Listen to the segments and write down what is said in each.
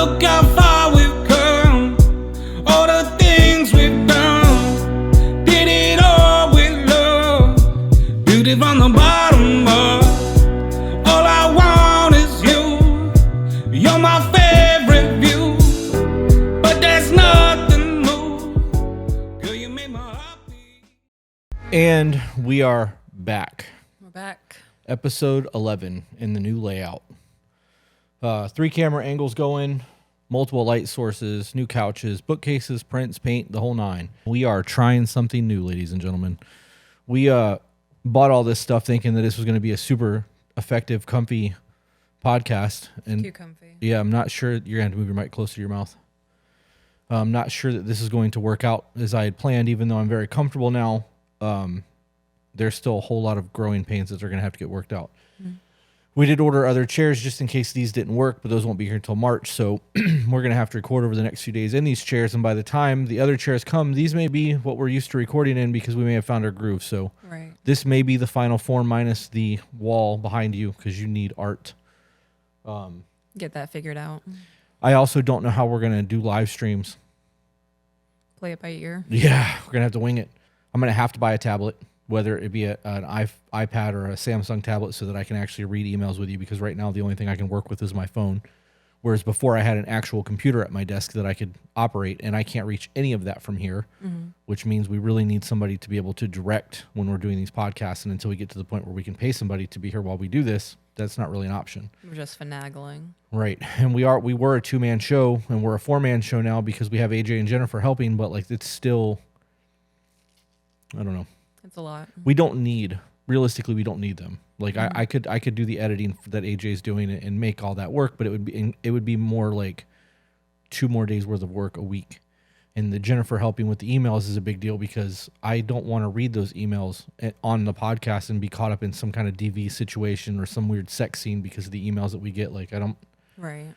look how far we've come, all the things we've done, did it all with love, beauty from the bottom up. All I want is you, you're my favorite view, but there's nothing more, girl, you make my heart beat. And we are back. We're back. Episode 11 in the new layout. 3 camera angles going, multiple light sources, new couches, bookcases, prints, paint, the whole 9. We are trying something new, ladies and gentlemen. We bought all this stuff thinking that this was going to be a super effective, comfy podcast. And Too comfy. yeah, I'm not sure. You're going to have to move your mic closer to your mouth. I'm not sure that this is going to work out as I had planned, even though I'm very comfortable now. There's still a whole lot of growing pains that are going to have to get worked out. Mm. We did order other chairs just in case these didn't work, but those won't be here until March. So we're going to have to record over the next few days in these chairs. And by the time the other chairs come, these may be what we're used to recording in because we may have found our groove. So This may be the final form minus the wall behind you because you need art. Get that figured out. I also don't know how we're going to do live streams. Play it by ear. Yeah, we're going to have to wing it. I'm going to have to buy a tablet, whether it be an iPad or a Samsung tablet, so that I can actually read emails with you, because right now the only thing I can work with is my phone. Whereas before I had an actual computer at my desk that I could operate, and I can't reach any of that from here, which means we really need somebody to be able to direct when we're doing these podcasts. And until we get to the point where we can pay somebody to be here while we do this, that's not really an option. We're just finagling. Right. And we were a 2-man show, and we're a 4-man show now because we have AJ and Jennifer helping, but like it's still, I don't know. It's a lot. Realistically, we don't need them. Like I could do the editing that AJ's doing and make all that work, but it would be more like 2 more days worth of work a week. And the Jennifer helping with the emails is a big deal because I don't want to read those emails on the podcast and be caught up in some kind of DV situation or some weird sex scene because of the emails that we get. Like I don't. Right.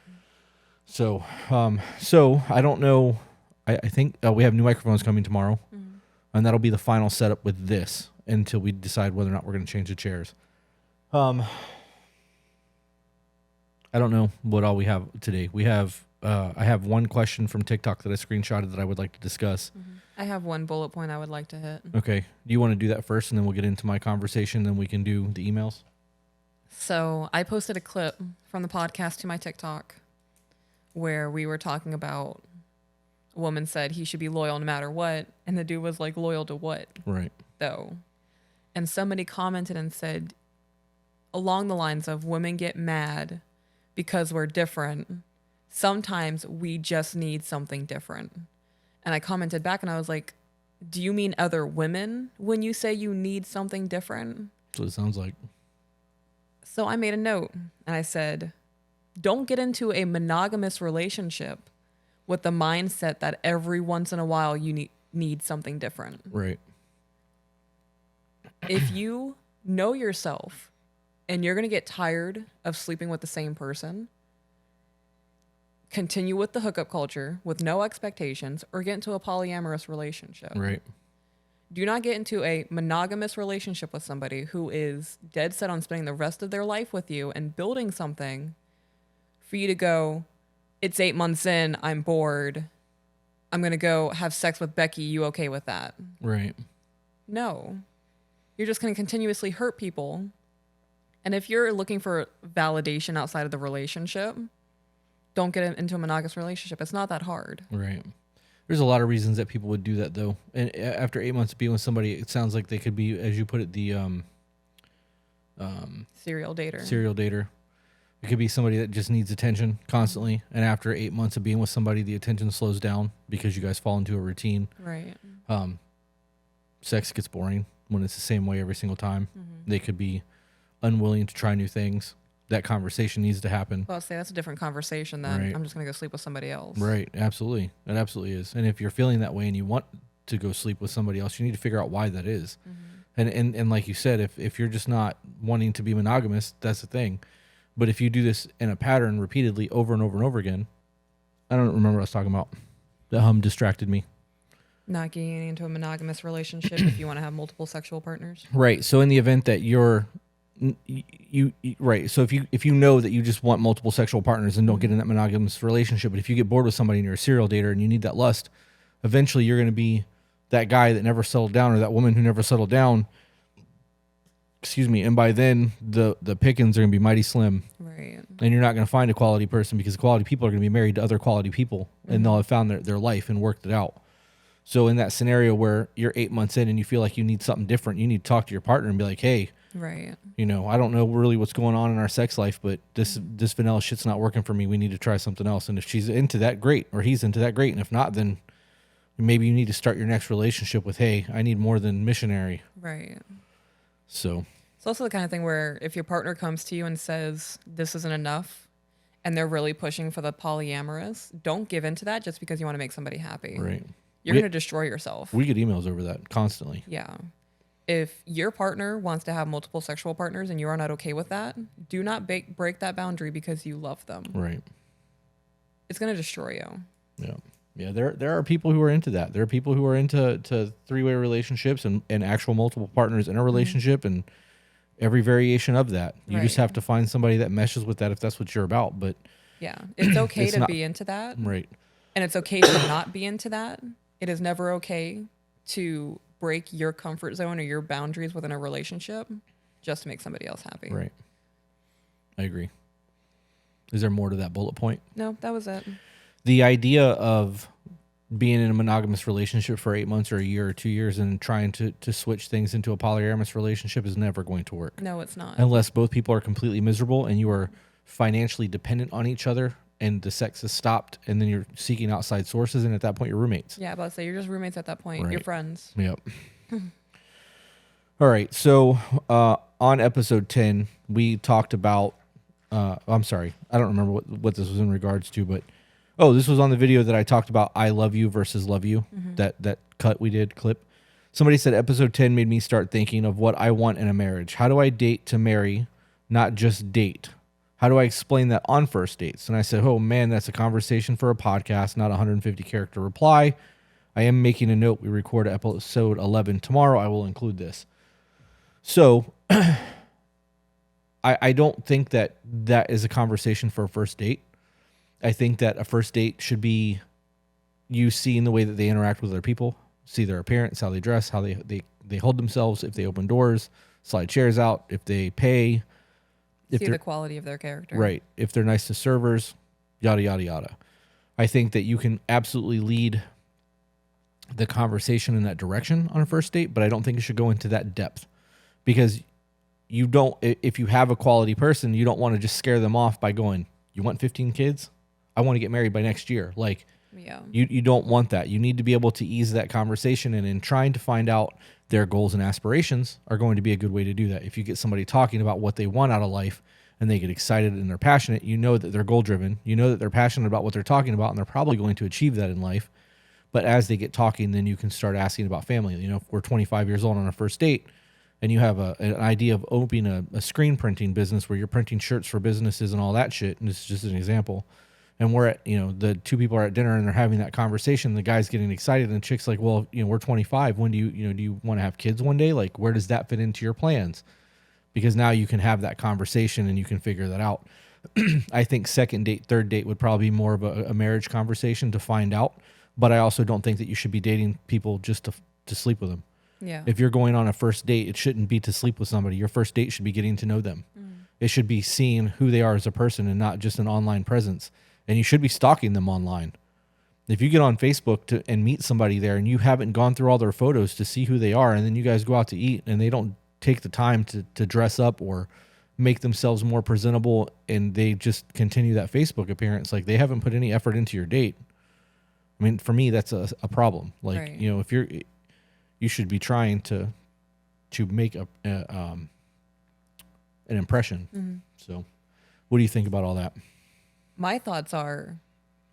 So I don't know. I think we have new microphones coming tomorrow. And that'll be the final setup with this until we decide whether or not we're going to change the chairs. I don't know what all we have today. We have I have one question from TikTok that I screenshotted that I would like to discuss. I have one bullet point I would like to hit. Okay. Do you want to do that first, and then we'll get into my conversation, then we can do the emails? So I posted a clip from the podcast to my TikTok where we were talking about, a woman said he should be loyal no matter what, and the dude was like, loyal to what? Right. Though. And somebody commented and said, along the lines of, women get mad because we're different. Sometimes we just need something different. And I commented back and I was like, do you mean other women when you say you need something different? That's what it sounds like. So I made a note and I said, don't get into a monogamous relationship with the mindset that every once in a while you need something different. Right. If you know yourself and you're going to get tired of sleeping with the same person, continue with the hookup culture with no expectations, or get into a polyamorous relationship. Right. Do not get into a monogamous relationship with somebody who is dead set on spending the rest of their life with you and building something for you to go, it's 8 months in, I'm bored, I'm going to go have sex with Becky, you okay with that? Right. No. You're just going to continuously hurt people. And if you're looking for validation outside of the relationship, don't get into a monogamous relationship. It's not that hard. Right. There's a lot of reasons that people would do that, though. And after 8 months of being with somebody, it sounds like they could be, as you put it, the serial dater. Serial dater. It could be somebody that just needs attention constantly. And after 8 months of being with somebody, the attention slows down because you guys fall into a routine. Right. Sex gets boring when it's the same way every single time. They could be unwilling to try new things. That conversation needs to happen. Well, I'll say that's a different conversation than Right. I'm just going to go sleep with somebody else. Right. Absolutely. It absolutely is. And if you're feeling that way and you want to go sleep with somebody else, you need to figure out why that is. And like you said, if you're just not wanting to be monogamous, that's the thing. But if you do this in a pattern repeatedly over and over and over again, I don't remember what I was talking about. The hum distracted me. Not getting into a monogamous relationship if you want to have multiple sexual partners. Right. So in the event that you're Right. So if you know that you just want multiple sexual partners and don't get in that monogamous relationship, but if you get bored with somebody and you're a serial dater and you need that lust, eventually you're going to be that guy that never settled down or that woman who never settled down. Excuse me. And by then the pickings are going to be mighty slim. Right. And you're not going to find a quality person because quality people are going to be married to other quality people and they'll have found their life and worked it out. So in that scenario where you're 8 months in and you feel like you need something different, you need to talk to your partner and be like, hey, Right. I don't know really what's going on in our sex life, but this vanilla shit's not working for me. We need to try something else. And if she's into that, great. Or he's into that, great. And if not, then maybe you need to start your next relationship with, hey, I need more than missionary. Right. So It's also the kind of thing where if your partner comes to you and says this isn't enough and they're really pushing for the polyamorous, don't give in to that just because you want to make somebody happy. right. You're going to destroy yourself. We get emails over that constantly. Yeah. If your partner wants to have multiple sexual partners and you are not okay with that, do not break that boundary because you love them. Right. It's going to destroy you. Yeah. Yeah, there are people who are into that. There are people who are into three-way relationships and actual multiple partners in a relationship and every variation of that. You just Right. have to find somebody that meshes with that if that's what you're about. But Yeah. It's okay It's to not- be into that. right. And it's okay to not be into that. It is never okay to break your comfort zone or your boundaries within a relationship just to make somebody else happy. Right. I agree. Is there more to that bullet point? No, that was it. The idea of being in a monogamous relationship for 8 months or a year or 2 years and trying to switch things into a polyamorous relationship is never going to work. No, it's not. Unless both people are completely miserable and you are financially dependent on each other and the sex has stopped and then you're seeking outside sources and at that point you're roommates. Yeah, but say you're just roommates at that point. You're Right. friends. Yep. All right. So on episode 10, we talked about, I'm sorry, I don't remember what this was in regards to, but this was on the video that I talked about I love you versus love you, that clip. Somebody said episode 10 made me start thinking of what I want in a marriage. How do I date to marry, not just date? How do I explain that on first dates? And I said, oh man, that's a conversation for a podcast, not a 150 character reply. I am making a note. We record episode 11 tomorrow. I will include this. So I don't think that is a conversation for a first date. I think that a first date should be you seeing the way that they interact with other people, see their appearance, how they dress, how they hold themselves, if they open doors, slide chairs out, if they pay. If See they're the quality of their character. right, if they're nice to servers, yada, yada, yada. I think that you can absolutely lead the conversation in that direction on a first date, but I don't think it should go into that depth because you don't, if you have a quality person, you don't want to just scare them off by going, you want 15 kids? I want to get married by next year. Like, Yeah. you don't want that. You need to be able to ease that conversation, and in trying to find out their goals and aspirations are going to be a good way to do that. If you get somebody talking about what they want out of life and they get excited and they're passionate, you know that they're goal driven. You know that they're passionate about what they're talking about and they're probably going to achieve that in life. But as they get talking, then you can start asking about family. You know, if we're 25 years old on our first date and you have an idea of opening a screen printing business where you're printing shirts for businesses and all that shit, and this is just an example, and we're at, the two people are at dinner and they're having that conversation, the guy's getting excited and the chick's like, well, we're 25. When do you want to have kids one day? Like, where does that fit into your plans? Because now you can have that conversation and you can figure that out. I think second date, third date would probably be more of a marriage conversation to find out. But I also don't think that you should be dating people just to sleep with them. Yeah. If you're going on a first date, it shouldn't be to sleep with somebody. Your first date should be getting to know them. It should be seeing who they are as a person and not just an online presence. And you should be stalking them online. If you get on Facebook and meet somebody there and you haven't gone through all their photos to see who they are, and then you guys go out to eat and they don't take the time to dress up or make themselves more presentable and they just continue that Facebook appearance, like they haven't put any effort into your date. I mean, for me, that's a problem. Like, Right. If you should be trying to make an impression. So what do you think about all that? My thoughts are,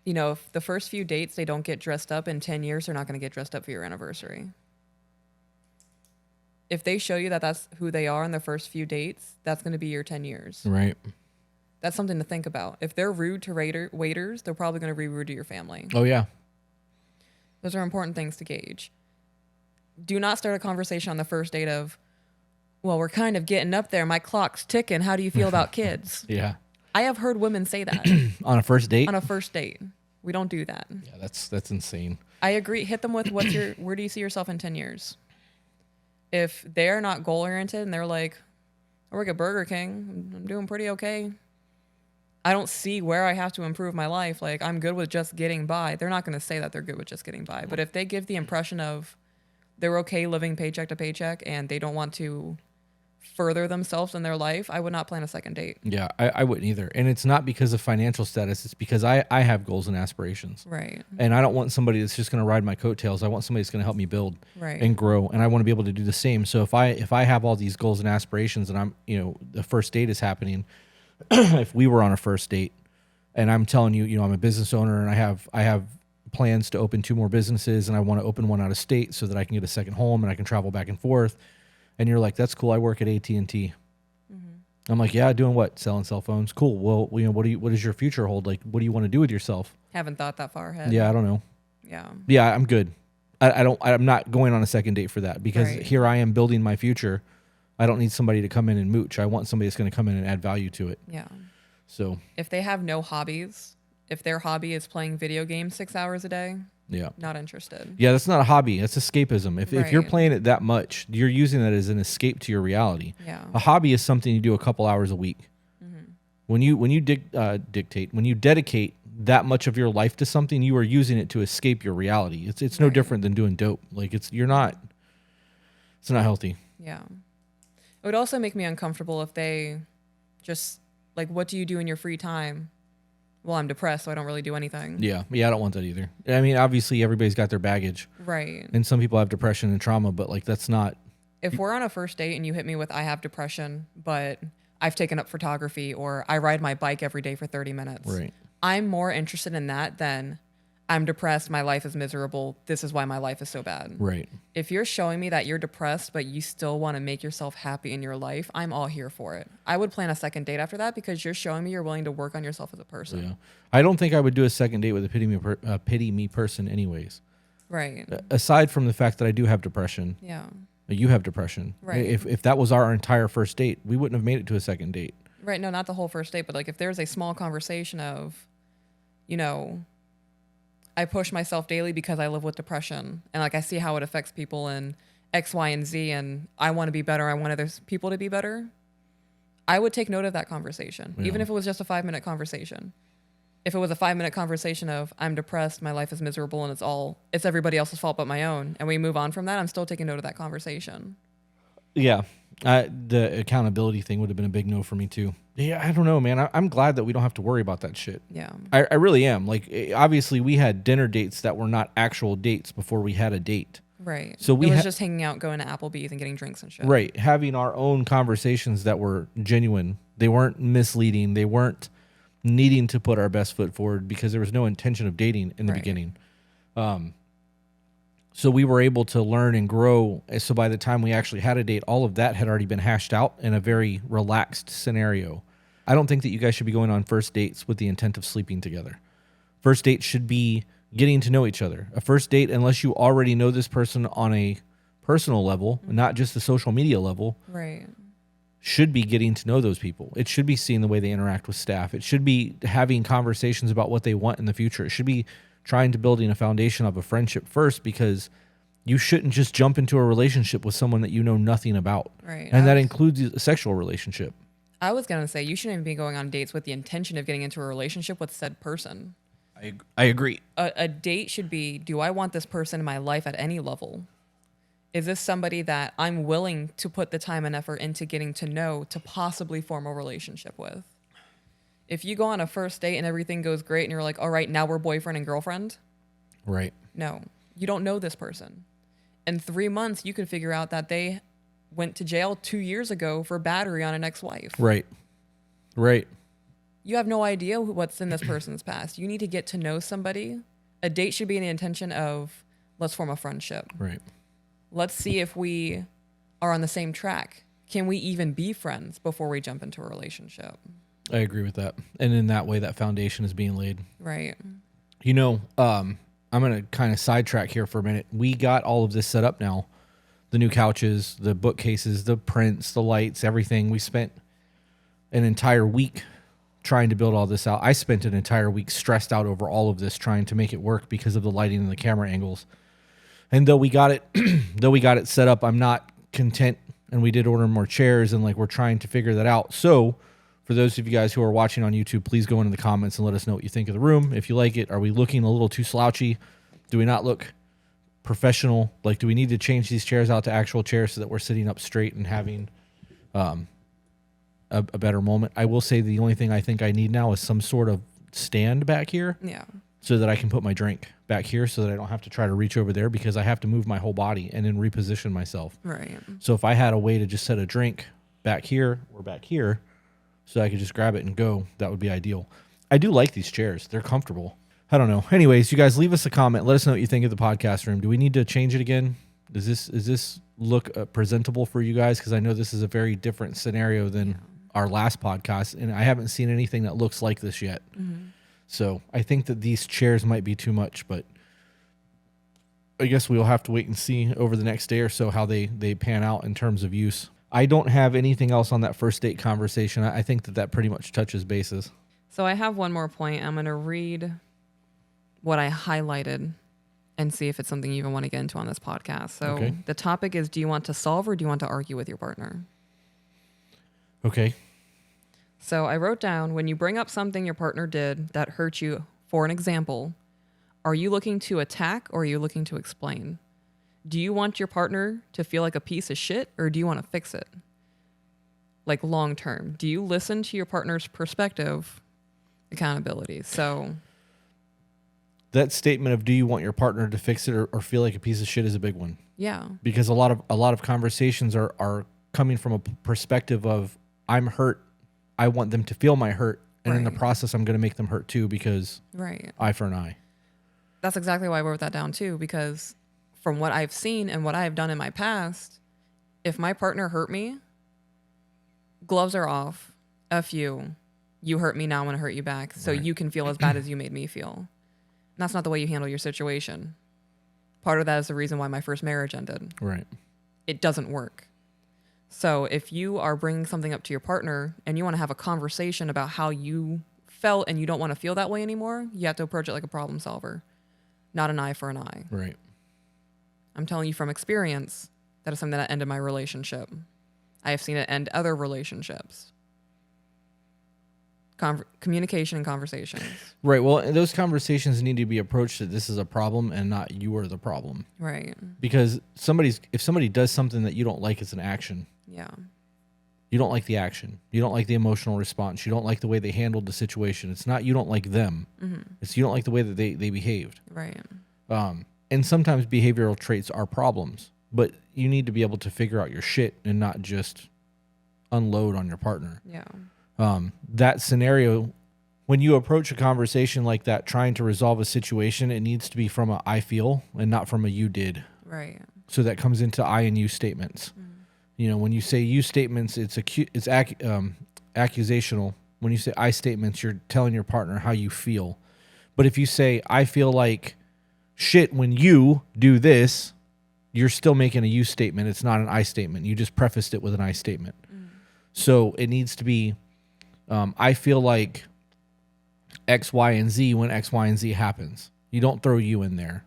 if the first few dates they don't get dressed up, in 10 years, they're not going to get dressed up for your anniversary. If they show you that that's who they are in their first few dates, that's going to be your 10 years. Right. That's something to think about. If they're rude to waiters, they're probably going to be rude to your family. Oh, yeah. Those are important things to gauge. Do not start a conversation on the first date of, well, we're kind of getting up there. My clock's ticking. How do you feel about kids? Yeah. I have heard women say that On a first date? on a first date. We don't do that. Yeah, that's insane. I agree. Hit them with where do you see yourself in 10 years? If they're not goal oriented and they're like, I work at Burger King, I'm doing pretty okay. I don't see where I have to improve my life. Like, I'm good with just getting by. They're not going to say that they're good with just getting by. But if they give the impression of they're okay living paycheck to paycheck and they don't want to further themselves in their life, I would not plan a second date. Yeah, I wouldn't either. And it's not because of financial status. It's because I have goals and aspirations. Right. And I don't want somebody that's just going to ride my coattails. I want somebody that's going to help me build Right. and grow. And I want to be able to do the same. So if I have all these goals and aspirations and I'm, the first date is happening, if we were on a first date and I'm telling you, I'm a business owner and I have plans to open 2 more businesses and I want to open one out of state so that I can get a second home and I can travel back and forth. And you're like, that's cool. I work at AT&T. Mm-hmm. I'm like, yeah, doing what? Selling cell phones. Cool. Well, what does your future hold? Like, what do you want to do with yourself? Haven't thought that far ahead. Yeah, I don't know. Yeah. Yeah, I'm good. I'm not going on a second date for that because Right. here I am building my future. I don't need somebody to come in and mooch. I want somebody that's going to come in and add value to it. Yeah. So If they have no hobbies, if their hobby is playing video games 6 hours a day, yeah. not interested. Yeah, that's not a hobby. That's escapism. If you're Right. playing it that much, you're using that as an escape to your reality. Yeah. A hobby is something you do a couple hours a week. Mm-hmm. When you dedicate that much of your life to something, you are using it to escape your reality. It's no Right. different than doing dope. Like it's not healthy. Yeah. It would also make me uncomfortable if they just, like, what do you do in your free time? Well, I'm depressed, so I don't really do anything. Yeah, I don't want that either. I mean, obviously everybody's got their baggage, Right. and some people have depression and trauma, but like that's not. If we're on a first date and you hit me with, I have depression, but I've taken up photography or I ride my bike every day for 30 minutes. Right. I'm more interested in that than I'm depressed, my life is miserable, this is why my life is so bad. Right. If you're showing me that you're depressed, but you still want to make yourself happy in your life, I'm all here for it. I would plan a second date after that because you're showing me you're willing to work on yourself as a person. Yeah. I don't think I would do a second date with a pity me person anyways. Right. Aside from the fact that I do have depression. Yeah. You have depression. Right. If that was our entire first date, we wouldn't have made it to a second date. Right. No, not the whole first date, but like if there's a small conversation of, I push myself daily because I live with depression and like I see how it affects people in X, Y, and Z and I want to be better. I want other people to be better. I would take note of that conversation, even if it was just a 5-minute conversation. If it was a 5-minute conversation of I'm depressed, my life is miserable and it's everybody else's fault but my own. And we move on from that. I'm still taking note of that conversation. Yeah. The accountability thing would have been a big no for me too. Yeah, I don't know, man. I'm glad that we don't have to worry about that shit. Yeah. I really am. Like, obviously, we had dinner dates that were not actual dates before we had a date. Right. So it was just hanging out, going to Applebee's and getting drinks and shit. Right. Having our own conversations that were genuine. They weren't misleading. They weren't needing to put our best foot forward because there was no intention of dating in the beginning. So we were able to learn and grow. So by the time we actually had a date, all of that had already been hashed out in a very relaxed scenario. I don't think that you guys should be going on first dates with the intent of sleeping together. First date should be getting to know each other. A first date, unless you already know this person on a personal level, not just the social media level, Right. should be getting to know those people. It should be seeing the way they interact with staff. It should be having conversations about what they want in the future. It should be trying to building a foundation of a friendship first, because you shouldn't just jump into a relationship with someone that you know nothing about. Right. And that includes a sexual relationship. I was going to say, you shouldn't even be going on dates with the intention of getting into a relationship with said person. I agree. A date should be, do I want this person in my life at any level? Is this somebody that I'm willing to put the time and effort into getting to know to possibly form a relationship with? If you go on a first date and everything goes great and you're like, all right, now we're boyfriend and girlfriend. Right. No, you don't know this person. In 3 months, you could figure out that they went to jail 2 years ago for battery on an ex-wife. Right. Right. You have no idea what's in this person's past. You need to get to know somebody. A date should be in the intention of, let's form a friendship. Right. Let's see if we are on the same track. Can we even be friends before we jump into a relationship? I agree with that. And in that way, that foundation is being laid. Right. I'm going to kind of sidetrack here for a minute. We got all of this set up now the new couches, the bookcases, the prints, the lights, everything. We spent an entire week trying to build all this out. I spent an entire week stressed out over all of this, trying to make it work because of the lighting and the camera angles. And though we got it set up, I'm not content. And we did order more chairs, and like we're trying to figure that out. So for those of you guys who are watching on YouTube, please go into the comments and let us know what you think of the room. If you like it, are we looking a little too slouchy? Do we not look professional? Like, do we need to change these chairs out to actual chairs so that we're sitting up straight and having a better moment? I will say the only thing I think I need now is some sort of stand back here. Yeah. So that I can put my drink back here so that I don't have to try to reach over there, because I have to move my whole body and then reposition myself. Right. So if I had a way to just set a drink back here or back here so I could just grab it and go, that would be ideal. I do like these chairs. They're comfortable. I don't know. Anyways, you guys leave us a comment. Let us know what you think of the podcast room. Do we need to change it again? Does this look presentable for you guys? Because I know this is a very different scenario than our last podcast, and I haven't seen anything that looks like this yet. Mm-hmm. So I think that these chairs might be too much, but I guess we'll have to wait and see over the next day or so how they pan out in terms of use. I don't have anything else on that first date conversation. I think that pretty much touches bases. So I have one more point. I'm going to read what I highlighted and see if it's something you even want to get into on this podcast. So The topic is, do you want to solve or do you want to argue with your partner? Okay. So I wrote down, when you bring up something your partner did that hurt you, for an example, are you looking to attack or are you looking to explain? Do you want your partner to feel like a piece of shit, or do you want to fix it? Like long term, do you listen to your partner's perspective? Accountability. So that statement of, do you want your partner to fix it or feel like a piece of shit, is a big one. Yeah. Because a lot of conversations are coming from a perspective of, I'm hurt, I want them to feel my hurt, and in the process, I'm going to make them hurt too, because eye for an eye. That's exactly why I wrote that down too, because from what I've seen and what I've done in my past, if my partner hurt me, gloves are off. F you. You hurt me, now I'm going to hurt you back, so you can feel as bad as you made me feel. And that's not the way you handle your situation. Part of that is the reason why my first marriage ended. Right. It doesn't work. So if you are bringing something up to your partner and you want to have a conversation about how you felt and you don't want to feel that way anymore, you have to approach it like a problem solver, not an eye for an eye. Right. I'm telling you from experience, that is something that ended my relationship. I have seen it end other relationships. Communication and conversations. Right. Well, those conversations need to be approached that this is a problem and not you are the problem. Right. Because if somebody does something that you don't like, it's an action. Yeah. You don't like the action. You don't like the emotional response. You don't like the way they handled the situation. It's not you don't like them. Mm-hmm. It's you don't like the way that they behaved. Right. And sometimes behavioral traits are problems, but you need to be able to figure out your shit and not just unload on your partner. Yeah. That scenario, when you approach a conversation like that, trying to resolve a situation, it needs to be from a I feel and not from a you did. Right. So that comes into I and you statements. Mm. You know, when you say you statements, it's accusational. When you say I statements, you're telling your partner how you feel. But if you say, I feel like shit when you do this, you're still making a you statement. It's not an I statement. You just prefaced it with an I statement. Mm. So it needs to be, I feel like X, Y, and Z when X, Y, and Z happens. You don't throw you in there.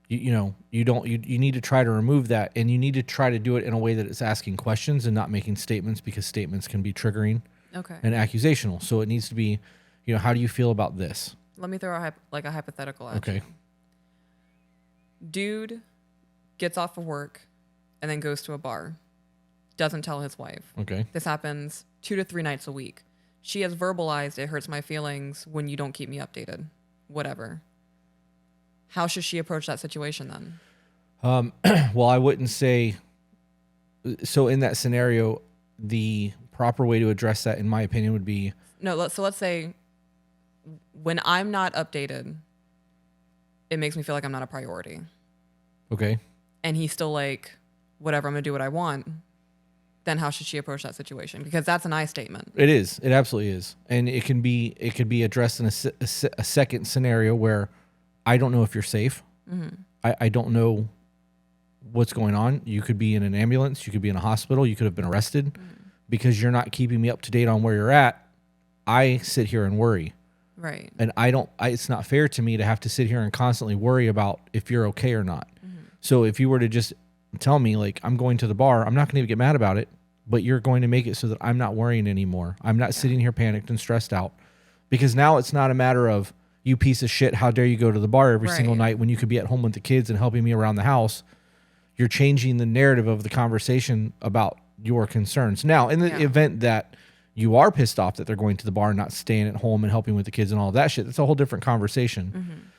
You need to try to remove that, and you need to try to do it in a way that it's asking questions and not making statements, because statements can be triggering and accusational. So it needs to be, how do you feel about this? Let me throw a hypothetical at you. Dude gets off of work and then goes to a bar. Doesn't tell his wife. Okay. This happens 2 to 3 nights a week. She has verbalized, it hurts my feelings when you don't keep me updated. Whatever. How should she approach that situation then? Well, I wouldn't say... So in that scenario, the proper way to address that, in my opinion, would be... No, so let's say when I'm not updated, it makes me feel like I'm not a priority. Okay. And he's still like, whatever, I'm going to do what I want. Then how should she approach that situation? Because that's an I statement. It is. It absolutely is. And it could be addressed in a second scenario where I don't know if you're safe. Mm-hmm. I don't know what's going on. You could be in an ambulance. You could be in a hospital. You could have been arrested because you're not keeping me up to date on where you're at. I sit here and worry. Right. And it's not fair to me to have to sit here and constantly worry about if you're okay or not. So if you were to just tell me, like, I'm going to the bar, I'm not going to get mad about it, but you're going to make it so that I'm not worrying anymore. I'm not sitting here panicked and stressed out, because now it's not a matter of, you piece of shit, how dare you go to the bar every single night when you could be at home with the kids and helping me around the house. You're changing the narrative of the conversation about your concerns. Now, in the event that you are pissed off that they're going to the bar and not staying at home and helping with the kids and all of that shit, that's a whole different conversation.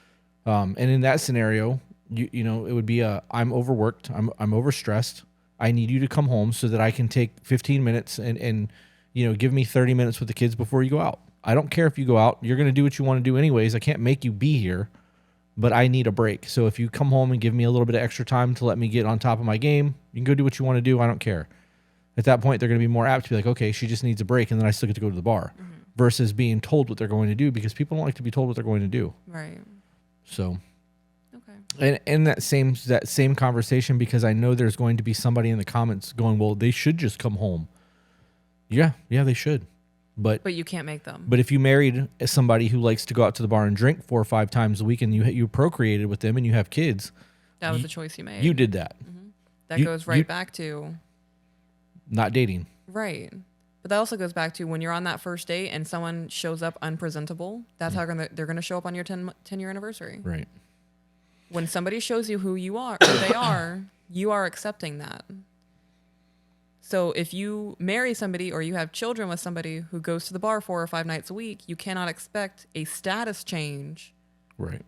And in that scenario, you know, it would be I'm overworked, I'm overstressed. I need you to come home so that I can take 15 minutes and you know, give me 30 minutes with the kids before you go out. I don't care if you go out. You're going to do what you want to do anyways. I can't make you be here, but I need a break. So if you come home and give me a little bit of extra time to let me get on top of my game, you can go do what you want to do. I don't care. At that point, they're going to be more apt to be like, okay, she just needs a break, and then I still get to go to the bar, versus being told what they're going to do, because people don't like to be told what they're going to do. Right. So, okay. And that same conversation, because I know there's going to be somebody in the comments going, well, they should just come home. Yeah, they should. But you can't make them. But if you married somebody who likes to go out to the bar and drink 4 or 5 times a week, and you procreated with them and you have kids, that was the choice you made. You did that. That goes right back to not dating. Right. But that also goes back to when you're on that first date and someone shows up unpresentable, that's how they're going to show up on your 10-year anniversary. Right. When somebody shows you who they are, you are accepting that. So if you marry somebody or you have children with somebody who goes to the bar 4 or 5 nights a week, you cannot expect a status change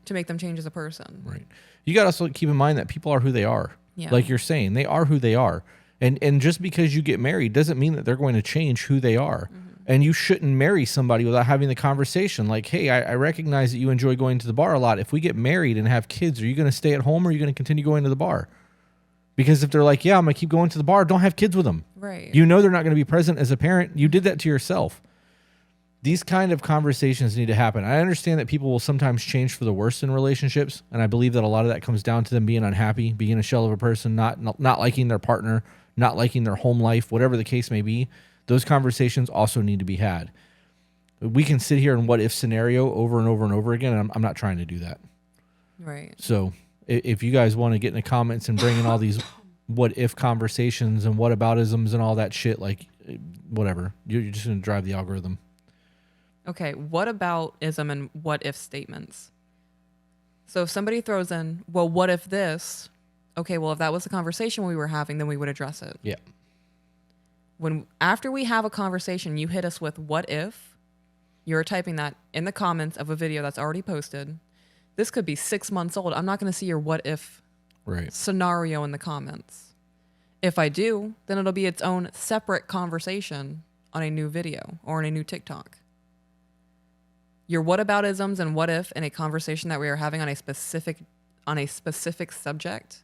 to make them change as a person. Right. You got to also keep in mind that people are who they are. Yeah. Like you're saying, they are who they are. And just because you get married doesn't mean that they're going to change who they are. And you shouldn't marry somebody without having the conversation. Like, hey, I recognize that you enjoy going to the bar a lot. If we get married and have kids, are you going to stay at home, or are you going to continue going to the bar? Because if they're like, yeah, I'm going to keep going to the bar, don't have kids with them. Right. You know they're not going to be present as a parent. You did that to yourself. These kind of conversations need to happen. I understand that people will sometimes change for the worse in relationships, and I believe that a lot of that comes down to them being unhappy, being a shell of a person, not liking their partner, not liking their home life, whatever the case may be. Those conversations also need to be had. We can sit here in what if scenario over and over and over again, and I'm not trying to do that. Right. So if you guys want to get in the comments and bring in all these what if conversations and whataboutisms and all that shit, like whatever, you're just going to drive the algorithm. Okay, what aboutism and what if statements? So if somebody throws in, well, what if this? Okay, well, if that was the conversation we were having, then we would address it. Yeah. After we have a conversation, you hit us with what if, you're typing that in the comments of a video that's already posted. This could be 6 months old. I'm not going to see your what if scenario in the comments. If I do, then it'll be its own separate conversation on a new video or in a new TikTok. Your whataboutisms and what if in a conversation that we are having on a specific subject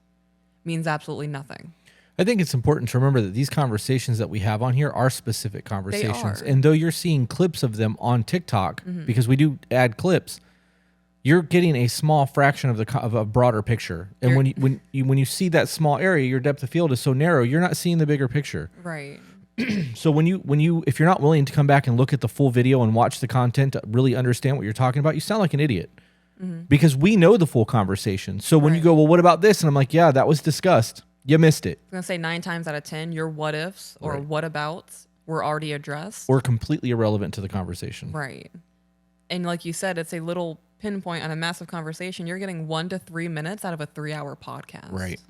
means absolutely nothing. I think it's important to remember that these conversations that we have on here are specific conversations. They are. And though you're seeing clips of them on TikTok, because we do add clips, you're getting a small fraction of a broader picture. And when you see that small area, your depth of field is so narrow, you're not seeing the bigger picture. Right. So if you're not willing to come back and look at the full video and watch the content to really understand what you're talking about, you sound like an idiot. Because we know the full conversation. So when you go, well, what about this? And I'm like, yeah, that was discussed. You missed it. I'm going to say 9 times out of 10, your what ifs or whatabouts were already addressed. Or completely irrelevant to the conversation. Right. And like you said, it's a little pinpoint on a massive conversation. You're getting 1 to 3 minutes out of a 3-hour podcast. Right.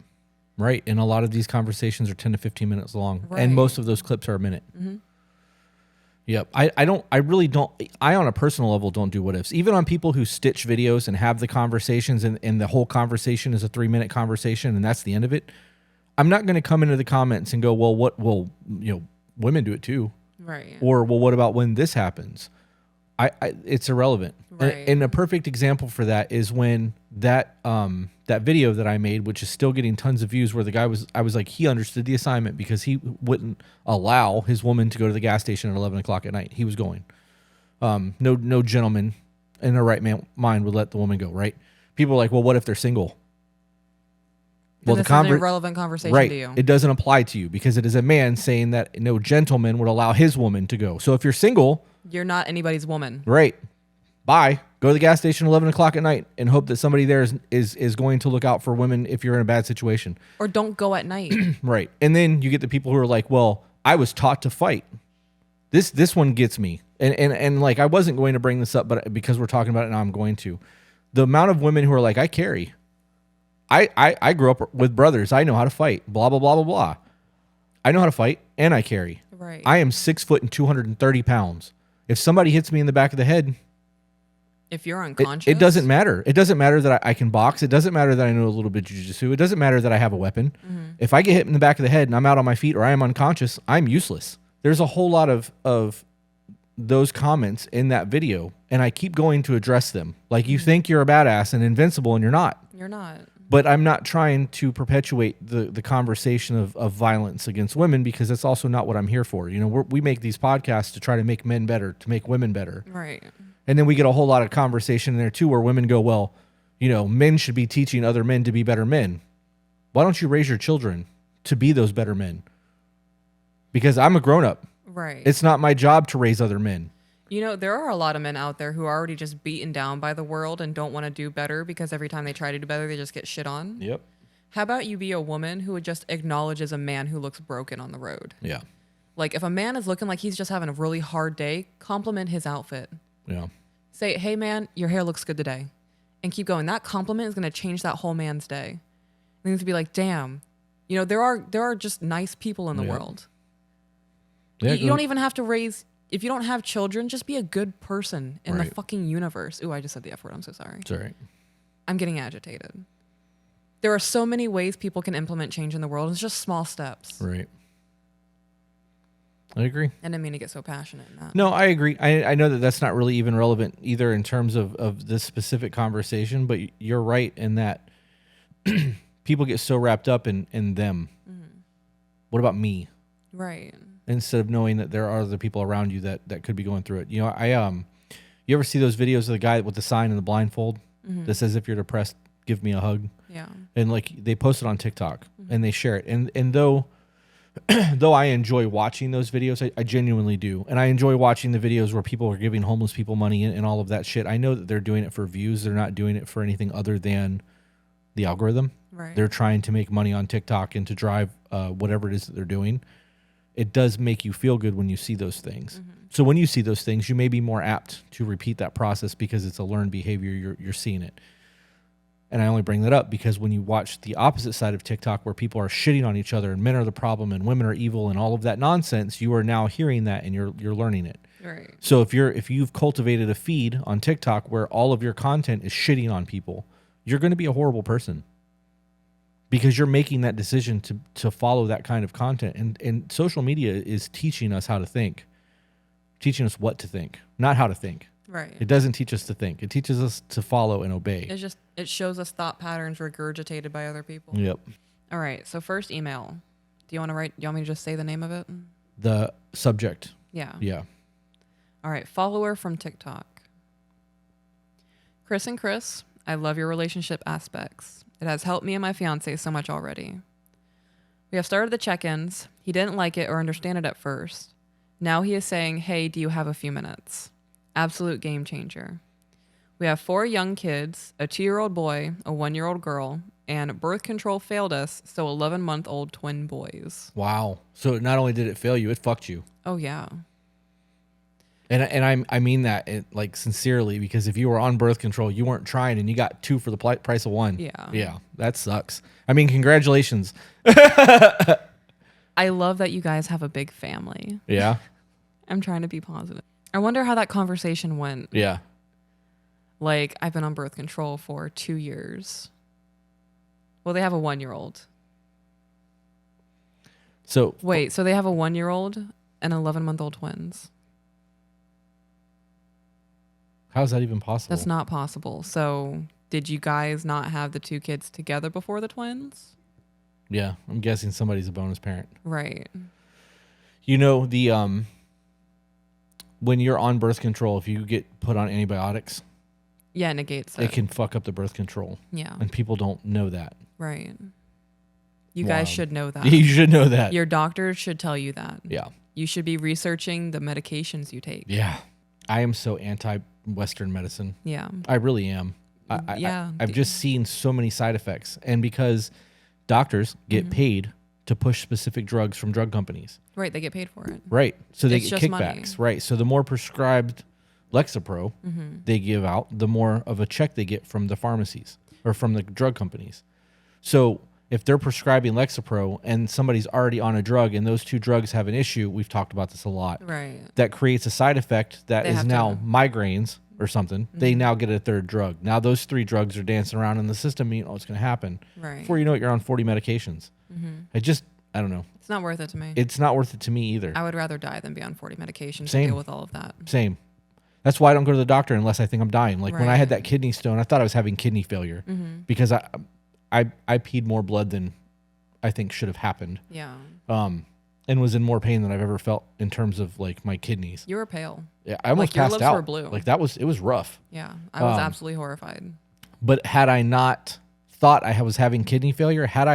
Right. And a lot of these conversations are 10 to 15 minutes long. Right. And most of those clips are a minute. Yep. I really don't, on a personal level, don't do what ifs. Even on people who stitch videos and have the conversations and the whole conversation is a 3-minute conversation and that's the end of it. I'm not going to come into the comments and go, well, women do it too. Right. Or, well, what about when this happens? It's irrelevant. Right. And a perfect example for that is when that video that I made, which is still getting tons of views, where I was like, he understood the assignment because he wouldn't allow his woman to go to the gas station at 11 o'clock at night. He was going. No gentleman in their right mind would let the woman go, right? People are like, well, what if they're single? Well, this is an irrelevant conversation right, to you. it doesn't apply to you because it is a man saying that no gentleman would allow his woman to go. So if you're single, you're not anybody's woman. Right. Bye. Go to the gas station 11 o'clock at night and hope that somebody there is going to look out for women if you're in a bad situation. Or don't go at night. Right. And then you get the people who are like, well, I was taught to fight. This one gets me. And like, I wasn't going to bring this up, but because we're talking about it now, I'm going to. The amount of women who are like, I carry. I grew up with brothers. I know how to fight. Blah, blah, blah, blah, blah. I know how to fight and I carry. Right. I am 6 foot and 230 pounds. If somebody hits me in the back of the head, if you're unconscious, it doesn't matter. It doesn't matter that I can box. It doesn't matter that I know a little bit of jiu-jitsu. It doesn't matter that I have a weapon. Mm-hmm. If I get hit in the back of the head and I'm out on my feet or I am unconscious, I'm useless. There's a whole lot of those comments in that video, and I keep going to address them. Like, you think you're a badass and invincible, and you're not. You're not. But I'm not trying to perpetuate the conversation of violence against women, because that's also not what I'm here for. You know, we make these podcasts to try to make men better, to make women better. Right. And then we get a whole lot of conversation in there too, where women go, well, you know, men should be teaching other men to be better men. Why don't you raise your children to be those better men? Because I'm a grown-up. Right. It's not my job to raise other men. You know, there are a lot of men out there who are already just beaten down by the world and don't want to do better because every time they try to do better, they just get shit on. Yep. How about you be a woman who would just acknowledges a man who looks broken on the road? Yeah. Like, if a man is looking like he's just having a really hard day, compliment his outfit. Yeah. Say, hey, man, your hair looks good today. And keep going. That compliment is going to change that whole man's day. And to be like, damn, you know, there are just nice people in the world. Yeah, you don't even have to raise, if you don't have children, just be a good person in the fucking universe. Ooh, I just said the F word. I'm so sorry. It's all right. I'm getting agitated. There are so many ways people can implement change in the world. It's just small steps. Right. I agree. I didn't mean to get so passionate in that. No, I agree. I know that that's not really even relevant either in terms of this specific conversation, but you're right in that people get so wrapped up in them. Mm-hmm. What about me? Right. Instead of knowing that there are other people around you that could be going through it. You know, you ever see those videos of the guy with the sign and the blindfold that says, if you're depressed, give me a hug? Yeah. And like, they post it on TikTok and they share it. And though I enjoy watching those videos, I genuinely do. And I enjoy watching the videos where people are giving homeless people money and all of that shit. I know that they're doing it for views. They're not doing it for anything other than the algorithm. Right. They're trying to make money on TikTok and to drive whatever it is that they're doing. It does make you feel good when you see those things. Mm-hmm. So when you see those things, you may be more apt to repeat that process because it's a learned behavior. You're seeing it. And I only bring that up because when you watch the opposite side of TikTok where people are shitting on each other and men are the problem and women are evil and all of that nonsense, you are now hearing that and you're learning it. Right. So if you've cultivated a feed on TikTok where all of your content is shitting on people, you're going to be a horrible person. Because you're making that decision to follow that kind of content. And social media is teaching us how to think. Teaching us what to think, not how to think. Right. It doesn't teach us to think. It teaches us to follow and obey. It shows us thought patterns regurgitated by other people. Yep. All right. So first email. Do you want me to just say the name of it? The subject. Yeah. Yeah. All right. Follower from TikTok. Chris and Chris, I love your relationship aspects. It has helped me and my fiance so much already. We have started the check-ins. He didn't like it or understand it at first. Now he is saying, hey, do you have a few minutes? Absolute game changer. We have 4 young kids, a 2-year-old boy, a 1-year-old girl, and birth control failed us, so 11-month-old twin boys. Wow. So not only did it fail you, it fucked you. Oh, yeah. And I mean that like sincerely, because if you were on birth control, you weren't trying and you got 2 for the price of 1. Yeah. Yeah, that sucks. I mean, congratulations. I love that you guys have a big family. Yeah. I'm trying to be positive. I wonder how that conversation went. Yeah. Like, I've been on birth control for 2 years. Well, they have a 1-year-old. So wait, so they have a 1-year-old and 11-month-old twins. How is that even possible? That's not possible. So did you guys not have the 2 kids together before the twins? Yeah, I'm guessing somebody's a bonus parent. Right. You know, the when you're on birth control, if you get put on antibiotics, yeah, it negates it. It can fuck up the birth control. Yeah. And people don't know that. Right. You guys should know that. You should know that. Your doctor should tell you that. Yeah. You should be researching the medications you take. Yeah. I am so anti-Western medicine. Yeah. I really am. I've just seen so many side effects. And because doctors get paid to push specific drugs from drug companies. Right. They get paid for it. Right. So they It's get just kickbacks. money. Right. So the more prescribed Lexapro they give out, the more of a check they get from the pharmacies or from the drug companies. So if they're prescribing Lexapro and somebody's already on a drug and those two drugs have an issue, we've talked about this a lot, Right. that creates a side effect that They is have now to- migraines or something. They now get a third drug. Now those 3 drugs are dancing around in the system. You know what's going to happen. Right. Before you know it, you're on 40 medications. I don't know. It's not worth it to me. It's not worth it to me either. I would rather die than be on 40 medications Same. to deal with all of that. Same. That's why I don't go to the doctor unless I think I'm dying. Like when I had Right. that kidney stone, I thought I was having kidney failure because I peed more blood than I think should have happened. Yeah. And was in more pain than I've ever felt in terms of like my kidneys. You were pale. Yeah, I almost Like, your passed lips out. were blue. Like it was rough. Yeah. I was absolutely horrified. But had I not thought I was having kidney failure, had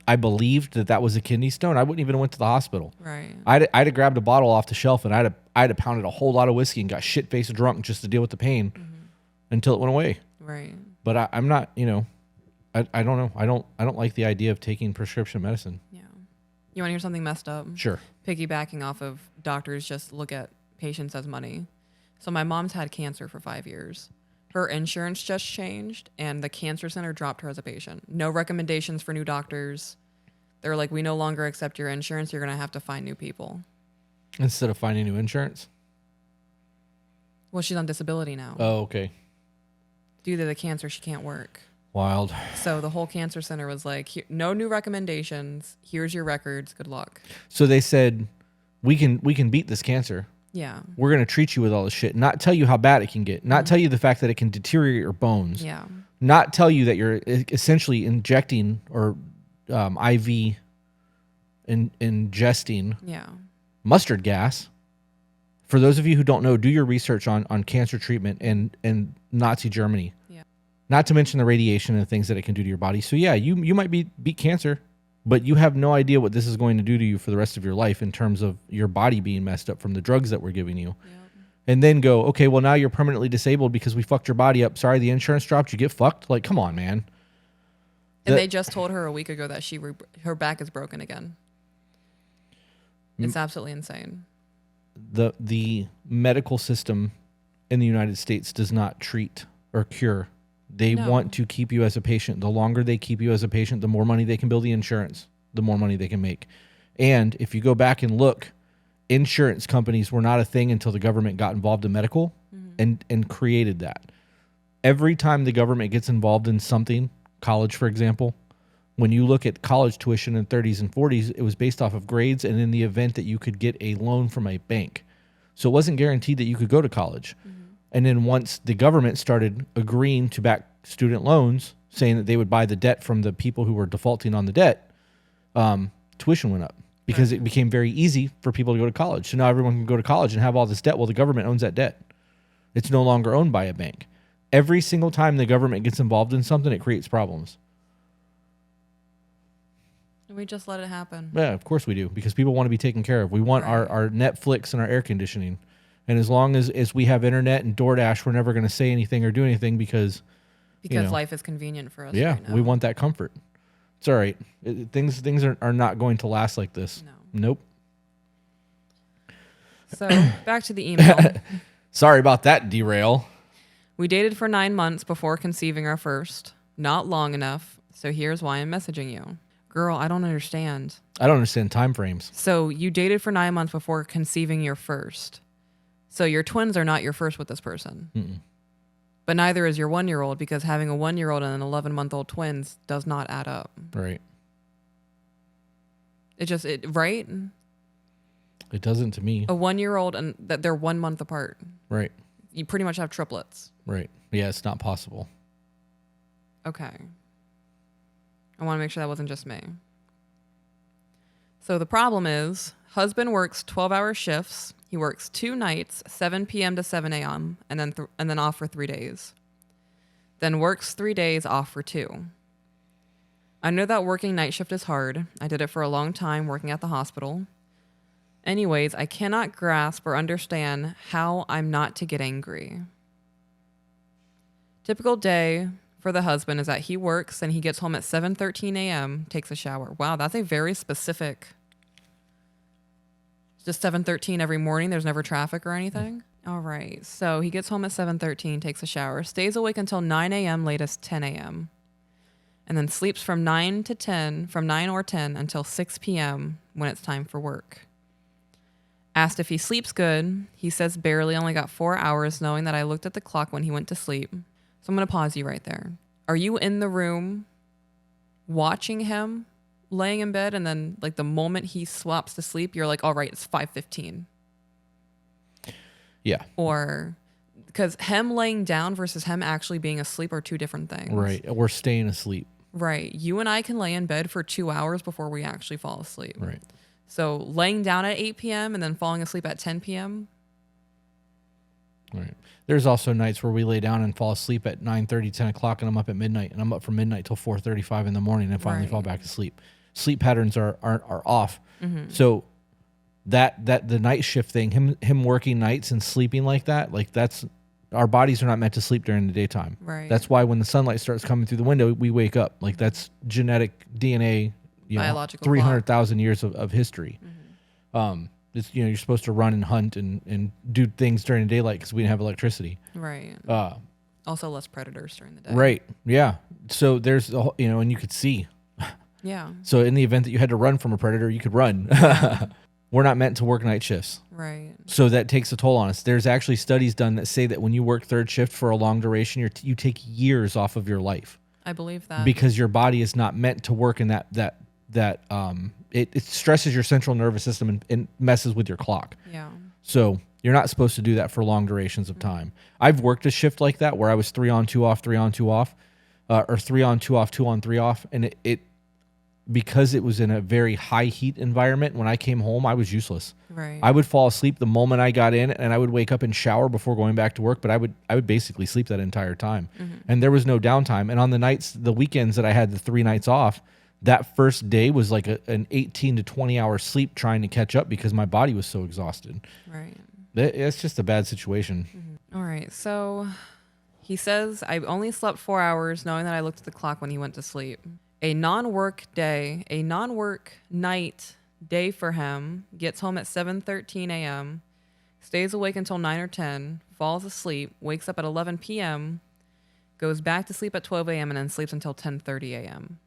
I believed that was a kidney stone, I wouldn't even went to the hospital. Right. I'd have grabbed a bottle off the shelf and I'd have pounded a whole lot of whiskey and got shit faced drunk just to deal with the pain until it went away. Right. But I'm not, I don't know. I don't like the idea of taking prescription medicine. Yeah. You want to hear something messed up? Sure. Piggybacking off of doctors just look at patients as money. So my mom's had cancer for 5 years. Her insurance just changed and the cancer center dropped her as a patient. No recommendations for new doctors. They're like, we no longer accept your insurance. You're going to have to find new people. Instead of finding new insurance? Well, she's on disability now. Oh, okay. Due to the cancer, she can't work. Wild. So the whole cancer center was like, no new recommendations. Here's your records. Good luck. So they said, we can beat this cancer. Yeah. We're going to treat you with all this shit. Not tell you how bad it can get. Not tell you the fact that it can deteriorate your bones. Yeah. Not tell you that you're essentially injecting or IV ingesting Yeah. mustard gas. For those of you who don't know, do your research on cancer treatment in Nazi Germany. Yeah. Not to mention the radiation and the things that it can do to your body. So yeah, you might beat cancer, but you have no idea what this is going to do to you for the rest of your life in terms of your body being messed up from the drugs that we're giving you. Yeah. And then go, okay, well now you're permanently disabled because we fucked your body up. Sorry, the insurance dropped. You get fucked. Like, come on, man. And they just told her a week ago that her back is broken again. It's absolutely insane. The medical system in the United States does not treat or cure. They want to keep you as a patient. The longer they keep you as a patient, the more money they can bill the insurance, the more money they can make. And if you go back and look, insurance companies were not a thing until the government got involved in medical and created that. Every time the government gets involved in something, college, for example, when you look at college tuition in 30s and 40s, it was based off of grades and in the event that you could get a loan from a bank. So it wasn't guaranteed that you could go to college. And then once the government started agreeing to back student loans, saying that they would buy the debt from the people who were defaulting on the debt, tuition went up because it became very easy for people to go to college. So now everyone can go to college and have all this debt. Well, the government owns that debt. It's no longer owned by a bank. Every single time the government gets involved in something, it creates problems. And we just let it happen. Yeah, of course we do, because people want to be taken care of. We want our Netflix and our air conditioning. And as long as we have internet and DoorDash, we're never going to say anything or do anything because life is convenient for us. Yeah, right now. we want that comfort. It's all right. Things are not going to last like this. No. Nope. So back to the email. Sorry about that derail. We dated for 9 months before conceiving our first. Not long enough. So here's why I'm messaging you. Girl, I don't understand. I don't understand time frames. So you dated for 9 months before conceiving your first. So your twins are not your first with this person. Mm-mm. But neither is your 1-year-old, because having a 1-year-old and an 11-month-old twins does not add up. Right. Right? It doesn't to me. A 1-year-old and that they're 1 month apart. Right. You pretty much have triplets. Right. Yeah, it's not possible. Okay. I want to make sure that wasn't just me. So the problem is, husband works 12-hour shifts. He works 2 nights, 7 p.m. to 7 a.m., and then off for 3 days. Then works 3 days, off for 2. I know that working night shift is hard. I did it for a long time working at the hospital. Anyways, I cannot grasp or understand how I'm not to get angry. Typical day for the husband is that he works and he gets home at 7:13 a.m., takes a shower. Wow, that's a very specific. It's just 7:13 every morning. There's never traffic or anything. All right. So he gets home at 7:13, takes a shower, stays awake until 9 a.m., latest 10 a.m., and then sleeps from 9 or 10 until 6 p.m. when it's time for work. Asked if he sleeps good. He says barely, only got 4 hours, knowing that I looked at the clock when he went to sleep. So I'm going to pause you right there. Are you in the room watching him laying in bed, and then like the moment he swaps to sleep, you're like, all right, it's 5:15? Yeah. Or because him laying down versus him actually being asleep are two different things. Right. We're staying asleep. Right. You and I can lay in bed for 2 hours before we actually fall asleep. Right. So laying down at 8 p.m. and then falling asleep at 10 p.m. Right. There's also nights where we lay down and fall asleep at 9:30, 10 o'clock, and I'm up at midnight, and I'm up from midnight till 4:35 in the morning, and finally fall back to sleep. Sleep patterns are off. Mm-hmm. So that the night shift thing, him working nights and sleeping like that, like that's, our bodies are not meant to sleep during the daytime. Right. That's why when the sunlight starts coming through the window, we wake up. Like that's genetic DNA, biological 300,000 years of history. Mm-hmm. It's, you're supposed to run and hunt and do things during the daylight because we didn't have electricity. Right. Also less predators during the day. Right. Yeah. So there's, and you could see. Yeah. So in the event that you had to run from a predator, you could run. We're not meant to work night shifts. Right. So that takes a toll on us. There's actually studies done that say that when you work third shift for a long duration, you take years off of your life. I believe that. Because your body is not meant to work in that it stresses your central nervous system and messes with your clock. Yeah. So you're not supposed to do that for long durations of time. I've worked a shift like that where I was 3 on 2 off, 3 on 2 off, or 3 on 2 off, 2 on 3 off. And it because it was in a very high heat environment, when I came home, I was useless. Right. I would fall asleep the moment I got in, and I would wake up and shower before going back to work, but I would basically sleep that entire time. Mm-hmm. And there was no downtime. And on the weekends that I had the 3 nights off, that first day was like an 18 to 20 hour sleep trying to catch up because my body was so exhausted. Right. It's just a bad situation. Mm-hmm. All right. So he says, I only slept 4 hours, knowing that I looked at the clock when he went to sleep. A non-work night day for him, gets home at 7:13 a.m., stays awake until 9 or 10, falls asleep, wakes up at 11 p.m., goes back to sleep at 12 a.m., and then sleeps until 10:30 a.m.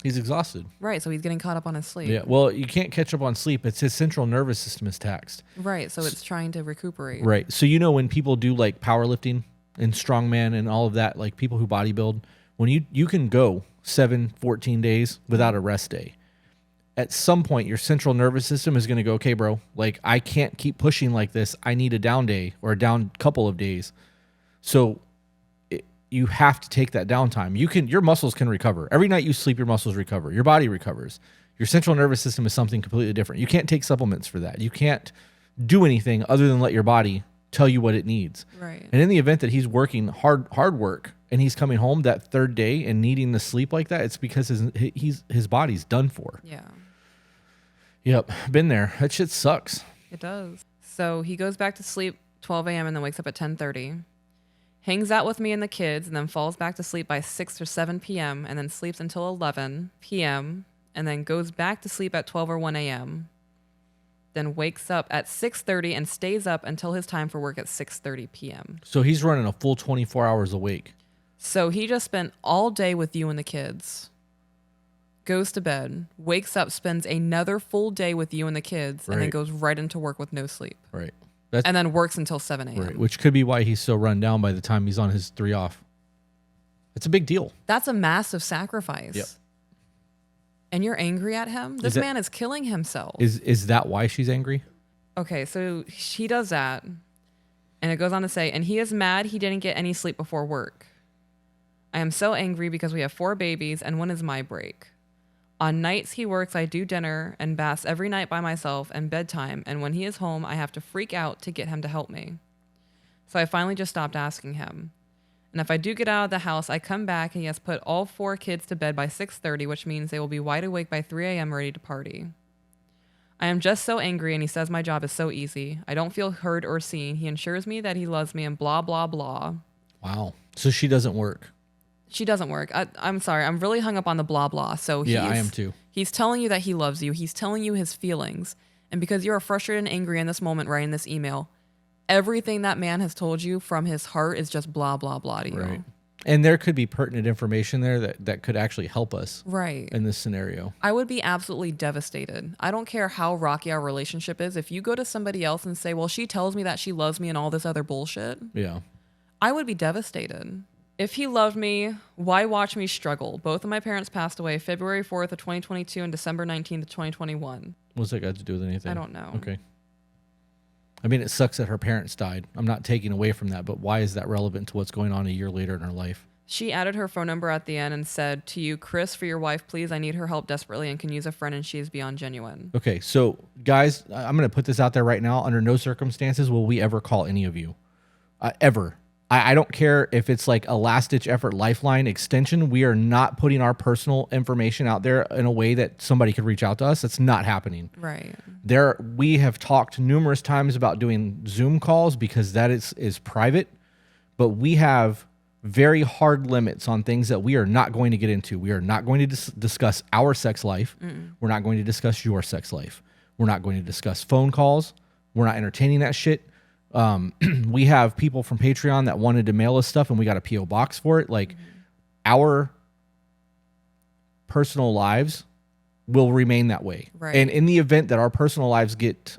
He's exhausted. Right, so he's getting caught up on his sleep. Yeah, well, you can't catch up on sleep. It's his central nervous system is taxed. Right, so it's trying to recuperate. Right. So when people do like powerlifting and strongman and all of that, like people who bodybuild, when you can go 14 days without a rest day. At some point, your central nervous system is going to go, okay, bro, like I can't keep pushing like this. I need a down day or a down couple of days. So you have to take that downtime. Your muscles can recover. Every night you sleep, your muscles recover. Your body recovers. Your central nervous system is something completely different. You can't take supplements for that. You can't do anything other than let your body tell you what it needs. Right. And in the event that he's working hard work and he's coming home that third day and needing to sleep like that, it's because his body's done for. Yeah. Yep. Been there. That shit sucks. It does. So he goes back to sleep 12 a.m. and then wakes up at 10:30. Hangs out with me and the kids, and then falls back to sleep by 6 or 7 p.m., and then sleeps until 11 p.m., and then goes back to sleep at 12 or 1 a.m., then wakes up at 6:30 and stays up until his time for work at 6:30 p.m. So he's running a full 24 hours awake. So he just spent all day with you and the kids, goes to bed, wakes up, spends another full day with you and the kids, and then goes right into work with no sleep. Right. And then works until 7 a.m. Right, which could be why he's so run down by the time he's on his 3 off. It's a big deal. That's a massive sacrifice. Yep. And you're angry at him? This man is killing himself. Is that why she's angry? Okay, so she does that. And it goes on to say, and he is mad he didn't get any sleep before work. I am so angry because we have 4 babies and when is my break? On nights he works, I do dinner and baths every night by myself and bedtime, and when he is home, I have to freak out to get him to help me. So I finally just stopped asking him. And if I do get out of the house, I come back and he has put all 4 kids to bed by 6:30, which means they will be wide awake by 3 a.m. ready to party. I am just so angry, and he says my job is so easy. I don't feel heard or seen. He assures me that he loves me and blah, blah, blah. Wow. So she doesn't work. She doesn't work. I'm sorry. I'm really hung up on the blah, blah. So Yeah, I am too. He's telling you that he loves you. He's telling you his feelings. And because you are frustrated and angry in this moment writing this email, everything that man has told you from his heart is just blah, blah, blah to you. Right. And there could be pertinent information there that could actually help us Right. in this scenario. I would be absolutely devastated. I don't care how rocky our relationship is. If you go to somebody else and say, well, she tells me that she loves me and all this other bullshit, Yeah. I would be devastated. If he loved me, why watch me struggle? Both of my parents passed away February 4th of 2022 and December 19th of 2021. What's that got to do with anything? I don't know. Okay. I mean, it sucks that her parents died. I'm not taking away from that, but why is that relevant to what's going on a year later in her life? She added her phone number at the end and said, to you, Chris, for your wife, please, I need her help desperately and can use a friend and she is beyond genuine. Okay, so guys, I'm going to put this out there right now. Under no circumstances will we ever call any of you. Ever. I don't care if it's like a last-ditch effort lifeline extension. We are not putting our personal information out there in a way that somebody could reach out to us. That's not happening. Right. We have talked numerous times about doing Zoom calls because that is private, but we have very hard limits on things that we are not going to get into. We are not going to discuss our sex life. We're not going to discuss your sex life. We're not going to discuss phone calls. We're not entertaining that shit. We have people from Patreon that wanted to mail us stuff and we got a PO box for it. Like our personal lives will remain that way. Right. And in the event that our personal lives get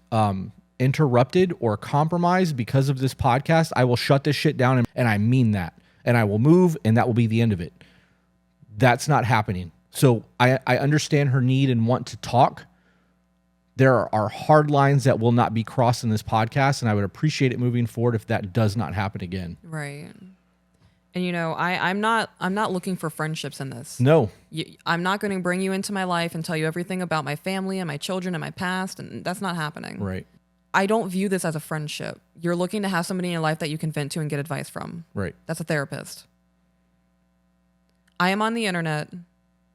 interrupted or compromised because of this podcast, I will shut this shit down and I mean that. And I will move and that will be the end of it. That's not happening. So I understand her need and want to talk. There are hard lines that will not be crossed in this podcast, and I would appreciate it moving forward if that does not happen again. Right. And you know, I'm not looking for friendships in this. No. I'm not going to bring you into my life and tell you everything about my family and my children and my past, and that's not happening. Right. I don't view this as a friendship. You're looking to have somebody in your life that you can vent to and get advice from. Right. That's a therapist. I am on the internet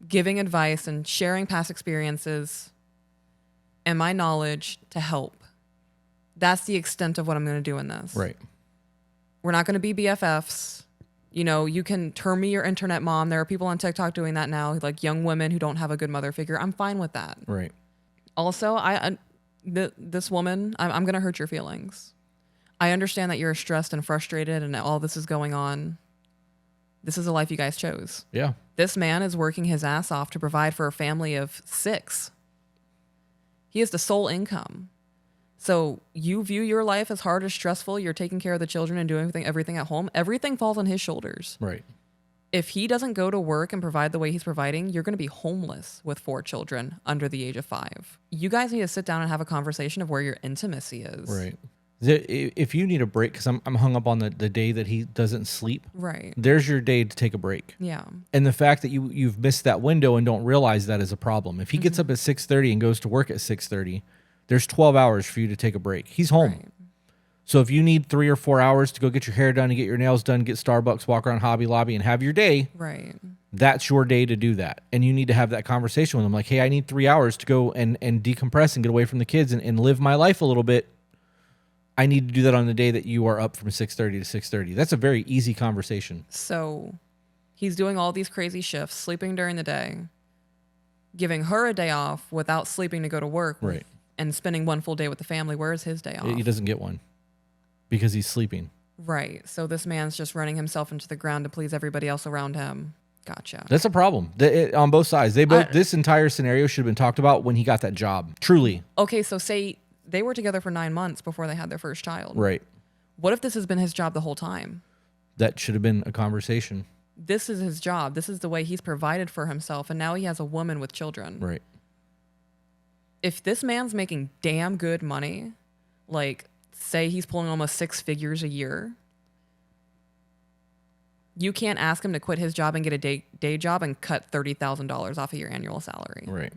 giving advice and sharing past experiences and my knowledge to help. That's the extent of what I'm going to do in this. Right. We're not going to be BFFs. You know, you can term me your internet mom. There are people on TikTok doing that now, like young women who don't have a good mother figure. I'm fine with that. Right. Also, this woman, I'm going to hurt your feelings. I understand that you're stressed and frustrated and all this is going on. This is a life you guys chose. Yeah. This man is working his ass off to provide for a family of 6. He is the sole income. So you view your life as hard or stressful. You're taking care of the children and doing everything at home. Everything falls on his shoulders. Right. If he doesn't go to work and provide the way he's providing, you're going to be homeless with 4 children under the age of 5. You guys need to sit down and have a conversation of where your intimacy is. Right. If you need a break, because I'm hung up on the day that he doesn't sleep. Right. There's your day to take a break. Yeah. And the fact that you've missed that window and don't realize that is a problem. If he gets up at 6:30 and goes to work at 6:30, there's 12 hours for you to take a break. He's home. Right. So if you need 3 or 4 hours to go get your hair done and get your nails done, get Starbucks, walk around Hobby Lobby and have your day, Right. that's your day to do that. And you need to have that conversation with him. Like, hey, I need 3 hours to go and decompress and get away from the kids and live my life a little bit. I need to do that on the day that you are up from 6:30 to 6:30. That's a very easy conversation. So he's doing all these crazy shifts, sleeping during the day, giving her a day off without sleeping to go to work. Right. And spending one full day with the family. Where is his day off? He doesn't get one because he's sleeping. Right. So this man's just running himself into the ground to please everybody else around him. Gotcha. That's a problem on both sides. This entire scenario should have been talked about when he got that job. Truly. Okay, so say they were together for 9 months before they had their first child. Right. What if this has been his job the whole time? That should have been a conversation. This is his job. This is the way he's provided for himself. And now he has a woman with children. Right. If this man's making damn good money, like say he's pulling almost 6 figures a year, you can't ask him to quit his job and get a day job and cut $30,000 off of your annual salary. Right.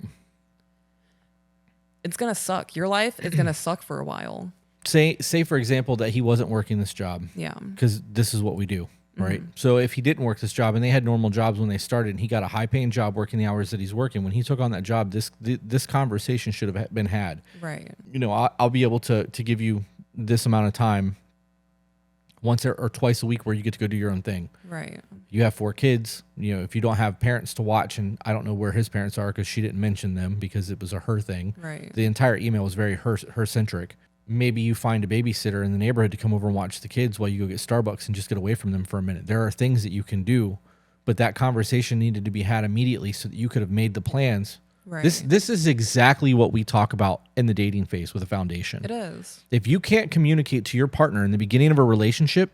It's going to suck. Your life is going to suck for a while. Say for example that he wasn't working this job. Yeah. Because this is what we do. right? So if he didn't work this job and they had normal jobs when they started and he got a high paying job working the hours that he's working, when he took on that job, this conversation should have been had. Right. You know, I'll be able to give you this amount of time once or twice a week where you get to go do your own thing. Right. You have 4 kids. You know, if you don't have parents to watch, and I don't know where his parents are because she didn't mention them because it was a her thing. Right. The entire email was very her centric. Maybe you find a babysitter in the neighborhood to come over and watch the kids while you go get Starbucks and just get away from them for a minute. There are things that you can do, but that conversation needed to be had immediately so that you could have made the plans. Right. This is exactly what we talk about in the dating phase with a foundation. It is. If you can't communicate to your partner in the beginning of a relationship,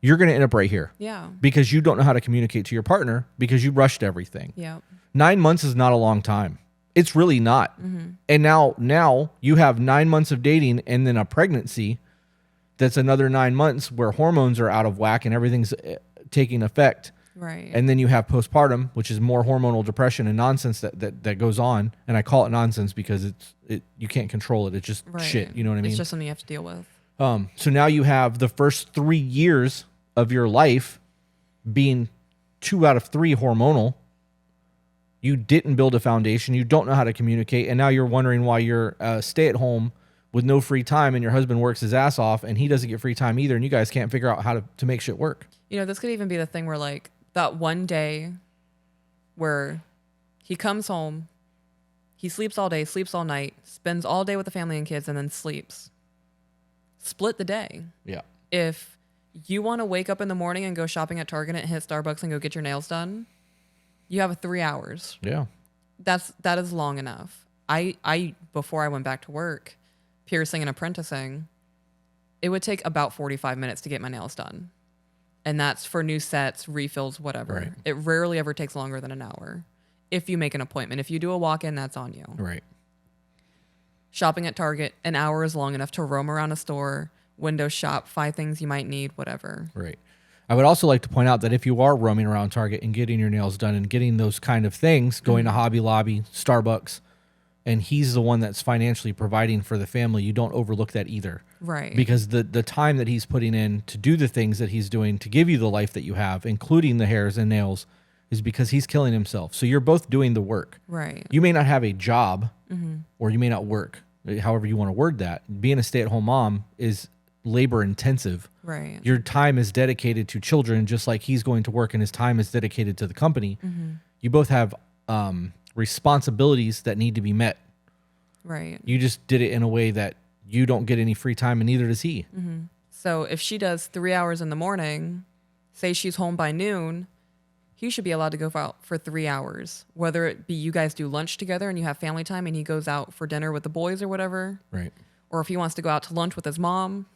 you're going to end up right here. Yeah. Because you don't know how to communicate to your partner because you rushed everything. Yeah. 9 months is not a long time. It's really not. And now you have 9 months of dating and then a pregnancy that's another 9 months where hormones are out of whack and everything's taking effect. Right. And then you have postpartum, which is more hormonal depression and nonsense that goes on. And I call it nonsense because you can't control it. It's just shit. You know what I mean? It's just something you have to deal with. So now you have the first 3 years of your life being 2 out of 3 hormonal. You didn't build a foundation. You don't know how to communicate. And now you're wondering why you're stay at home with no free time and your husband works his ass off and he doesn't get free time either. And you guys can't figure out how to make shit work. You know, this could even be the thing where like that one day where he comes home, he sleeps all day, sleeps all night, spends all day with the family and kids and then sleeps. Split the day. Yeah. If you want to wake up in the morning and go shopping at Target and hit Starbucks and go get your nails done, you have 3 hours. Yeah. That is long enough. I before I went back to work, piercing and apprenticing, it would take about 45 minutes to get my nails done. And that's for new sets, refills, whatever. Right. It rarely ever takes longer than an hour. If you make an appointment. If you do a walk-in, that's on you. Right. Shopping at Target, an hour is long enough to roam around a store, window shop, 5 things you might need, whatever. Right. I would also like to point out that if you are roaming around Target and getting your nails done and getting those kind of things, going to Hobby Lobby, Starbucks, and he's the one that's financially providing for the family, you don't overlook that either. Right. Because the time that he's putting in to do the things that he's doing to give you the life that you have, including the hairs and nails, is because he's killing himself. So you're both doing the work. Right. You may not have a job or you may not work, however you want to word that. Being a stay-at-home mom is labor intensive. Right. Your time is dedicated to children, just like he's going to work and his time is dedicated to the company. You both have responsibilities that need to be met. Right. You just did it in a way that you don't get any free time and neither does he. So if she does 3 hours in the morning, say she's home by noon, he should be allowed to go out for 3 hours. Whether it be you guys do lunch together and you have family time and he goes out for dinner with the boys or whatever. Right. Or if he wants to go out to lunch with his mom,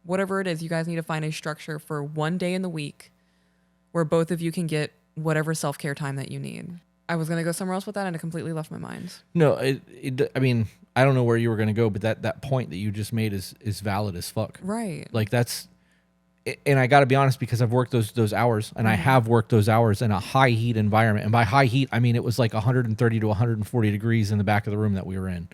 whatever it is, you guys need to find a structure for one day in the week where both of you can get whatever self-care time that you need. I was going to go somewhere else with that and it completely left my mind. No, I mean, I don't know where you were going to go, but that point that you just made is valid as fuck. Right. Like that's, and I got to be honest, because I've worked those hours and I have worked those hours in a high heat environment. And by high heat, I mean, it was like 130 to 140 degrees in the back of the room that we were in.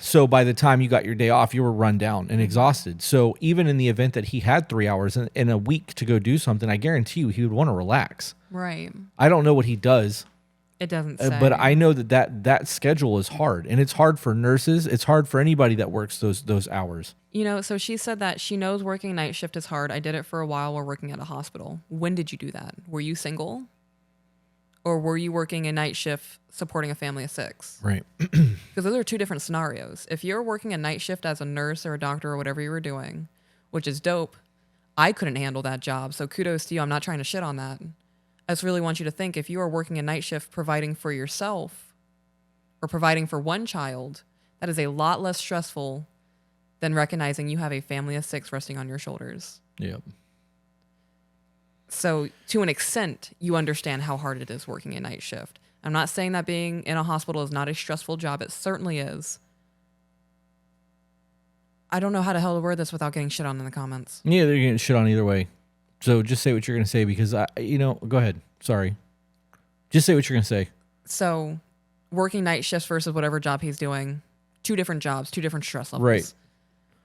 So by the time you got your day off, you were run down and exhausted. So even in the event that he had 3 hours in a week to go do something, I guarantee you he would want to relax. Right. I don't know what he does. It doesn't say. But I know that schedule is hard, and it's hard for nurses. It's hard for anybody that works those hours. You know, so she said that she knows working night shift is hard. I did it for a while while working at a hospital. When did you do that? Were you single? Or were you working a night shift supporting a family of 6? Right. Because those are 2 different scenarios. If you're working a night shift as a nurse or a doctor or whatever you were doing, which is dope, I couldn't handle that job. So kudos to you. I'm not trying to shit on that. I just really want you to think, if you are working a night shift providing for yourself or providing for one child, that is a lot less stressful than recognizing you have a family of 6 resting on your shoulders. Yep. So to an extent, you understand how hard it is working a night shift. I'm not saying that being in a hospital is not a stressful job. It certainly is. I don't know how the hell to word this without getting shit on in the comments. Yeah, they're getting shit on either way. So just say what you're going to say because, go ahead. Sorry. Just say what you're going to say. So working night shifts versus whatever job he's doing, 2 different jobs, 2 different stress levels. Right.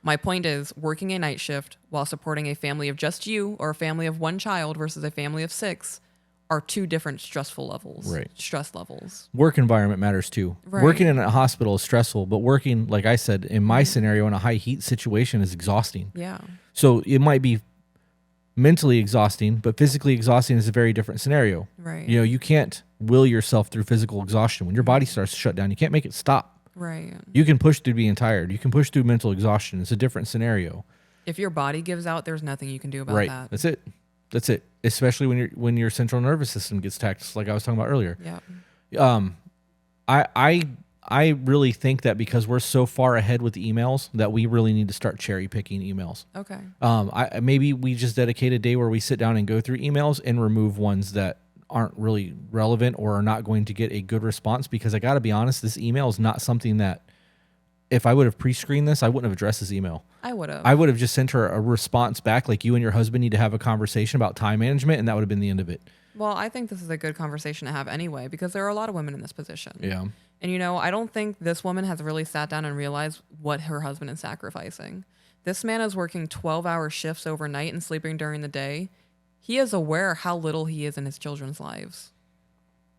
My point is, working a night shift while supporting a family of just you or a family of one child versus a family of 6 are 2 different stressful levels. Right. Stress levels. Work environment matters too. Right. Working in a hospital is stressful, but working, like I said, in my scenario, in a high heat situation is exhausting. Yeah. So it might be mentally exhausting, but physically exhausting is a very different scenario. Right. You know, you can't will yourself through physical exhaustion. When your body starts to shut down, you can't make it stop. Right. You can push through being tired. You can push through mental exhaustion. It's a different scenario. If your body gives out, there's nothing you can do about Right. that. That's it. That's it. Especially when your central nervous system gets taxed, like I was talking about earlier. Yeah. I really think that because we're so far ahead with the emails that we really need to start cherry picking emails. Okay. Maybe we just dedicate a day where we sit down and go through emails and remove ones that aren't really relevant or are not going to get a good response, because I got to be honest, this email is not something that if I would have pre-screened this, I wouldn't have addressed this email. I would have. I would have just sent her a response back like, you and your husband need to have a conversation about time management, and that would have been the end of it. Well, I think this is a good conversation to have anyway, because there are a lot of women in this position. Yeah. And, you know, I don't think this woman has really sat down and realized what her husband is sacrificing. This man is working 12-hour shifts overnight and sleeping during the day. He is aware how little he is in his children's lives.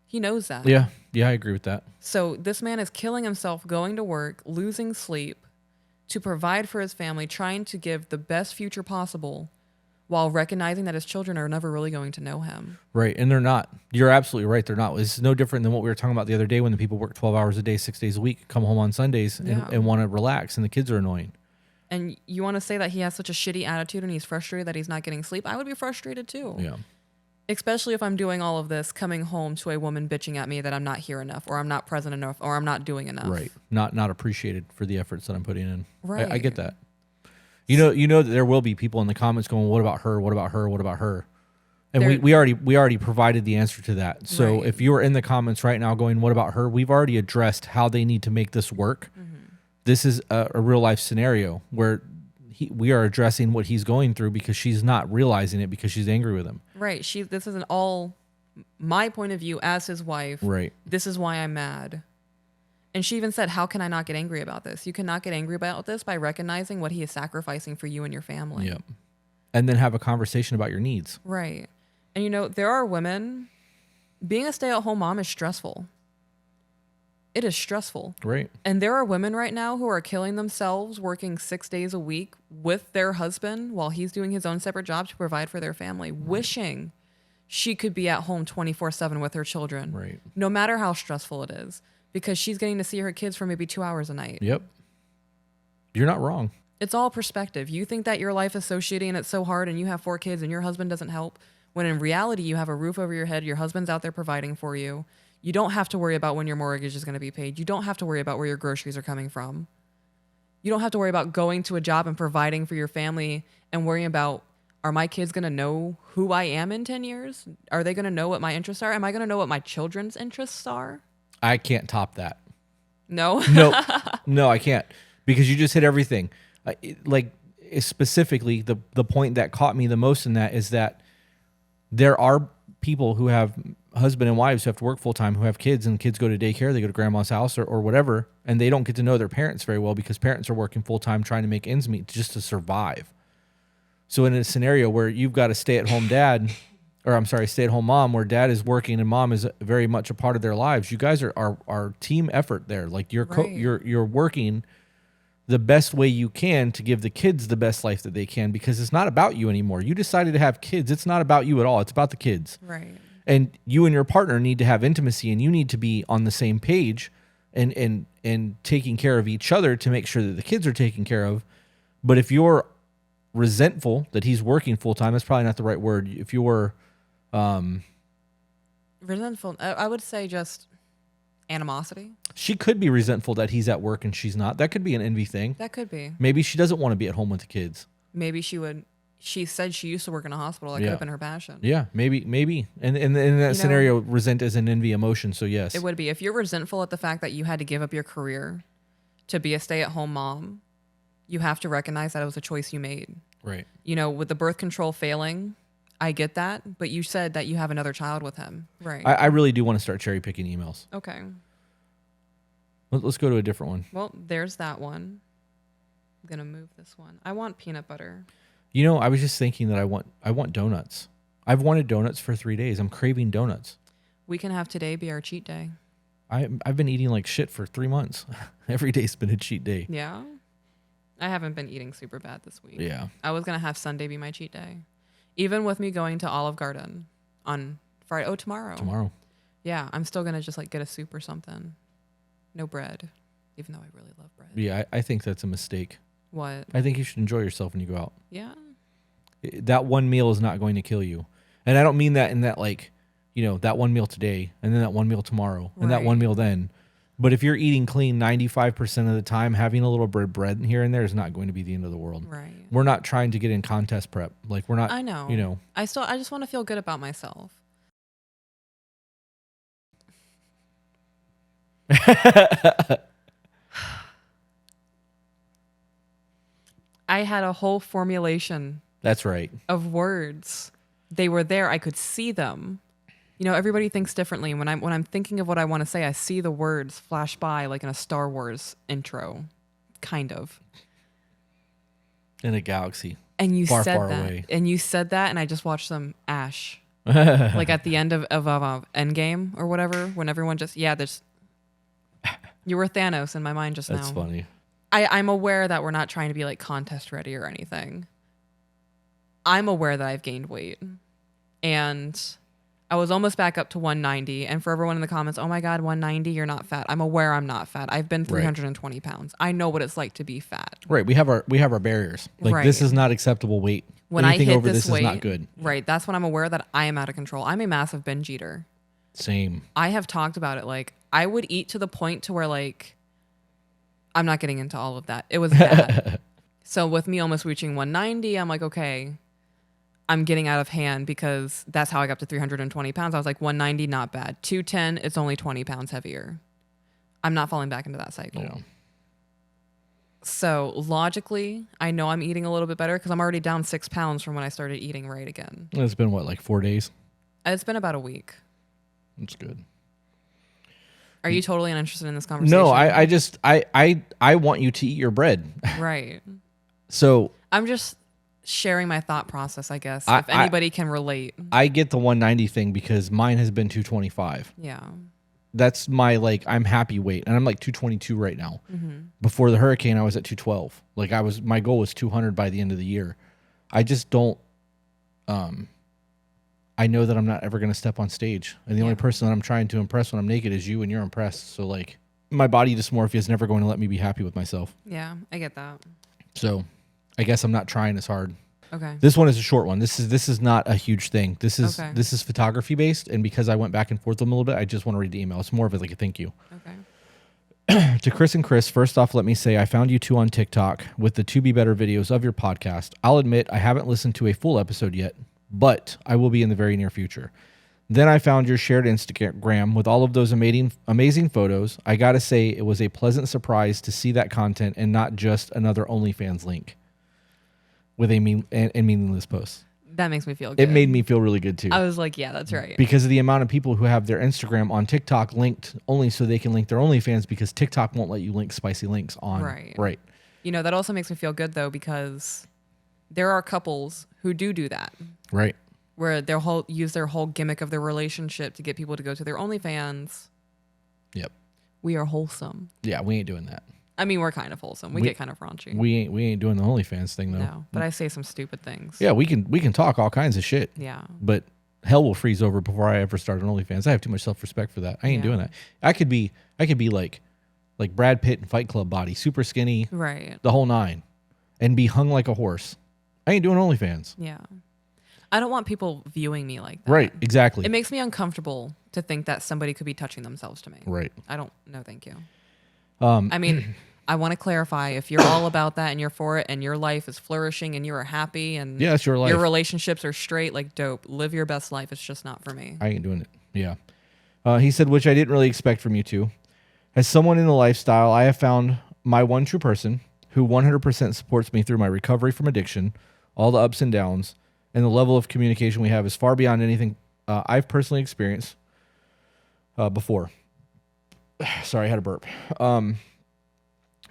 He knows that. Yeah. Yeah, I agree with that. So this man is killing himself, going to work, losing sleep to provide for his family, trying to give the best future possible while recognizing that his children are never really going to know him. Right. And they're not. You're absolutely right. They're not. It's no different than what we were talking about the other day when the people work 12 hours a day, 6 days a week, come home on Sundays and want to relax, and the kids are annoying. And you want to say that he has such a shitty attitude and he's frustrated that he's not getting sleep? I would be frustrated too. Yeah. Especially if I'm doing all of this, coming home to a woman bitching at me that I'm not here enough, or I'm not present enough, or I'm not doing enough. Right. Not appreciated for the efforts that I'm putting in. Right. I get that. You know that there will be people in the comments going, "What about her? What about her? What about her?" And we already provided the answer to that. So Right. if you are in the comments right now going, "What about her?" We've already addressed how they need to make this work. Mm-hmm. This is a real life scenario where we are addressing what he's going through because she's not realizing it because she's angry with him. Right. This isn't all my point of view as his wife. Right. This is why I'm mad. And she even said, how can I not get angry about this? You cannot get angry about this by recognizing what he is sacrificing for you and your family. Yep. And then have a conversation about your needs. Right. And you know, there are women, being a stay-at-home mom is stressful. It is stressful. Right. And there are women right now who are killing themselves working 6 days a week with their husband while he's doing his own separate job to provide for their family, wishing she could be at home 24/7 with her children. Right. No matter how stressful it is, because she's getting to see her kids for maybe 2 hours a night. Yep. You're not wrong. It's all perspective. You think that your life is so shitty and it's so hard and you have 4 kids and your husband doesn't help, when in reality you have a roof over your head, your husband's out there providing for you. You don't have to worry about when your mortgage is going to be paid. You don't have to worry about where your groceries are coming from. You don't have to worry about going to a job and providing for your family and worrying about, are my kids going to know who I am in 10 years? Are they going to know what my interests are? Am I going to know what my children's interests are? I can't top that. No? No, I can't, because you just hit everything. Specifically, the point that caught me the most in that is that there are people who have husband and wives who have to work full time, who have kids, and kids go to daycare, they go to grandma's house or whatever, and they don't get to know their parents very well because parents are working full time trying to make ends meet just to survive. So in a scenario where you've got a stay-at-home stay-at-home mom, where dad is working and mom is very much a part of their lives, you guys are team effort there. Like you're working the best way you can to give the kids the best life that they can, because it's not about you anymore. You decided to have kids. It's not about you at all. It's about the kids. Right. And you and your partner need to have intimacy, and you need to be on the same page and taking care of each other to make sure that the kids are taken care of. But if you're resentful that he's working full time, that's probably not the right word. If you're resentful, I would say just animosity. She could be resentful that he's at work and she's not. That could be an envy thing. That could be. Maybe she doesn't want to be at home with the kids. Maybe she would. She said she used to work in a hospital. That could have been her passion. Yeah, maybe. And in that scenario, resent is an envy emotion. So yes, it would be. If you're resentful at the fact that you had to give up your career to be a stay-at-home mom, you have to recognize that it was a choice you made. Right. You know, with the birth control failing, I get that. But you said that you have another child with him. Right. I really do want to start cherry picking emails. Okay. Let's go to a different one. Well, there's that one. I'm gonna move this one. I want peanut butter. You know, I was just thinking that I want donuts. I've wanted donuts for 3 days. I'm craving donuts. We can have today be our cheat day. I've been eating like shit for 3 months. Every day's been a cheat day. Yeah. I haven't been eating super bad this week. Yeah. I was gonna have Sunday be my cheat day. Even with me going to Olive Garden on Friday. Oh, tomorrow. Tomorrow. Yeah, I'm still gonna just like get a soup or something. No bread, even though I really love bread. Yeah, I think that's a mistake. What? I think you should enjoy yourself when you go out. Yeah. That one meal is not going to kill you. And I don't mean that in that like, you know, that one meal today and then that one meal tomorrow and that one Right. meal then. But if you're eating clean 95% of the time, having a little bread here and there is not going to be the end of the world. Right. We're not trying to get in contest prep. Like we're not, I know. you know. I just want to feel good about myself. I had a whole formulation That's right. of words. They were there. I could see them. You know, everybody thinks differently. When I'm thinking of what I want to say, I see the words flash by like in a Star Wars intro, kind of. In a galaxy. And you Far, said far that, away. and you said that, and I just watched them ash, like at the end of Endgame or whatever, when everyone just there's. You were Thanos in my mind just now. That's funny. I'm aware that we're not trying to be like contest ready or anything. I'm aware that I've gained weight, and I was almost back up to 190. And for everyone in the comments, oh my God, 190, you're not fat. I'm aware I'm not fat. I've been 320 pounds. I know what it's like to be fat. Right. We have our barriers. Like this is not acceptable weight. When Anything I hit over this this weight, is not good. Right. That's when I'm aware that I am out of control. I'm a massive binge eater. Same. I have talked about it. Like I would eat to the point to where like, I'm not getting into all of that. It was bad. So with me almost reaching 190, I'm like, okay, I'm getting out of hand because that's how I got up to 320 pounds. I was like, 190, not bad. 210, it's only 20 pounds heavier. I'm not falling back into that cycle. Yeah. So logically, I know I'm eating a little bit better because I'm already down 6 pounds from when I started eating right again. It's been what, like 4 days? It's been about a week. That's good. Are you totally uninterested in this conversation? No, I want you to eat your bread. Right. So I'm just sharing my thought process, I guess, I- if anybody can relate. I get the 190 thing because mine has been 225. Yeah. That's my like I'm happy weight, and I'm like 222 right now. Mm-hmm. Before the hurricane, I was at 212. Like my goal was 200 by the end of the year. I just don't. I know that I'm not ever going to step on stage, and the only person that I'm trying to impress when I'm naked is you, and you're impressed. So like, my body dysmorphia is never going to let me be happy with myself. Yeah, I get that. So, I guess I'm not trying as hard. Okay. This one is a short one. This is not a huge thing. This is Okay. this is photography based, and because I went back and forth with them a little bit, I just want to read the email. It's more of like a thank you. Okay. To Chris and Chris, first off, let me say I found you two on TikTok with the To Be Better videos of your podcast. I'll admit I haven't listened to a full episode yet, but I will be in the very near future. Then I found your shared Instagram with all of those amazing photos. I gotta say it was a pleasant surprise to see that content and not just another OnlyFans link with a meaningless post. That makes me feel good. It made me feel really good too. I was like, yeah, that's right. Because of the amount of people who have their Instagram on TikTok linked only so they can link their OnlyFans because TikTok won't let you link spicy links on. Right. You know, that also makes me feel good though, because there are couples who do that. Right. Where they'll use their whole gimmick of their relationship to get people to go to their OnlyFans. Yep. We are wholesome. Yeah, we ain't doing that. I mean, we're kind of wholesome. We get kind of raunchy. We ain't doing the OnlyFans thing though. No, but I say some stupid things. Yeah, we can talk all kinds of shit. Yeah. But hell will freeze over before I ever start an OnlyFans. I have too much self-respect for that. I ain't Yeah. doing that. I could be like Brad Pitt in Fight Club body, super skinny, Right. the whole nine, and be hung like a horse. I ain't doing OnlyFans. Yeah. I don't want people viewing me like that. Right, exactly. It makes me uncomfortable to think that somebody could be touching themselves to me. Right. I don't know. Thank you. I mean, I want to clarify, if you're all about that and you're for it and your life is flourishing and you are happy and Yeah, it's your life. your relationships are straight, like dope, live your best life. It's just not for me. I ain't doing it. Yeah. He said, which I didn't really expect from you two. As someone in the lifestyle, I have found my one true person who 100% supports me through my recovery from addiction, all the ups and downs, and the level of communication we have is far beyond anything I've personally experienced before. Sorry, I had a burp.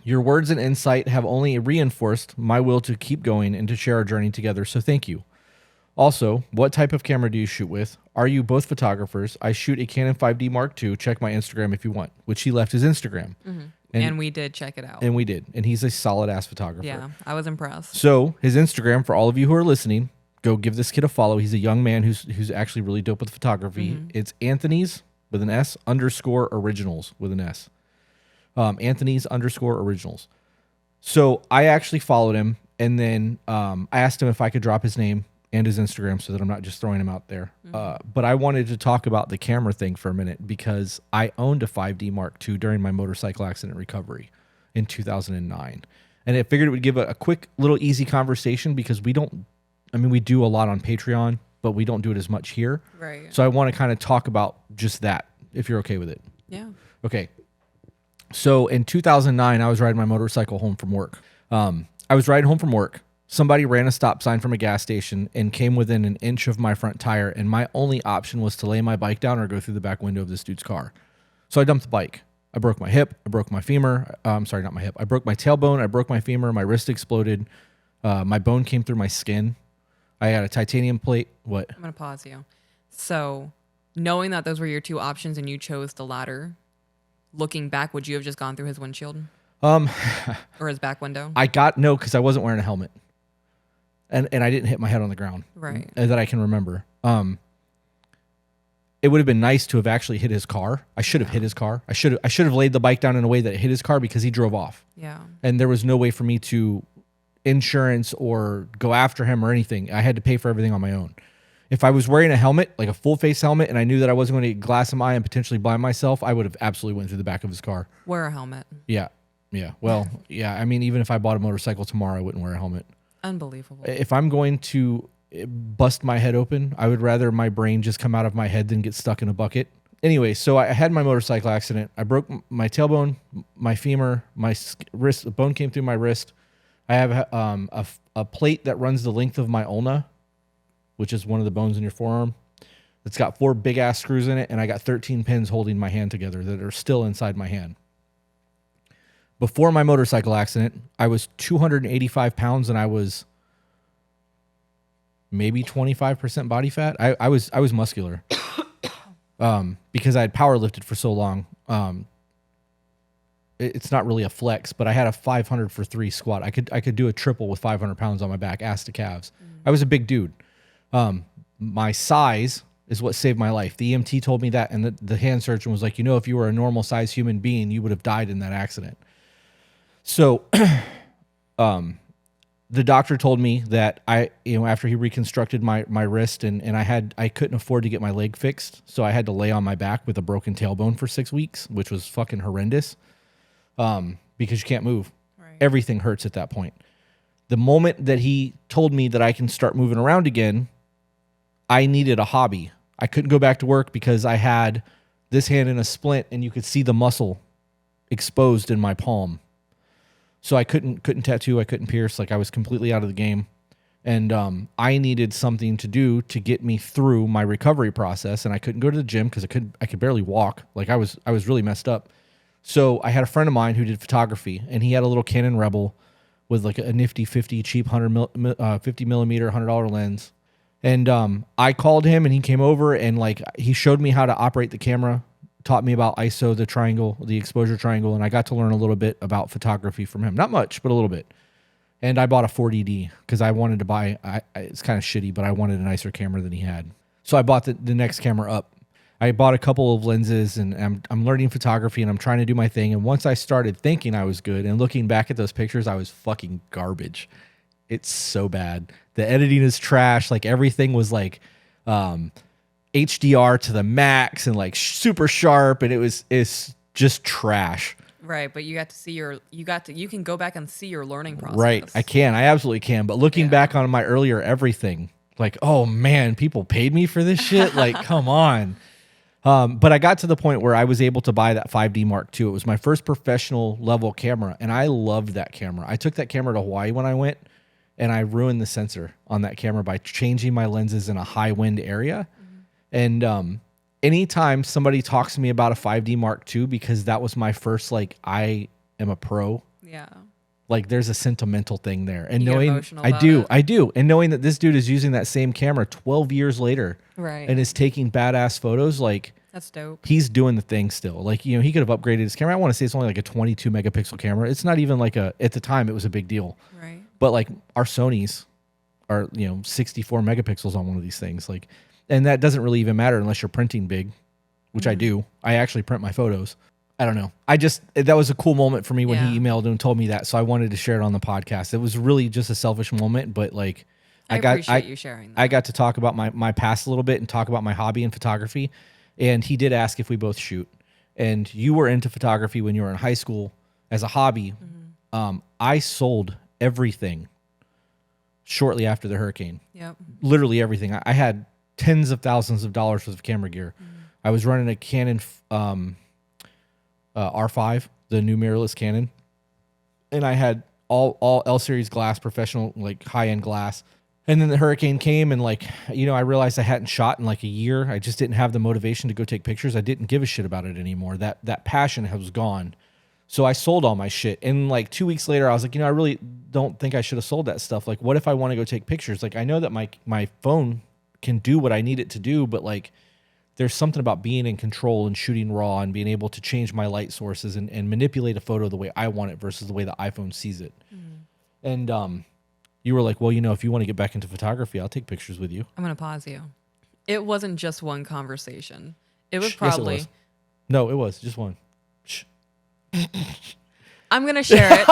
Your words and insight have only reinforced my will to keep going and to share our journey together, so thank you. Also, what type of camera do you shoot with? Are you both photographers? I shoot a Canon 5D Mark II. Check my Instagram if you want, which he left his Instagram. And we did check it out. And we did. And he's a solid ass photographer. Yeah, I was impressed. So his Instagram, for all of you who are listening, go give this kid a follow. He's a young man who's actually really dope with photography. It's Anthony's with an S _ originals with an S. Anthony's _ originals. So I actually followed him, and then I asked him if I could drop his name and his Instagram so that I'm not just throwing him out there. But I wanted to talk about the camera thing for a minute because I owned a 5D Mark II during my motorcycle accident recovery in 2009. And I figured it would give a quick little easy conversation because we do a lot on Patreon, but we don't do it as much here. Right. So I want to kind of talk about just that, if you're okay with it. Yeah. Okay. So in 2009, I was riding my motorcycle home from work. I was riding home from work. Somebody ran a stop sign from a gas station and came within an inch of my front tire, and my only option was to lay my bike down or go through the back window of this dude's car. So I dumped the bike. I broke my hip. I broke my femur. Sorry, not my hip. I broke my tailbone. I broke my femur. My wrist exploded. My bone came through my skin. I had a titanium plate. What? I'm going to pause you. So knowing that those were your two options and you chose the latter, looking back, would you have just gone through his windshield? Or his back window? No, because I wasn't wearing a helmet. And I didn't hit my head on the ground. Right. That I can remember. It would have been nice to have actually hit his car. I should have hit his car. I should have laid the bike down in a way that it hit his car because he drove off. Yeah. And there was no way for me to insurance or go after him or anything. I had to pay for everything on my own. If I was wearing a helmet, like a full face helmet, and I knew that I wasn't going to get glass in my eye and potentially blind myself, I would have absolutely went through the back of his car. Wear a helmet. Yeah. Yeah. Well, yeah. I mean, even if I bought a motorcycle tomorrow, I wouldn't wear a helmet. Unbelievable. If I'm going to bust my head open, I would rather my brain just come out of my head than get stuck in a bucket. Anyway, so I had my motorcycle accident. I broke my tailbone, my femur, my wrist, a bone came through my wrist. I have a plate that runs the length of my ulna, which is one of the bones in your forearm. It's got 4 big ass screws in it, and I got 13 pins holding my hand together that are still inside my hand. Before my motorcycle accident, I was 285 pounds and I was maybe 25% body fat. I was muscular because I had power lifted for so long. It's not really a flex, but I had a 500 for 3 squat. I could do a triple with 500 pounds on my back, ass to calves. I was a big dude. My size is what saved my life. The EMT told me that, and the hand surgeon was like, if you were a normal size human being, you would have died in that accident. So, the doctor told me that after he reconstructed my wrist and I couldn't afford to get my leg fixed. So I had to lay on my back with a broken tailbone for 6 weeks, which was fucking horrendous. Because you can't move. Right. Everything hurts at that point. The moment that he told me that I can start moving around again, I needed a hobby. I couldn't go back to work because I had this hand in a splint and you could see the muscle exposed in my palm. So I couldn't tattoo, I couldn't pierce, like I was completely out of the game. And I needed something to do to get me through my recovery process, and I couldn't go to the gym because I could barely walk. Like I was really messed up. So I had a friend of mine who did photography, and he had a little Canon Rebel with like a nifty 50 cheap 50 millimeter $100 lens. And I called him and he came over and like he showed me how to operate the camera, taught me about ISO, the triangle, the exposure triangle, and I got to learn a little bit about photography from him. Not much, but a little bit. And I bought a 4DD because I wanted to buy, it's kind of shitty, but I wanted a nicer camera than he had. So I bought the next camera up. I bought a couple of lenses and I'm learning photography and I'm trying to do my thing. And once I started thinking I was good and looking back at those pictures, I was fucking garbage. It's so bad. The editing is trash. Like everything was like HDR to the max and like super sharp. And it's just trash. Right, but you got to see you can go back and see your learning process. Right, I absolutely can. But looking back on my earlier everything, like, oh man, people paid me for this shit? Like, come on. But I got to the point where I was able to buy that 5D Mark II. It was my first professional level camera, and I loved that camera. I took that camera to Hawaii when I went, and I ruined the sensor on that camera by changing my lenses in a high wind area. Mm-hmm. And anytime somebody talks to me about a 5D Mark II, because that was my first, like, I am a pro Yeah. Like there's a sentimental thing there. And You get knowing emotional I about do, it. I do. And knowing that this dude is using that same camera 12 years later Right. and is taking badass photos, like That's dope. he's doing the thing still. Like, you know, he could have upgraded his camera. I want to say it's only like a 22 megapixel camera. It's not even like at the time it was a big deal. Right. But like our Sonys are, you know, 64 megapixels on one of these things. Like, and that doesn't really even matter unless you're printing big, which I do. I actually print my photos. I don't know. That was a cool moment for me when he emailed and told me that. So I wanted to share it on the podcast. It was really just a selfish moment, but like I appreciate you sharing that. I got to talk about my past a little bit and talk about my hobby in photography. And he did ask if we both shoot. And you were into photography when you were in high school as a hobby. I sold everything shortly after the hurricane. Yep. Literally everything. I had tens of thousands of dollars worth of camera gear. I was running a Canon R5, the new mirrorless Canon, and I had all L series glass, professional, like high end glass. And then the hurricane came, and like, you know, I realized I hadn't shot in like a year. I just didn't have the motivation to go take pictures. I didn't give a shit about it anymore. That passion was gone. So I sold all my shit. And like 2 weeks later, I was like, you know, I really don't think I should have sold that stuff. Like, what if I want to go take pictures? Like, I know that my phone can do what I need it to do, but like, there's something about being in control and shooting raw and being able to change my light sources and manipulate a photo the way I want it versus the way the iPhone sees it. And you were like, well, you know, if you want to get back into photography, I'll take pictures with you. I'm going to pause you. It wasn't just one conversation. It was Yes, probably... it was. No, it was just one. Shh. I'm going to share it.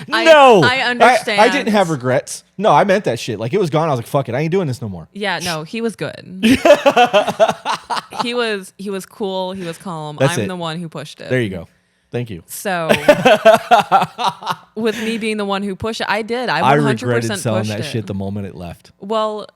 No! I understand. I didn't have regrets. No, I meant that shit. Like, it was gone. I was like, fuck it. I ain't doing this no more. Yeah, no, he was good. he was cool. He was calm. That's I'm it. the one who pushed it. There you go. Thank you. So, with me being the one who pushed it, I did. I 100% I regretted selling pushed that it. shit the moment it left. Well,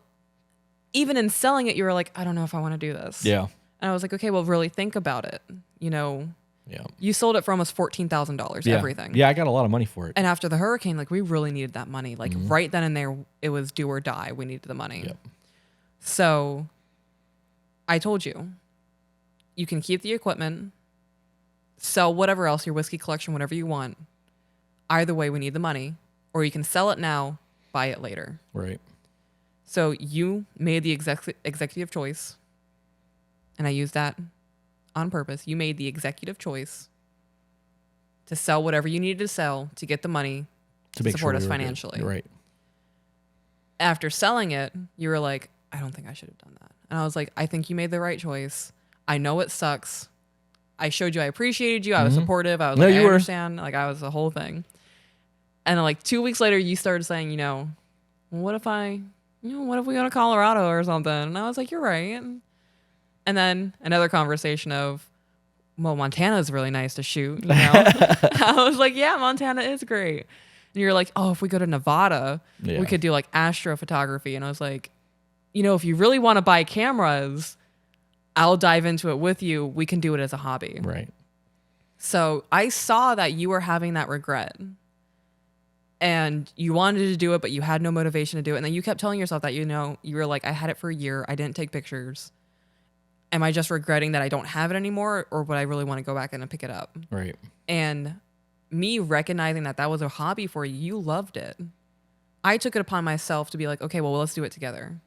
even in selling it, you were like, I don't know if I want to do this. Yeah. And I was like, okay, well, really think about it. You know, Yeah. you sold it for almost $14,000, Yeah. everything. Yeah, I got a lot of money for it. And after the hurricane, like we really needed that money. Like right then and there, it was do or die. We needed the money. Yep. So I told you, you can keep the equipment, sell whatever else, your whiskey collection, whatever you want. Either way, we need the money. Or you can sell it now, buy it later. Right. So you made the executive choice. And I used that on purpose. You made the executive choice to sell whatever you needed to sell to get the money to make support sure us we were good. financially. Right. After selling it, you were like, I don't think I should have done that. And I was like, I think you made the right choice. I know it sucks. I showed you I appreciated you. I was supportive. I was No, like, you I were. understand. Like, I was the whole thing. And then, like 2 weeks later, you started saying, you know, what if we go to Colorado or something? And I was like, you're right. And then another conversation of, well, Montana is really nice to shoot. You know? I was like, yeah, Montana is great. And you're like, oh, if we go to Nevada, Yeah. we could do like astrophotography. And I was like, you know, if you really want to buy cameras, I'll dive into it with you. We can do it as a hobby. Right. So I saw that you were having that regret. And you wanted to do it, but you had no motivation to do it. And then you kept telling yourself that, you know, you were like, I had it for a year. I didn't take pictures. Am I just regretting that I don't have it anymore? Or would I really want to go back and pick it up? Right. And me recognizing that that was a hobby for you, you loved it. I took it upon myself to be like, okay, well, let's do it together.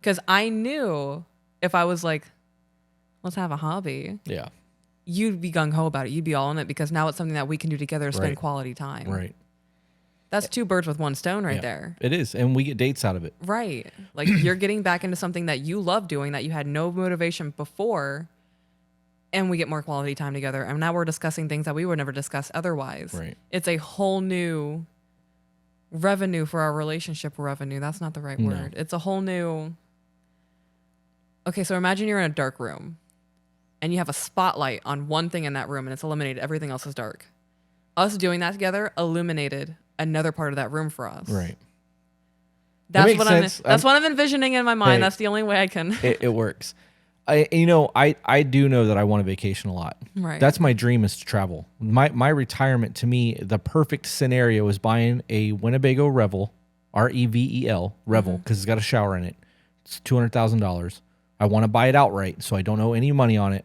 Because I knew if I was like, let's have a hobby, Yeah. you'd be gung-ho about it. You'd be all in it because now it's something that we can do together to spend Right. quality time. Right. That's two birds with one stone right Yeah. there. It is. And we get dates out of it. Right. Like you're getting back into something that you love doing that you had no motivation before, and we get more quality time together. And now we're discussing things that we would never discuss otherwise. Right. It's a whole new revenue for our relationship. Revenue. That's not the right No. word. It's a whole new. Okay, so imagine you're in a dark room and you have a spotlight on one thing in that room and it's illuminated. Everything else is dark. Us doing that together illuminated another part of that room for us. Right. That's makes what sense. that's what I'm envisioning in my mind. Hey. That's the only way I can. It works. I do know that I want to vacation a lot. Right. That's my dream, is to travel. My retirement, to me, the perfect scenario is buying a Winnebago Revel, Revel, Revel, because it's got a shower in it. It's $200,000. I want to buy it outright, so I don't owe any money on it.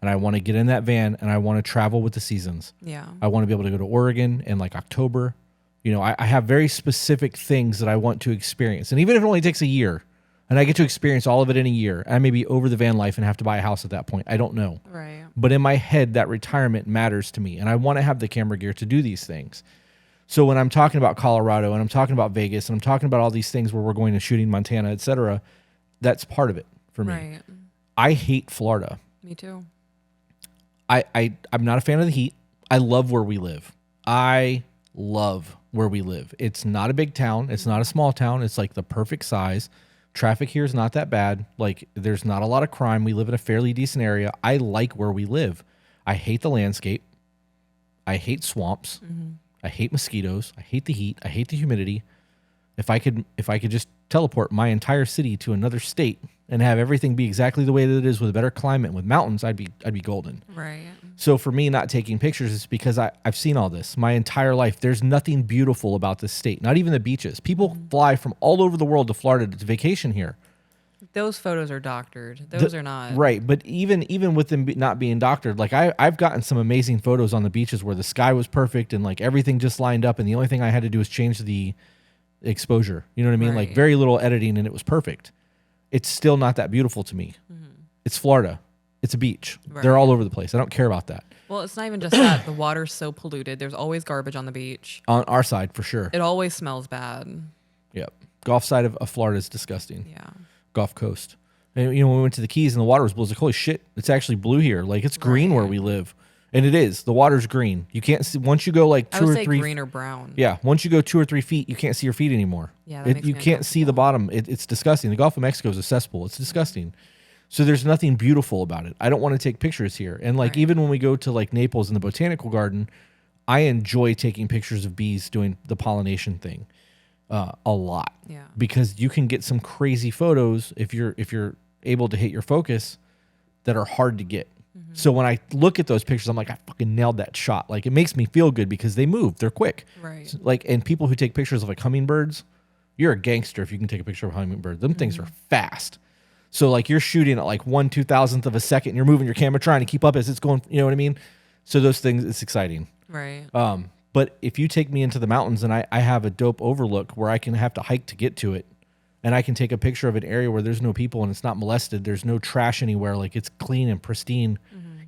and I want to get in that van and I want to travel with the seasons. Yeah. I want to be able to go to Oregon in like October. You know, I have very specific things that I want to experience. And even if it only takes a year and I get to experience all of it in a year, I may be over the van life and have to buy a house at that point. I don't know. Right. But in my head, that retirement matters to me. And I want to have the camera gear to do these things. So when I'm talking about Colorado and I'm talking about Vegas and I'm talking about all these things where we're going to shooting Montana, et cetera, that's part of it for me. Right. I hate Florida. Me too. I'm not a fan of the heat. I love where we live. I love where we live. It's not a big town. It's not a small town. It's like the perfect size. Traffic here is not that bad. Like there's not a lot of crime. We live in a fairly decent area. I like where we live. I hate the landscape. I hate swamps. I hate mosquitoes. I hate the heat. I hate the humidity. If I could just teleport my entire city to another state and have everything be exactly the way that it is with a better climate and with mountains, I'd be golden. Right. So for me, not taking pictures is because I've seen all this my entire life. There's nothing beautiful about this state, not even the beaches. People fly from all over the world to Florida to vacation here. Those photos are doctored. Those are not. Right, but even with them not being doctored, like I've gotten some amazing photos on the beaches where the sky was perfect and like everything just lined up, and the only thing I had to do was change the exposure. You know what I mean? Like Right. very little editing, and it was perfect. It's still not that beautiful to me. It's Florida. It's a beach. Right. They're all over the place. I don't care about that. Well, it's not even just that. The water's so polluted. There's always garbage on the beach. On our side, for sure. It always smells bad. Yep. Gulf side of Florida is disgusting. Yeah. Gulf Coast. And, you know, when we went to the Keys and the water was blue, I was like, holy shit, it's actually blue here. Like, it's green where we live. And it is. The water's green. You can't see, once you go like I two would or say three. green or brown. Yeah. Once you go 2 or 3 feet, you can't see your feet anymore. Yeah, that makes You me can't see the bottom. It's disgusting. The Gulf of Mexico is a cesspool. It's disgusting. So there's nothing beautiful about it. I don't want to take pictures here. And like, even when we go to like Naples in the botanical garden, I enjoy taking pictures of bees doing the pollination thing a lot. Yeah. Because you can get some crazy photos if you're able to hit your focus that are hard to get. So when I look at those pictures, I'm like, I fucking nailed that shot. Like, it makes me feel good because they move. They're quick. Right. So, like, and people who take pictures of like hummingbirds, you're a gangster if you can take a picture of a hummingbird. Them things are fast. So like, you're shooting at like 1/2000th of a second and you're moving your camera trying to keep up as it's going, you know what I mean? So those things, it's exciting. Right. But if you take me into the mountains and I have a dope overlook where I can have to hike to get to it, and I can take a picture of an area where there's no people and it's not molested, there's no trash anywhere, like it's clean and pristine,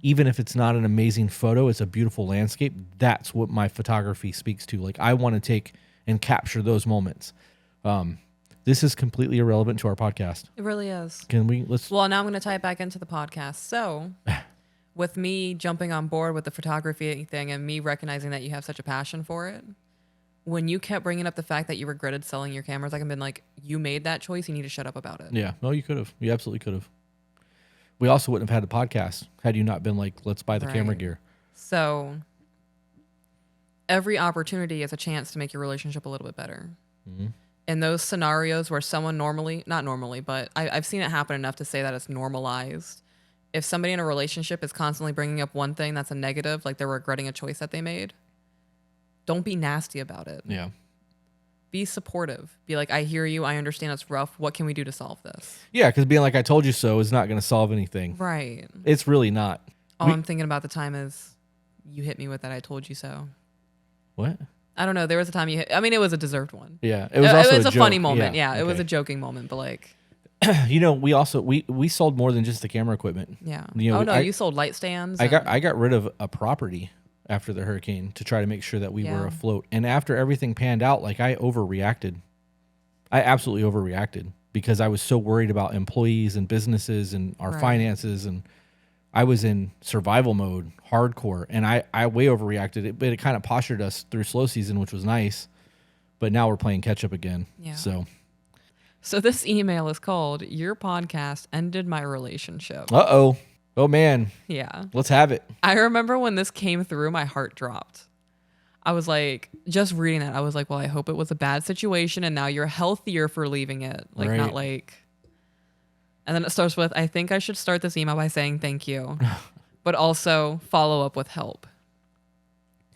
even if it's not an amazing photo, it's a beautiful landscape. That's what my photography speaks to. Like, I want to take and capture those moments. This is completely irrelevant to our podcast. It really is. Let's Well, now I'm going to tie it back into the podcast. So, with me jumping on board with the photography thing and me recognizing that you have such a passion for it, when you kept bringing up the fact that you regretted selling your cameras, I can been like, you made that choice. You need to shut up about it. Yeah. No, you could have. You absolutely could have. We also wouldn't have had the podcast had you not been like, let's buy the camera Right. gear. So, every opportunity is a chance to make your relationship a little bit better. In those scenarios where someone not normally, but I've seen it happen enough to say that it's normalized. If somebody in a relationship is constantly bringing up one thing that's a negative, like they're regretting a choice that they made, don't be nasty about it. Yeah. Be supportive. Be like, I hear you. I understand it's rough. What can we do to solve this? Yeah, because being like, I told you so is not going to solve anything. Right. It's really not. All I'm thinking about the time is you hit me with that. I told you so. What? I don't know. There was a time you hit. I mean, it was a deserved one. Yeah. It was also a joke. funny moment. Yeah. It was okay. a joking moment, but like, You know, we also we sold more than just the camera equipment. yeah. You know, oh no, I- you sold light stands. I got rid of a property after the hurricane to try to make sure that we were Yeah. afloat. And after everything panned out, like, I overreacted. I absolutely overreacted because I was so worried about employees and businesses and our Right. finances, and I was in survival mode, hardcore, and I way overreacted. But it kind of postured us through slow season, which was nice. But now we're playing catch up again. Yeah. So, this email is called "Your Podcast Ended My Relationship." oh man, Yeah. let's have it. I remember when this came through, my heart dropped. I was like, just reading that, I was like, well, I hope it was a bad situation and now you're healthier for leaving it. Like, Right. not like. And then it starts with, I think I should start this email by saying thank you, but also follow up with help.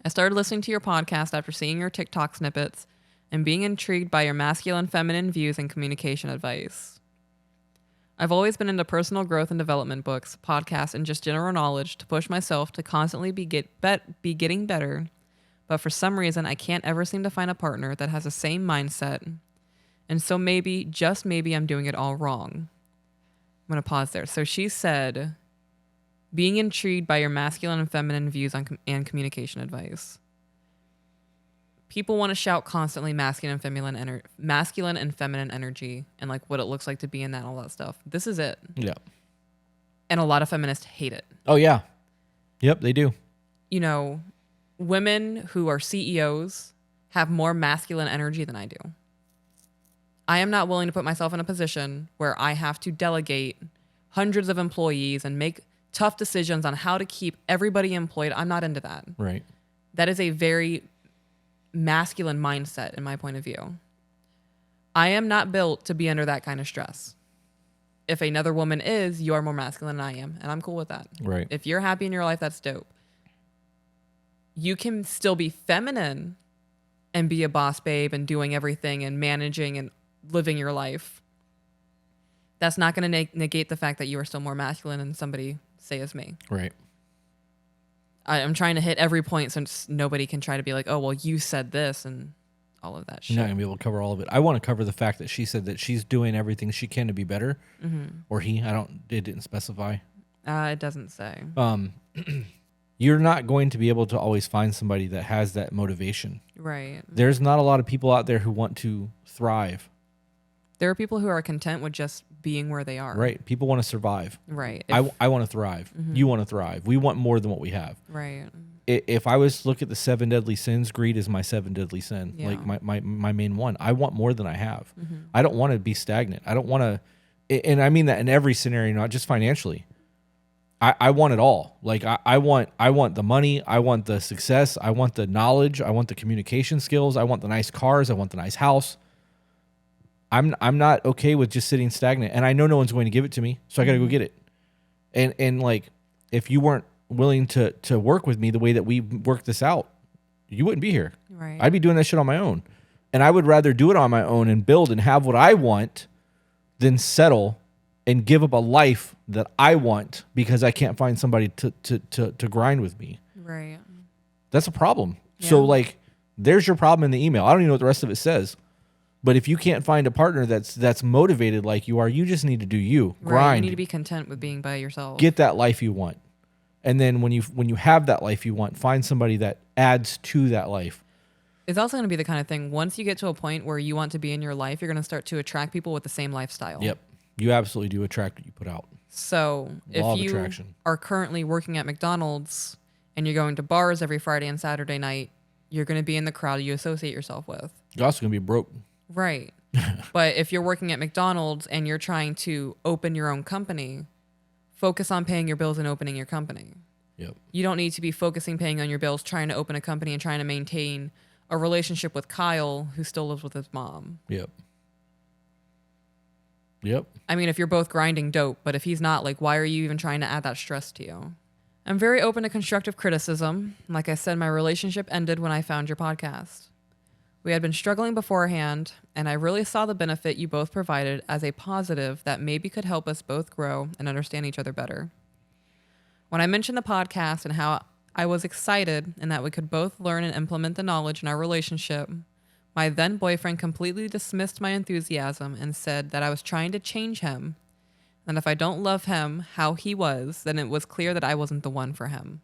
I started listening to your podcast after seeing your TikTok snippets and being intrigued by your masculine, feminine views and communication advice. I've always been into personal growth and development books, podcasts, and just general knowledge to push myself to constantly be getting better. But for some reason, I can't ever seem to find a partner that has the same mindset. And so maybe, just maybe, I'm doing it all wrong. I'm going to pause there. So she said, being intrigued by your masculine and feminine views on and communication advice. People want to shout constantly masculine and feminine energy and like what it looks like to be in that and all that stuff. This is it. Yeah. And a lot of feminists hate it. Oh, yeah. Yep, they do. You know, women who are CEOs have more masculine energy than I do. I am not willing to put myself in a position where I have to delegate hundreds of employees and make tough decisions on how to keep everybody employed. I'm not into that. Right. That is a very masculine mindset in my point of view. I am not built to be under that kind of stress. If another woman is, you are more masculine than I am, and I'm cool with that. Right. If you're happy in your life, that's dope. You can still be feminine and be a boss babe and doing everything and managing and living your life. That's not going to negate the fact that you are still more masculine than somebody, say, as me. Right. I'm trying to hit every point since nobody can try to be like, oh, well, you said this and all of that shit. You're not going to be able to cover all of it. I want to cover the fact that she said that she's doing everything she can to be better. Mm-hmm. Or he. It didn't specify. It doesn't say. You're not going to be able to always find somebody that has that motivation. Right. There's not a lot of people out there who want to thrive. There are people who are content with just being where they are. Right. People want to survive. Right. I want to thrive. Mm-hmm. You want to thrive. We want more than what we have. Right. If I was to look at the 7 deadly sins, greed is my 7 deadly sin. Yeah. Like my main one. I want more than I have. Mm-hmm. I don't want to be stagnant. I don't want to, and I mean that in every scenario, not just financially. I want it all. Like I want the money. I want the success. I want the knowledge. I want the communication skills. I want the nice cars. I want the nice house. I'm not okay with just sitting stagnant, and I know no one's going to give it to me, so I got to go get it. And like, if you weren't willing to work with me the way that we work this out, you wouldn't be here. Right. I'd be doing that shit on my own, and I would rather do it on my own and build and have what I want than settle and give up a life that I want because I can't find somebody to grind with me. Right. That's a problem. Yeah. So like, there's your problem in the email. I don't even know what the rest of it says. But if you can't find a partner that's motivated like you are, you just need to do you. Right. Grind. You need to be content with being by yourself. Get that life you want. And then when you have that life you want, find somebody that adds to that life. It's also going to be the kind of thing, once you get to a point where you want to be in your life, you're going to start to attract people with the same lifestyle. Yep. You absolutely do attract what you put out. So Law if of you attraction. are currently working at McDonald's and you're going to bars every Friday and Saturday night, you're going to be in the crowd you associate yourself with. You're also going to be broke. Right. But if you're working at McDonald's and you're trying to open your own company, focus on paying your bills and opening your company. Yep. You don't need to be paying on your bills, trying to open a company and trying to maintain a relationship with Kyle, who still lives with his mom. Yep. Yep. I mean, if you're both grinding, dope. But if he's not, like, why are you even trying to add that stress to you? I'm very open to constructive criticism. Like I said, my relationship ended when I found your podcast. We had been struggling beforehand, and I really saw the benefit you both provided as a positive that maybe could help us both grow and understand each other better. When I mentioned the podcast and how I was excited and that we could both learn and implement the knowledge in our relationship, my then boyfriend completely dismissed my enthusiasm and said that I was trying to change him, and if I don't love him how he was, then it was clear that I wasn't the one for him.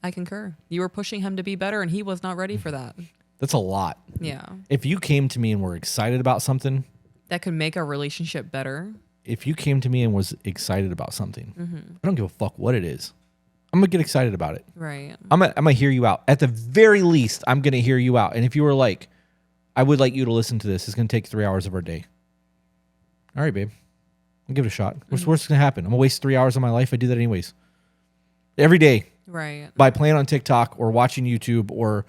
I concur. You were pushing him to be better, and he was not ready for that. That's a lot. Yeah. If you came to me and were excited about something, That could make our relationship better. if you came to me and was excited about something, Mm-hmm. I don't give a fuck what it is. I'm going to get excited about it. Right. I'm gonna hear you out. At the very least, I'm gonna hear you out. And if you were like, I would like you to listen to this, it's gonna take 3 hours of our day. All right, babe. I'll give it a shot. What's gonna happen? I'm gonna waste 3 hours of my life. I do that anyways. Every day. Right. By playing on TikTok or watching YouTube or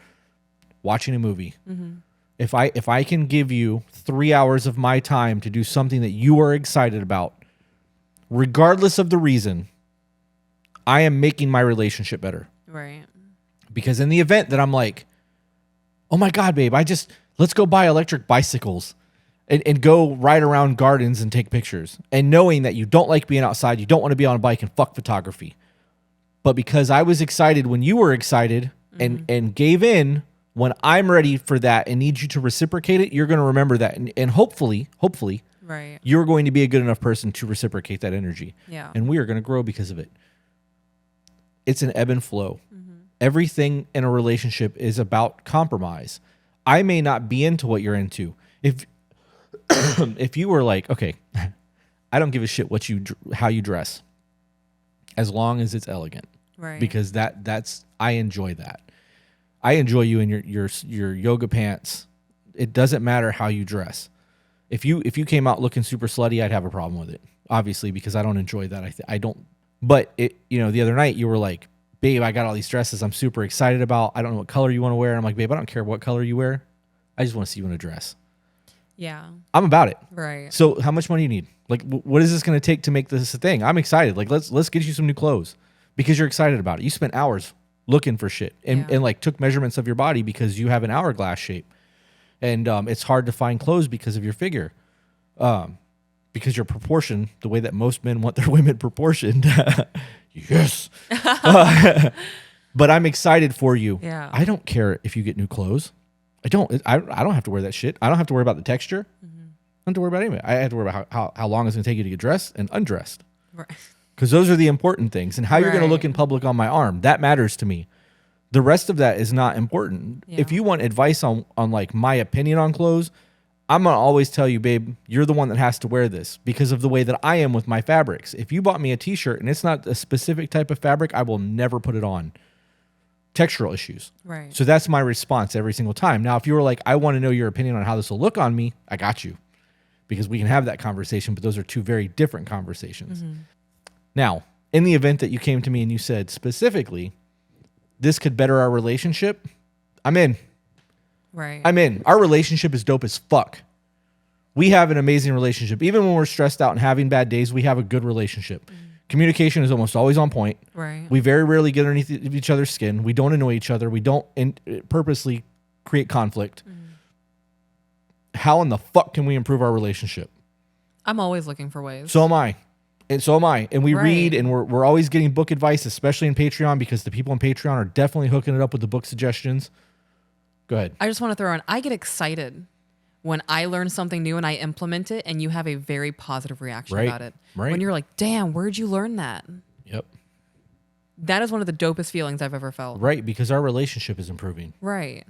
watching a movie. Mm-hmm. If I can give you 3 hours of my time to do something that you are excited about, regardless of the reason, I am making my relationship better. Right. Because in the event that I'm like, oh my God, babe, let's go buy electric bicycles. and go ride around gardens and take pictures, and knowing that you don't like being outside, you don't want to be on a bike, and fuck photography. But because I was excited when you were excited and gave in when I'm ready for that and need you to reciprocate it, you're going to remember that. And hopefully, Right. you're going to be a good enough person to reciprocate that energy. Yeah. And we are going to grow because of it. It's an ebb and flow. Everything in a relationship is about compromise. I may not be into what you're into. If you were like, okay, I don't give a shit how you dress, as long as it's elegant, Right. because that's I enjoy that. I enjoy you in your yoga pants. It doesn't matter how you dress. If you came out looking super slutty, I'd have a problem with it, obviously, because I don't enjoy that. I don't. But the other night you were like, babe, I got all these dresses I'm super excited about. I don't know what color you want to wear. And I'm like, babe, I don't care what color you wear. I just want to see you in a dress. Yeah. I'm about it. Right. So how much money do you need? Like, what is this going to take to make this a thing? I'm excited. Like, let's get you some new clothes because you're excited about it. You spent hours looking for shit and like took measurements of your body because you have an hourglass shape. And it's hard to find clothes because of your figure. Because your proportion, the way that most men want their women proportioned. Yes. But I'm excited for you. Yeah. I don't care if you get new clothes. I don't have to wear that shit. I don't have to worry about the texture. I don't have to worry about anything. I have to worry about how long it's going to take you to get dressed and undressed. Right. Because those are the important things. And how you're going to look in public on my arm, that matters to me. The rest of that is not important. Yeah. If you want advice on like my opinion on clothes, I'm going to always tell you, babe, you're the one that has to wear this because of the way that I am with my fabrics. If you bought me a t-shirt and it's not a specific type of fabric, I will never put it on. Textural issues. Right. So that's my response every single time. Now, if you were like, I want to know your opinion on how this will look on me, I got you. Because we can have that conversation, but those are two very different conversations. Now, in the event that you came to me and you said specifically, this could better our relationship, I'm in. Right. I'm in. Our relationship is dope as fuck. We have an amazing relationship. Even when we're stressed out and having bad days, we have a good relationship. Communication is almost always on point. Right. We very rarely get underneath each other's skin. We don't annoy each other. We don't purposely create conflict. How in the fuck can we improve our relationship? I'm always looking for ways. So am I. And so am I. And we Right. read and we're always getting book advice, especially in Patreon, because the people in Patreon are definitely hooking it up with the book suggestions. Go ahead. I just want to throw in, I get excited when I learn something new and I implement it and you have a very positive reaction Right. about it. Right. When you're like, damn, where'd you learn that? Yep. That is one of the dopest feelings I've ever felt. Right, because our relationship is improving. Right.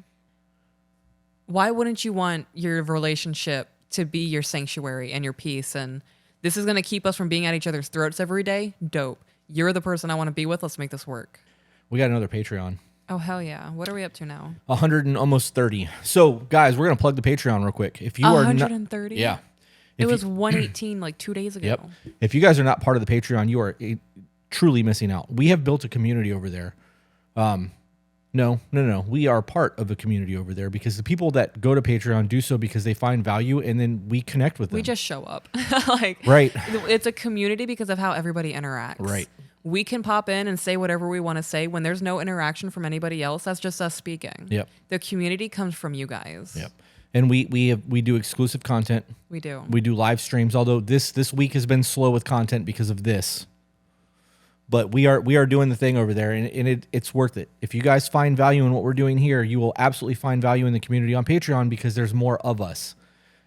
Why wouldn't you want your relationship to be your sanctuary and your peace? And this is going to keep us from being at each other's throats every day? Dope. You're the person I want to be with. Let's make this work. We got another Patreon. Oh, hell yeah. What are we up to now? 100 and almost 30. So, guys, we're going to plug the Patreon real quick. If you are not 130? Yeah. It If was you- 118 like 2 days ago. Yep. If you guys are not part of the Patreon, you are truly missing out. We have built a community over there. No. We are part of a community over there because the people that go to Patreon do so because they find value and then we connect with them. We just show up. Like, Right. It's a community because of how everybody interacts. Right. We can pop in and say whatever we want to say. When there's no interaction from anybody else, that's just us speaking. Yep. The community comes from you guys. Yep. And we do exclusive content. We do. We do live streams, although this week has been slow with content because of this. But we are doing the thing over there, and it's worth it. If you guys find value in what we're doing here, you will absolutely find value in the community on Patreon because there's more of us.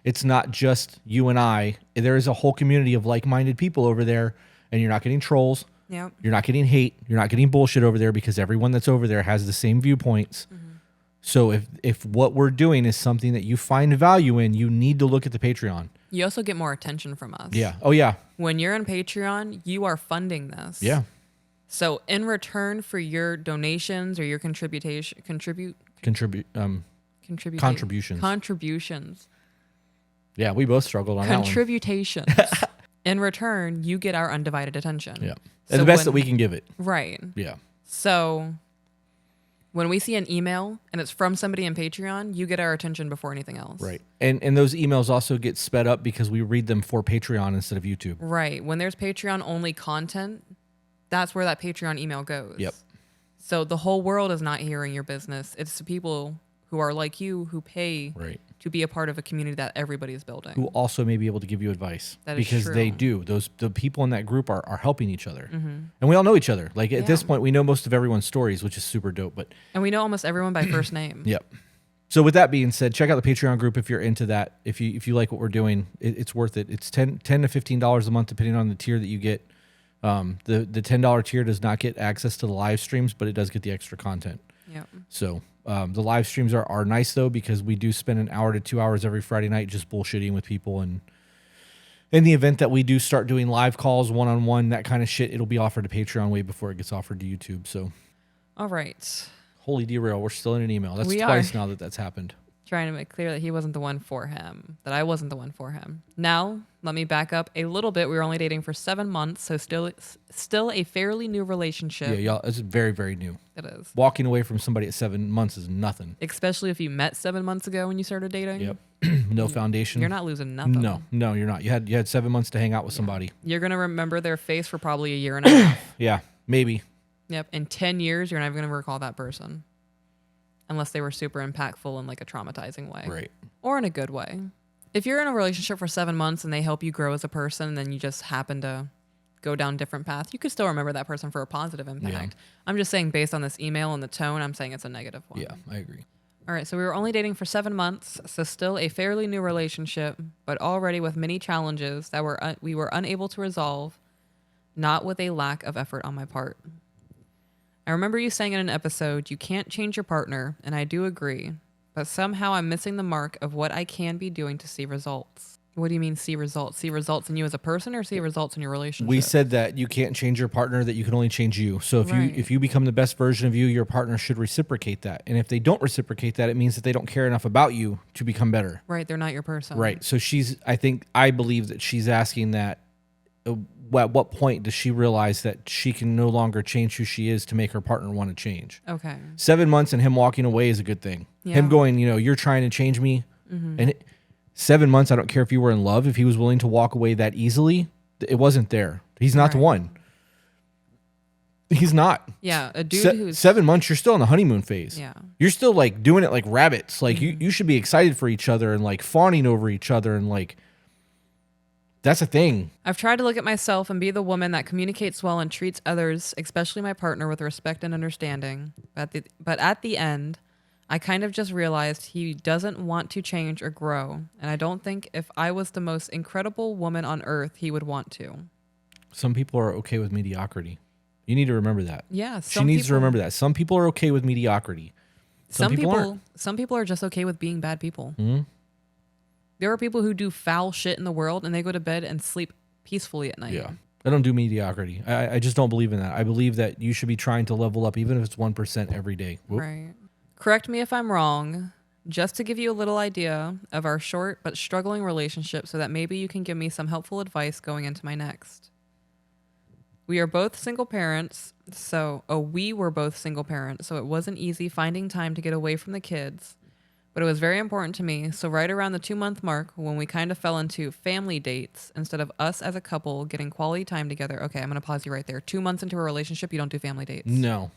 It's not just you and I. There is a whole community of like-minded people over there, and you're not getting trolls. Yep. You're not getting hate. You're not getting bullshit over there because everyone that's over there has the same viewpoints. So if what we're doing is something that you find value in, you need to look at the Patreon. You also get more attention from us. Yeah. Oh, yeah. When you're on Patreon, you are funding this. Yeah. So in return for your donations or your contributions. Yeah, we both struggled on that one. Contributions. In return, you get our undivided attention. Yeah. So And the best that we can give it. Right. Yeah. So when we see an email and it's from somebody in Patreon, you get our attention before anything else. Right. And those emails also get sped up because we read them for Patreon instead of YouTube. Right. When there's Patreon only content, that's where that Patreon email goes. Yep. So the whole world is not hearing your business. It's the people who are like you who pay Right. to be a part of a community that everybody is building. Who also may be able to give you advice. That is because true. they do. The people in that group are helping each other. And we all know each other. Like at this point, we know most of everyone's stories, which is super dope. But And we know almost everyone by first name. Yep. So with that being said, check out the Patreon group if you're into that. If you like what we're doing, it's worth it. It's $10 to $15 a month, depending on the tier that you get. The $10 tier does not get access to the live streams, but it does get the extra content. Yep. So the live streams are nice though, because we do spend an hour to 2 hours every Friday night just bullshitting with people. And in the event that we do start doing live calls, one-on-one, that kind of shit, it'll be offered to Patreon way before it gets offered to YouTube. So, all right. Holy derail. We're still in an email. That's We twice are. now that's happened. Trying to make clear that he wasn't the one for him, that I wasn't the one for him. Now, let me back up a little bit. We were only dating for 7 months, so still a fairly new relationship. Yeah, y'all, it's very, very new. It is. Walking away from somebody at 7 months is nothing. Especially if you met 7 months ago when you started dating. Yep. No foundation. You're not losing nothing. No, you're not. You had 7 months to hang out with somebody. You're going to remember their face for probably a year and a half. Yeah, maybe. Yep. In 10 years, you're never going to recall that person. Unless they were super impactful in like a traumatizing way. Right. Or in a good way. If you're in a relationship for 7 months and they help you grow as a person, and then you just happen to go down different paths, you could still remember that person for a positive impact. Yeah. I'm just saying based on this email and the tone, I'm saying it's a negative one. Yeah, I agree. All right, so we were only dating for 7 months, so still a fairly new relationship, but already with many challenges that we were unable to resolve, not with a lack of effort on my part. I remember you saying in an episode, you can't change your partner, and I do agree, but somehow I'm missing the mark of what I can be doing to see results. What do you mean see results? See results in you as a person, or see results in your relationship? We said that you can't change your partner, that you can only change you. So if you become the best version of you, your partner should reciprocate that. And if they don't reciprocate that, it means that they don't care enough about you to become better. Right, they're not your person. Right. So I believe that she's asking that at what point does she realize that she can no longer change who she is to make her partner want to change? Okay. 7 months and him walking away is a good thing. Yeah. Him going, you're trying to change me. And 7 months, I don't care if you were in love, if he was willing to walk away that easily, it wasn't there. He's not the one. He's not. Yeah, a dude who's 7 months, you're still in the honeymoon phase. Yeah. You're still like doing it like rabbits. Like you should be excited for each other and like fawning over each other, and like that's a thing. I've tried to look at myself and be the woman that communicates well and treats others, especially my partner, with respect and understanding. But at the end, I kind of just realized he doesn't want to change or grow. And I don't think if I was the most incredible woman on earth, he would want to. Some people are okay with mediocrity. You need to remember that. Yeah. She needs to remember that. Some people are okay with mediocrity. Some people aren't. Some people are just okay with being bad people. Mm-hmm. There are people who do foul shit in the world and they go to bed and sleep peacefully at night. Yeah. I don't do mediocrity. I just don't believe in that. I believe that you should be trying to level up, even if it's 1% every day. Whoop. Right. Correct me if I'm wrong, just to give you a little idea of our short but struggling relationship so that maybe you can give me some helpful advice going into my next. We are both single parents, so it wasn't easy finding time to get away from the kids, but it was very important to me. So right around the 2-month mark, when we kind of fell into family dates, instead of us as a couple getting quality time together. Okay, I'm going to pause you right there. 2 months into a relationship, you don't do family dates. No.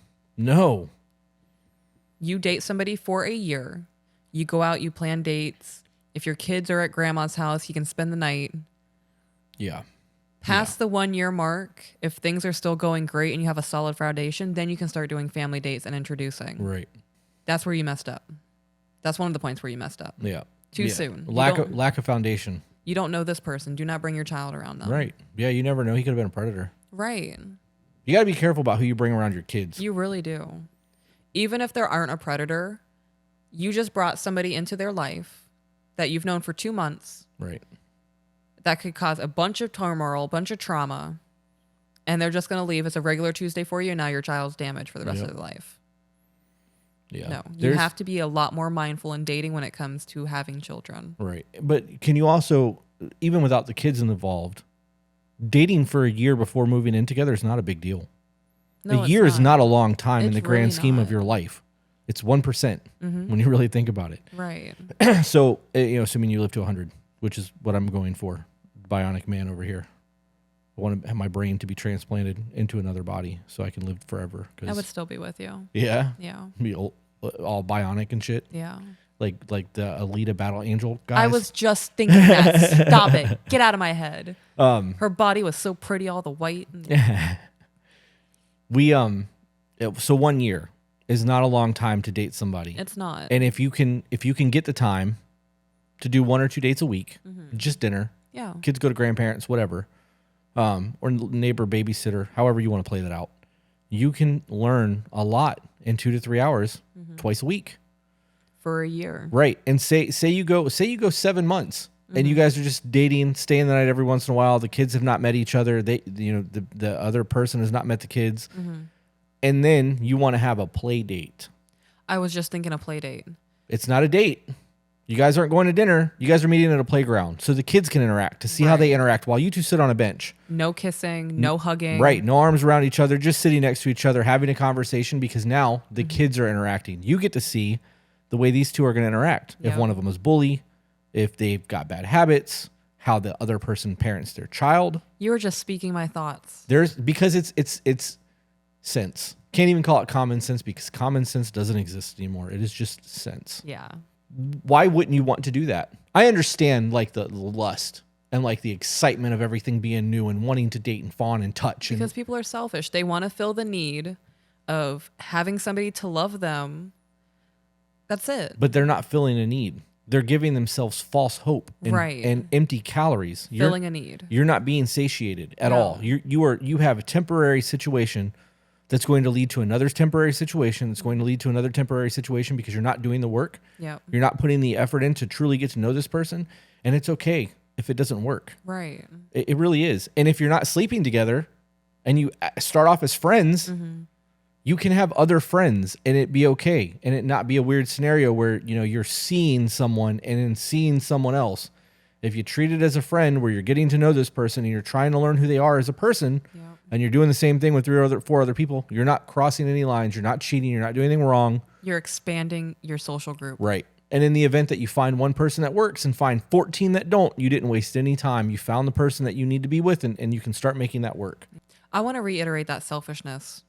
You date somebody for a year. You go out, you plan dates. If your kids are at grandma's house, you can spend the night. Yeah. Past the 1 year mark, if things are still going great and you have a solid foundation, then you can start doing family dates and introducing. Right. That's where you messed up. That's one of the points where you messed up. Yeah. Too soon. Lack of foundation. You don't know this person. Do not bring your child around them. Right. Yeah, you never know. He could have been a predator. Right. You got to be careful about who you bring around your kids. You really do. Even if there aren't a predator, you just brought somebody into their life that you've known for 2 months. Right. That could cause a bunch of turmoil, a bunch of trauma, and they're just going to leave as a regular Tuesday for you, and now your child's damaged for the rest of their life. Yeah. No, you have to be a lot more mindful in dating when it comes to having children. Right. But can you also, even without the kids involved, dating for a year before moving in together is not a big deal. No, a year is not a long time in It's the grand really scheme not. of your life. It's 1% when you really think about it. Right. So, assuming you live to 100, which is what I'm going for, bionic man over here. I want to have my brain to be transplanted into another body so I can live forever. I would still be with you. Yeah? Yeah. Be all bionic and shit. Yeah. like the Alita Battle Angel guys. I was just thinking that. Stop it. Get out of my head. Her body was so pretty, all the white. So 1 year is not a long time to date somebody. It's not. And if you can get the time to do 1 or 2 dates a week, just dinner. Yeah. Kids go to grandparents, whatever. Or neighbor, babysitter, however you want to play that out. You can learn a lot in 2 to 3 hours twice a week. For a year. Right. And say you go 7 months and you guys are just dating, staying the night every once in a while. The kids have not met each other. The other person has not met the kids. And then you want to have a play date. I was just thinking a play date. It's not a date. You guys aren't going to dinner. You guys are meeting at a playground so the kids can interact to see how they interact while you two sit on a bench. No kissing, no hugging. Right. No arms around each other, just sitting next to each other, having a conversation because now the kids are interacting. You get to see the way these two are going to interact. If one of them is bully, if they've got bad habits, how the other person parents their child. You were just speaking my thoughts. Because it's sense. Can't even call it common sense because common sense doesn't exist anymore. It is just sense. Yeah. Why wouldn't you want to do that? I understand like the lust and like the excitement of everything being new and wanting to date and fawn and touch. Because people are selfish. They want to fill the need of having somebody to love them. That's it. But they're not filling a need. They're giving themselves false hope and empty calories. Filling a need. You're not being satiated at all. You have a temporary situation that's going to lead to another temporary situation. That's going to lead to another temporary situation because you're not doing the work. Yep. You're not putting the effort in to truly get to know this person. And it's okay if it doesn't work. Right. It really is. And if you're not sleeping together and you start off as friends, you can have other friends and it be okay. And it not be a weird scenario where, you're seeing someone and then seeing someone else. If you treat it as a friend where you're getting to know this person and you're trying to learn who they are as a person, and you're doing the same thing with 4 other people, you're not crossing any lines, you're not cheating, you're not doing anything wrong. You're expanding your social group. Right. And in the event that you find one person that works and find 14 that don't, you didn't waste any time. You found the person that you need to be with and you can start making that work. I want to reiterate that selfishness.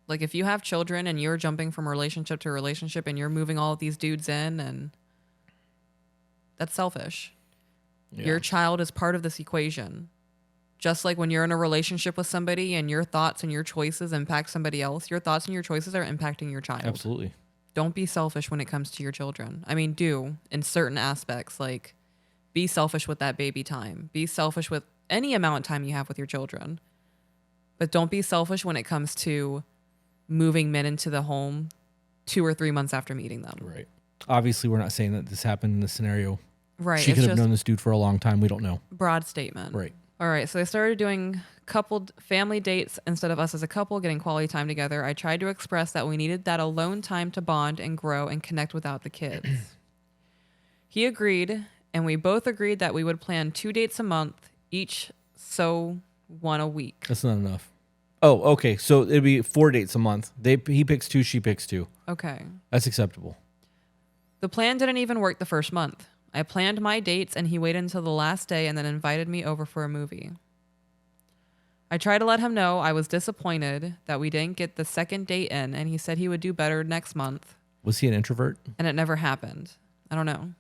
Like if you have children and you're jumping from relationship to relationship and you're moving all of these dudes in, and that's selfish. Yeah. Your child is part of this equation. Just like when you're in a relationship with somebody and your thoughts and your choices impact somebody else, your thoughts and your choices are impacting your child. Absolutely. Don't be selfish when it comes to your children. I mean, do in certain aspects, like be selfish with that baby time. Be selfish with any amount of time you have with your children. But don't be selfish when it comes to moving men into the home 2 or 3 months after meeting them. Right. Obviously, we're not saying that this happened in this scenario. Right. She could have known this dude for a long time. We don't know. Broad statement. Right. All right. So they started doing coupled family dates instead of us as a couple getting quality time together. I tried to express that we needed that alone time to bond and grow and connect without the kids. He agreed, and we both agreed that we would plan 2 dates a month each, so 1 a week. That's not enough. Oh, okay. So it'd be 4 dates a month. He picks 2, she picks 2. Okay. That's acceptable. The plan didn't even work the first month. I planned my dates and he waited until the last day and then invited me over for a movie. I tried to let him know I was disappointed that we didn't get the second date in, and he said he would do better next month. Was he an introvert? And it never happened. I don't know.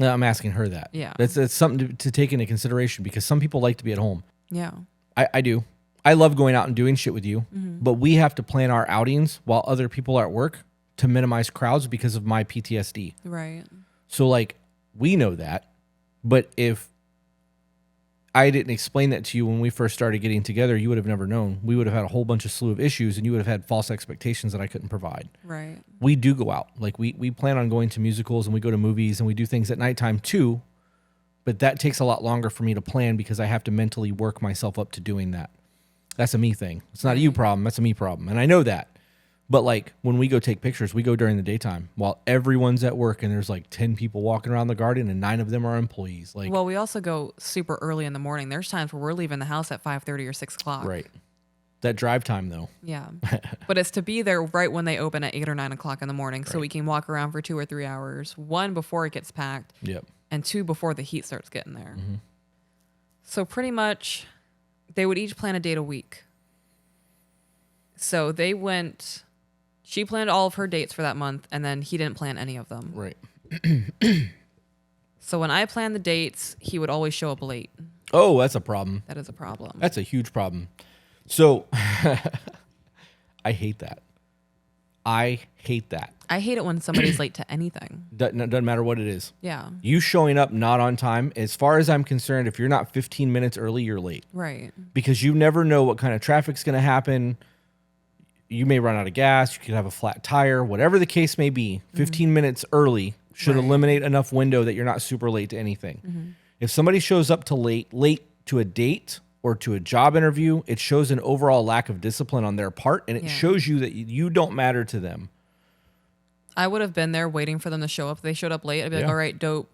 No, I'm asking her that. Yeah. That's something to take into consideration because some people like to be at home. Yeah. I do. I love going out and doing shit with you, but we have to plan our outings while other people are at work to minimize crowds because of my PTSD. Right. So like, we know that, but if I didn't explain that to you when we first started getting together, you would have never known. We would have had a whole bunch of slew of issues and you would have had false expectations that I couldn't provide. Right. We do go out. Like we plan on going to musicals and we go to movies and we do things at nighttime too, but that takes a lot longer for me to plan because I have to mentally work myself up to doing that. That's a me thing. It's not a you problem. That's a me problem. And I know that. But like when we go take pictures, we go during the daytime while everyone's at work and there's like 10 people walking around the garden and 9 of them are employees. Like, well, we also go super early in the morning. There's times where we're leaving the house at 5:30 or 6 o'clock. Right. That drive time though. Yeah. But it's to be there right when they open at 8 or 9 o'clock in the morning. So we can walk around for 2 or 3 hours. 1, before it gets packed. Yep. And 2, before the heat starts getting there. Mm-hmm. So pretty much they would each plan a date a week. So she planned all of her dates for that month, and then he didn't plan any of them. Right. So when I planned the dates, he would always show up late. Oh, that's a problem. That is a problem. That's a huge problem. So I hate that. I hate that. I hate it when somebody's late to anything. Doesn't matter what it is. Yeah. You showing up not on time, as far as I'm concerned, if you're not 15 minutes early, you're late. Right. Because you never know what kind of traffic's going to happen. You may run out of gas. You could have a flat tire. Whatever the case may be, 15 minutes early should eliminate enough window that you're not super late to anything. If somebody shows up to late to a date or to a job interview, it shows an overall lack of discipline on their part, and it shows you that you don't matter to them. I would have been there waiting for them to show up. If they showed up late, I'd be like, all right, dope.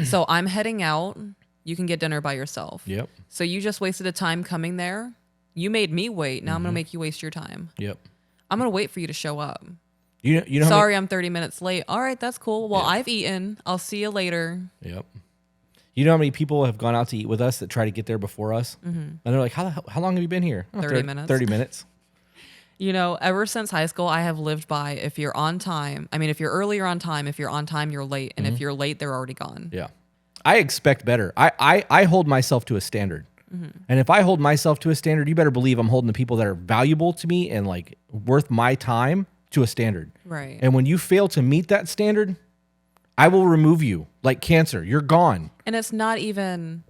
So I'm heading out. You can get dinner by yourself. Yep. So you just wasted a time coming there. You made me wait. Now I'm going to make you waste your time. Yep. I'm going to wait for you to show up. You know Sorry, I'm 30 minutes late. All right, that's cool. Well, I've eaten. I'll see you later. Yep. You know how many people have gone out to eat with us that try to get there before us? And they're like, how long have you been here? 30 minutes. 30 minutes. You know, ever since high school, I have lived by if you're on time. I mean, if you're early, you're on time. If you're on time, you're late. And if you're late, they're already gone. Yeah. I expect better. I hold myself to a standard. And if I hold myself to a standard, you better believe I'm holding the people that are valuable to me and like worth my time to a standard. Right. And when you fail to meet that standard, I will remove you like cancer. You're gone. And it's not even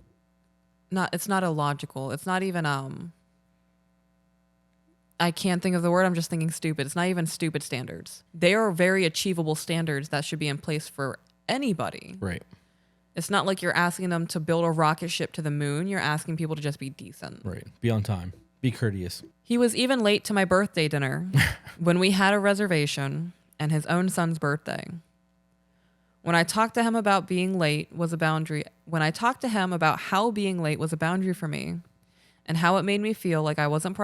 it's not illogical. It's not even I can't think of the word. I'm just thinking stupid. It's not even stupid standards. They are very achievable standards that should be in place for anybody. Right. It's not like you're asking them to build a rocket ship to the moon. You're asking people to just be decent. Right. Be on time. Be courteous. He was even late to my birthday dinner when we had a reservation and his own son's birthday. When I talked to him about being late was a boundary. When I talked to him about how being late was a boundary for me and how it made me feel like I wasn't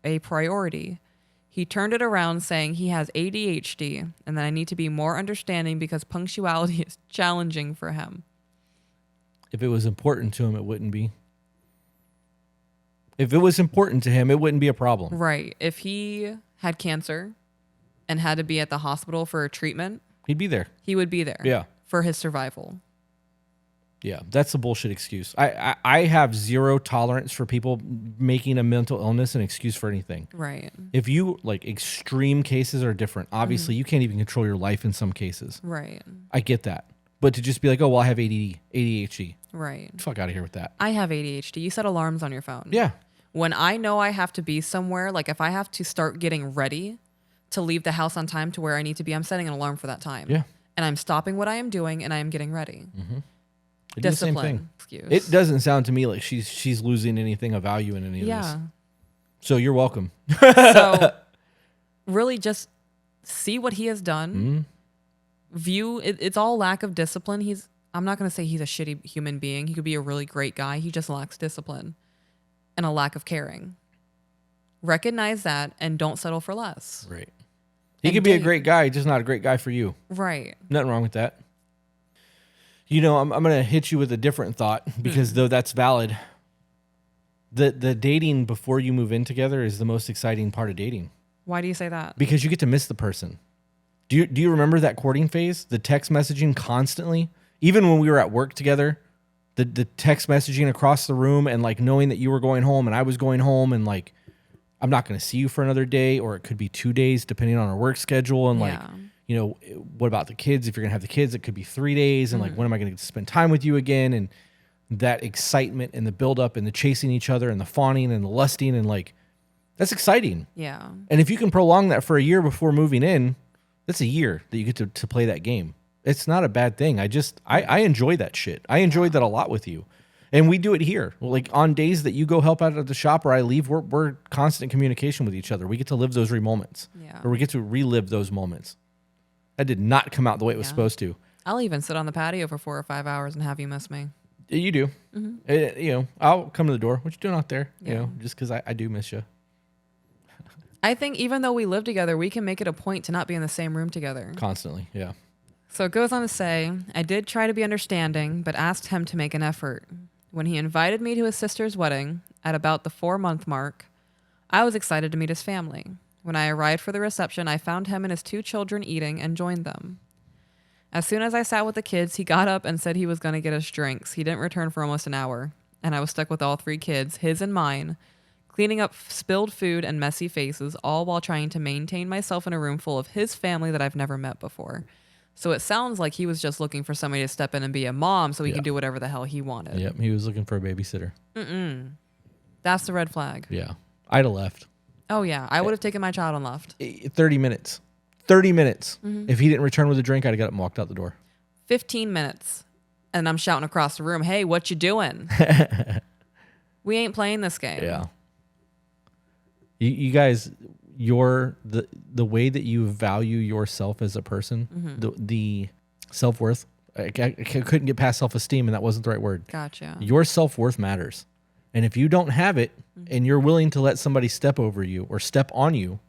a priority, he turned it around saying he has ADHD and that I need to be more understanding because punctuality is challenging for him. If it was important to him, it wouldn't be. If it was important to him, it wouldn't be a problem. Right. If he had cancer and had to be at the hospital for a treatment, he'd be there. He would be there. Yeah. For his survival. Yeah, that's a bullshit excuse. I have zero tolerance for people making a mental illness an excuse for anything. Right. If you, like, extreme cases are different. Obviously, you can't even control your life in some cases. Right. I get that. But to just be like, oh, well, I have ADHD. Right. Fuck out of here with that. I have ADHD. You set alarms on your phone. Yeah. When I know I have to be somewhere, like if I have to start getting ready to leave the house on time to where I need to be, I'm setting an alarm for that time. Yeah. And I'm stopping what I am doing and I am getting ready. Mm-hmm. I do the same thing. Excuse. It doesn't sound to me like she's losing anything of value in any of this. So you're welcome. So really just see what he has done. Mm-hmm. View it's all lack of discipline. I'm not going to say he's a shitty human being. He could be a really great guy. He just lacks discipline and a lack of caring. Recognize that and don't settle for less. Right. He could be a great guy, just not a great guy for you. Right. Nothing wrong with that. You know, I'm going to hit you with a different thought because though that's valid, the dating before you move in together is the most exciting part of dating. Why do you say that? Because you get to miss the person. Do you remember that courting phase? The text messaging constantly? Even when we were at work together, the text messaging across the room and like knowing that you were going home and I was going home and like, I'm not going to see you for another day, or it could be 2 days depending on our work schedule. And like, you know, what about the kids? If you're going to have the kids, it could be 3 days. And like, when am I going to spend time with you again? And that excitement and the buildup and the chasing each other and the fawning and the lusting and like, that's exciting. Yeah. And if you can prolong that for a year before moving in, that's a year that you get to play that game. It's not a bad thing. I enjoy that shit. I enjoyed that a lot with you. And we do it here. Like on days that you go help out at the shop or I leave, we're constant communication with each other. We get to live those moments. Yeah. Or we get to relive those moments. That did not come out the way it was supposed to. I'll even sit on the patio for 4 or 5 hours and have you miss me. You do. Mm-hmm. You know, I'll come to the door. What you doing out there? Yeah. You know, just because I do miss you. I think even though we live together, we can make it a point to not be in the same room together. Constantly, yeah. So it goes on to say, I did try to be understanding, but asked him to make an effort. When he invited me to his sister's wedding at about the 4-month mark, I was excited to meet his family. When I arrived for the reception, I found him and his 2 children eating and joined them. As soon as I sat with the kids, he got up and said he was going to get us drinks. He didn't return for almost an hour, and I was stuck with all 3 kids, his and mine, cleaning up spilled food and messy faces, all while trying to maintain myself in a room full of his family that I've never met before. So it sounds like he was just looking for somebody to step in and be a mom so he can do whatever the hell he wanted. Yep, he was looking for a babysitter. That's the red flag. Yeah. I'd have left. Oh, yeah. I would have taken my child and left. 30 minutes. 30 minutes. If he didn't return with a drink, I'd have got up and walked out the door. 15 minutes. And I'm shouting across the room, hey, what you doing? We ain't playing this game. Yeah. You guys, the way that you value yourself as a person, the self-worth, I couldn't get past self-esteem, and that wasn't the right word. Gotcha. Your self-worth matters. And if you don't have it, and you're willing to let somebody step over you or step on you,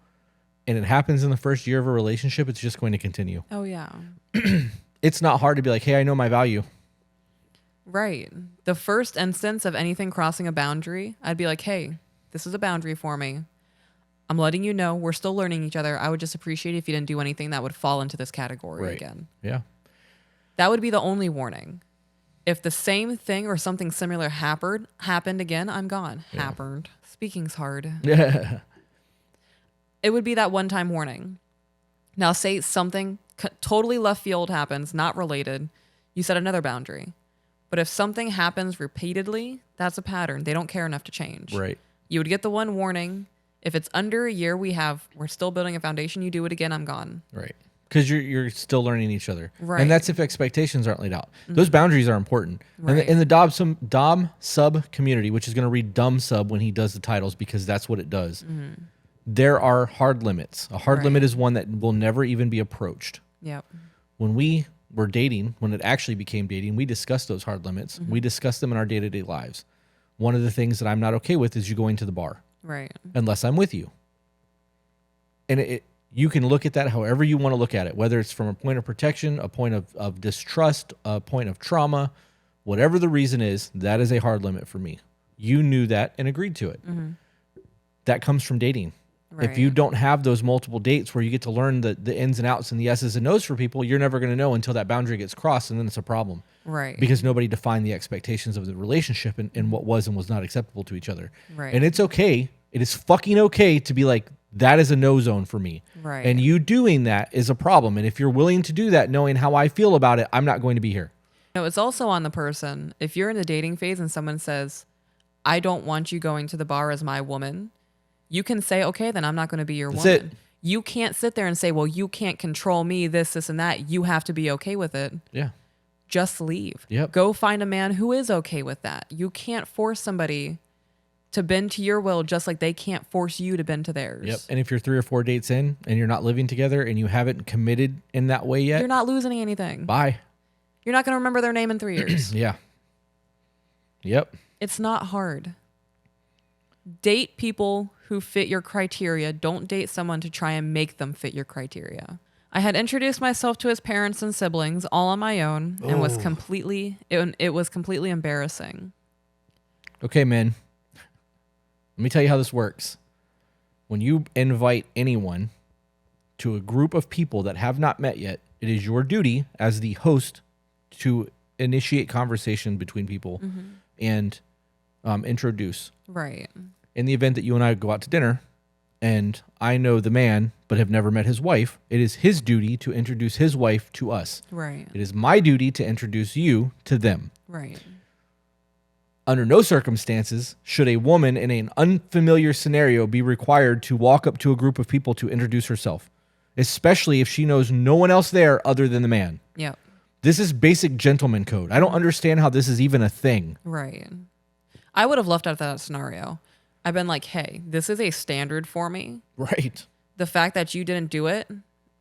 and it happens in the first year of a relationship, it's just going to continue. Oh, yeah. It's not hard to be like, hey, I know my value. Right. The first instance of anything crossing a boundary, I'd be like, hey, this is a boundary for me. I'm letting you know we're still learning each other. I would just appreciate it if you didn't do anything that would fall into this category again. Yeah. That would be the only warning. If the same thing or something similar happened again, I'm gone. Yeah. Happened. Speaking's hard. Yeah. It would be that one-time warning. Now, say something totally left field happens, not related. You set another boundary. But if something happens repeatedly, that's a pattern. They don't care enough to change. Right. You would get the one warning. If it's under a year, we're still building a foundation. You do it again, I'm gone. Right. Because you're still learning each other. Right. And that's if expectations aren't laid out. Those boundaries are important. Right. And in the Dom sub community, which is going to read dumb sub when he does the titles because that's what it does, there are hard limits. A hard limit is one that will never even be approached. Yep. When we were dating, when it actually became dating, we discussed those hard limits. We discussed them in our day-to-day lives. One of the things that I'm not okay with is you going to the bar. Right. Unless I'm with you. And you can look at that however you want to look at it, whether it's from a point of protection, a point of distrust, a point of trauma, whatever the reason is, that is a hard limit for me. You knew that and agreed to it. That comes from dating. Right. If you don't have those multiple dates where you get to learn the ins and outs and the yeses and nos for people, you're never going to know until that boundary gets crossed, and then it's a problem. Right. Because nobody defined the expectations of the relationship and what was and was not acceptable to each other. Right. And it's okay. It is fucking okay to be like, that is a no zone for me. Right. And you doing that is a problem. And if you're willing to do that, knowing how I feel about it, I'm not going to be here. No, it's also on the person. If you're in the dating phase and someone says, I don't want you going to the bar as my woman, you can say, okay, then I'm not going to be your That's woman. it. You can't sit there and say, well, you can't control me, this, and that. You have to be okay with it. Yeah. Just leave. Yep. Go find a man who is okay with that. You can't force somebody to bend to your will just like they can't force you to bend to theirs. Yep. And if you're 3 or 4 dates in and you're not living together and you haven't committed in that way yet, You're not losing anything. bye. You're not going to remember their name in 3 years. Yeah. Yep. It's not hard. Date people who fit your criteria. Don't date someone to try and make them fit your criteria. I had introduced myself to his parents and siblings all on my own and it was completely embarrassing. Okay, man. Let me tell you how this works. When you invite anyone to a group of people that have not met yet, it is your duty as the host to initiate conversation between people and introduce. Right. In the event that you and I go out to dinner and I know the man but have never met his wife, it is his duty to introduce his wife to us. Right. It is my duty to introduce you to them. Right. Under no circumstances should a woman in an unfamiliar scenario be required to walk up to a group of people to introduce herself, especially if she knows no one else there other than the man. Yep. This is basic gentleman code. I don't understand how this is even a thing. Right. I would have left out that scenario. I've been like, hey, this is a standard for me. Right. The fact that you didn't do it,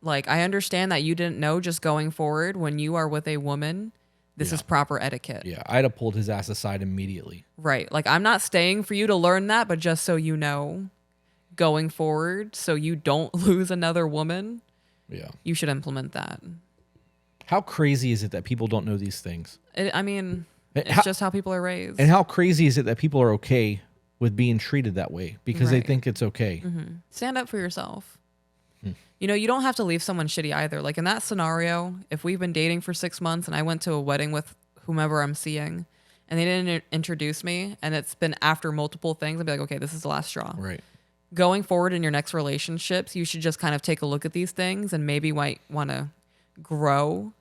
like, I understand that you didn't know just going forward when you are with a woman, this is proper etiquette. Yeah, I'd have pulled his ass aside immediately. Right. Like, I'm not staying for you to learn that, but just so you know, going forward, so you don't lose another woman, you should implement that. How crazy is it that people don't know these things? It's just how people are raised. And how crazy is it that people are okay with being treated that way because they think it's okay? Stand up for yourself. You know, you don't have to leave someone shitty either. Like in that scenario, if we've been dating for 6 months and I went to a wedding with whomever I'm seeing and they didn't introduce me and it's been after multiple things, I'd be like, okay, this is the last straw. Right. Going forward in your next relationships, you should just kind of take a look at these things and maybe might want to grow.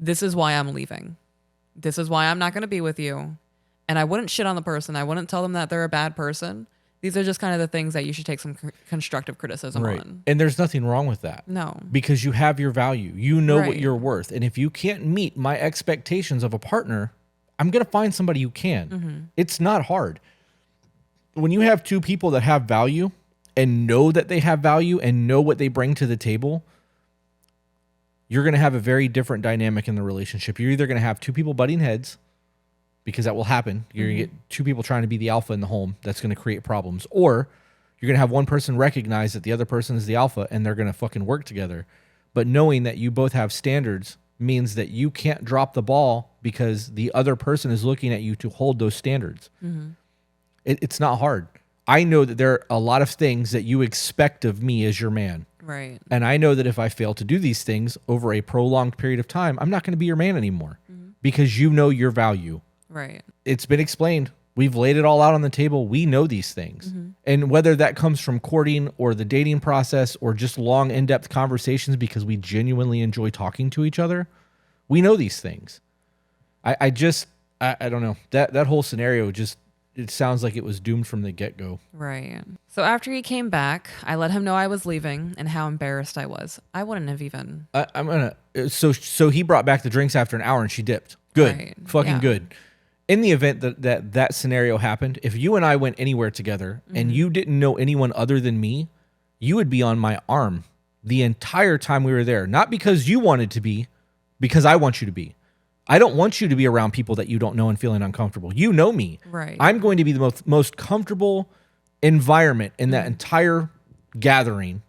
This is why I'm leaving. This is why I'm not going to be with you. And I wouldn't shit on the person. I wouldn't tell them that they're a bad person. These are just kind of the things that you should take some constructive criticism on. And there's nothing wrong with that. No. Because you have your value. You know what Right. you're worth. And if you can't meet my expectations of a partner, I'm going to find somebody who can. It's not hard. When you have two people that have value and know that they have value and know what they bring to the table, you're going to have a very different dynamic in the relationship. You're either going to have two people butting heads, because that will happen. You're going to get two people trying to be the alpha in the home. That's going to create problems. Or you're going to have one person recognize that the other person is the alpha and they're going to fucking work together. But knowing that you both have standards means that you can't drop the ball because the other person is looking at you to hold those standards. It's not hard. I know that there are a lot of things that you expect of me as your man. Right. And I know that if I fail to do these things over a prolonged period of time, I'm not going to be your man anymore because you know your value. Right. It's been explained. We've laid it all out on the table. We know these things. And whether that comes from courting or the dating process or just long, in-depth conversations because we genuinely enjoy talking to each other, we know these things. I don't know. That whole scenario just, it sounds like it was doomed from the get-go. Right. So after he came back, I let him know I was leaving and how embarrassed I was. I wouldn't have even. So he brought back the drinks after an hour and she dipped. Good. Right. Fucking Yeah. good. In the event that scenario happened, if you and I went anywhere together and you didn't know anyone other than me, you would be on my arm the entire time we were there. Not because you wanted to be, because I want you to be. I don't want you to be around people that you don't know and feeling uncomfortable. You know me. Right. I'm going to be the most comfortable environment in that entire gathering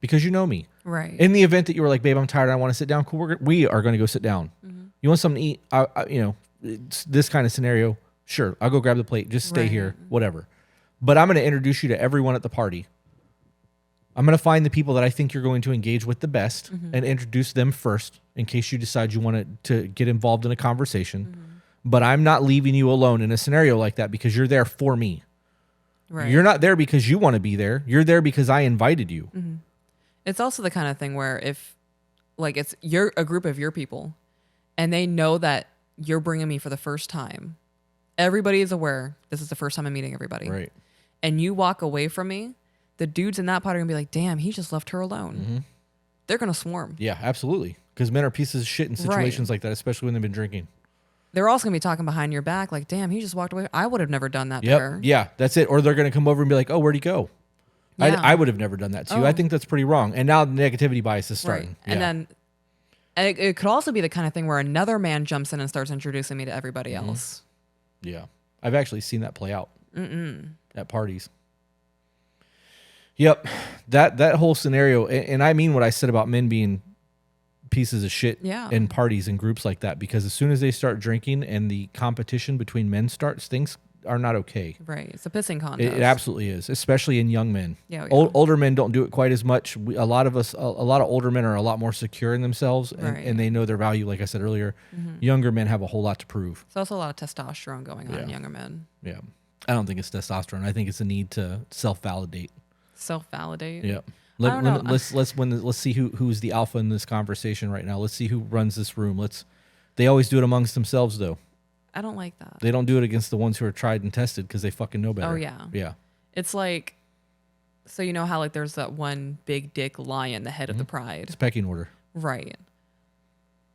because you know me. Right. In the event that you were like, babe, I'm tired, I want to sit down. Cool, we are going to go sit down. You want something to eat? It's this kind of scenario. Sure, I'll go grab the plate. Just stay Right. here, whatever. But I'm going to introduce you to everyone at the party. I'm going to find the people that I think you're going to engage with the best and introduce them first in case you decide you want to get involved in a conversation. But I'm not leaving you alone in a scenario like that because you're there for me. Right. You're not there because you want to be there. You're there because I invited you. It's also the kind of thing where if, like, it's a group of your people and they know that you're bringing me for the first time, everybody is aware this is the first time I'm meeting everybody. Right. And you walk away from me, the dudes in that pot are going to be like, damn, he just left her alone. They're going to swarm. Yeah, absolutely. Because men are pieces of shit in situations like that, especially when they've been drinking. They're also going to be talking behind your back like, damn, he just walked away. I would have never done that to her. Yeah, that's it. Or they're going to come over and be like, oh, where'd he go? Yeah. I would have never done that to you. I think that's pretty wrong. And now the negativity bias is starting. Right. And then it could also be the kind of thing where another man jumps in and starts introducing me to everybody else. Yeah. I've actually seen that play out at parties. Yep. That whole scenario, and I mean what I said about men being pieces of shit in parties and groups like that, because as soon as they start drinking and the competition between men starts, things are not okay. Right. It's a pissing contest. It absolutely is, especially in young men. Yeah. Older men don't do it quite as much. A lot of older men are a lot more secure in themselves and they know their value. Like I said earlier, younger men have a whole lot to prove. There's also a lot of testosterone going on in younger men. Yeah. I don't think it's testosterone. I think it's a need to self-validate. Self-validate. Yeah. I don't know. Let's see who's the alpha in this conversation right now. Let's see who runs this room. They always do it amongst themselves though. I don't like that. They don't do it against the ones who are tried and tested because they fucking know better. Oh, yeah. Yeah. It's like, so you know how like there's that one big dick lion, the head of the pride. It's pecking order. Right.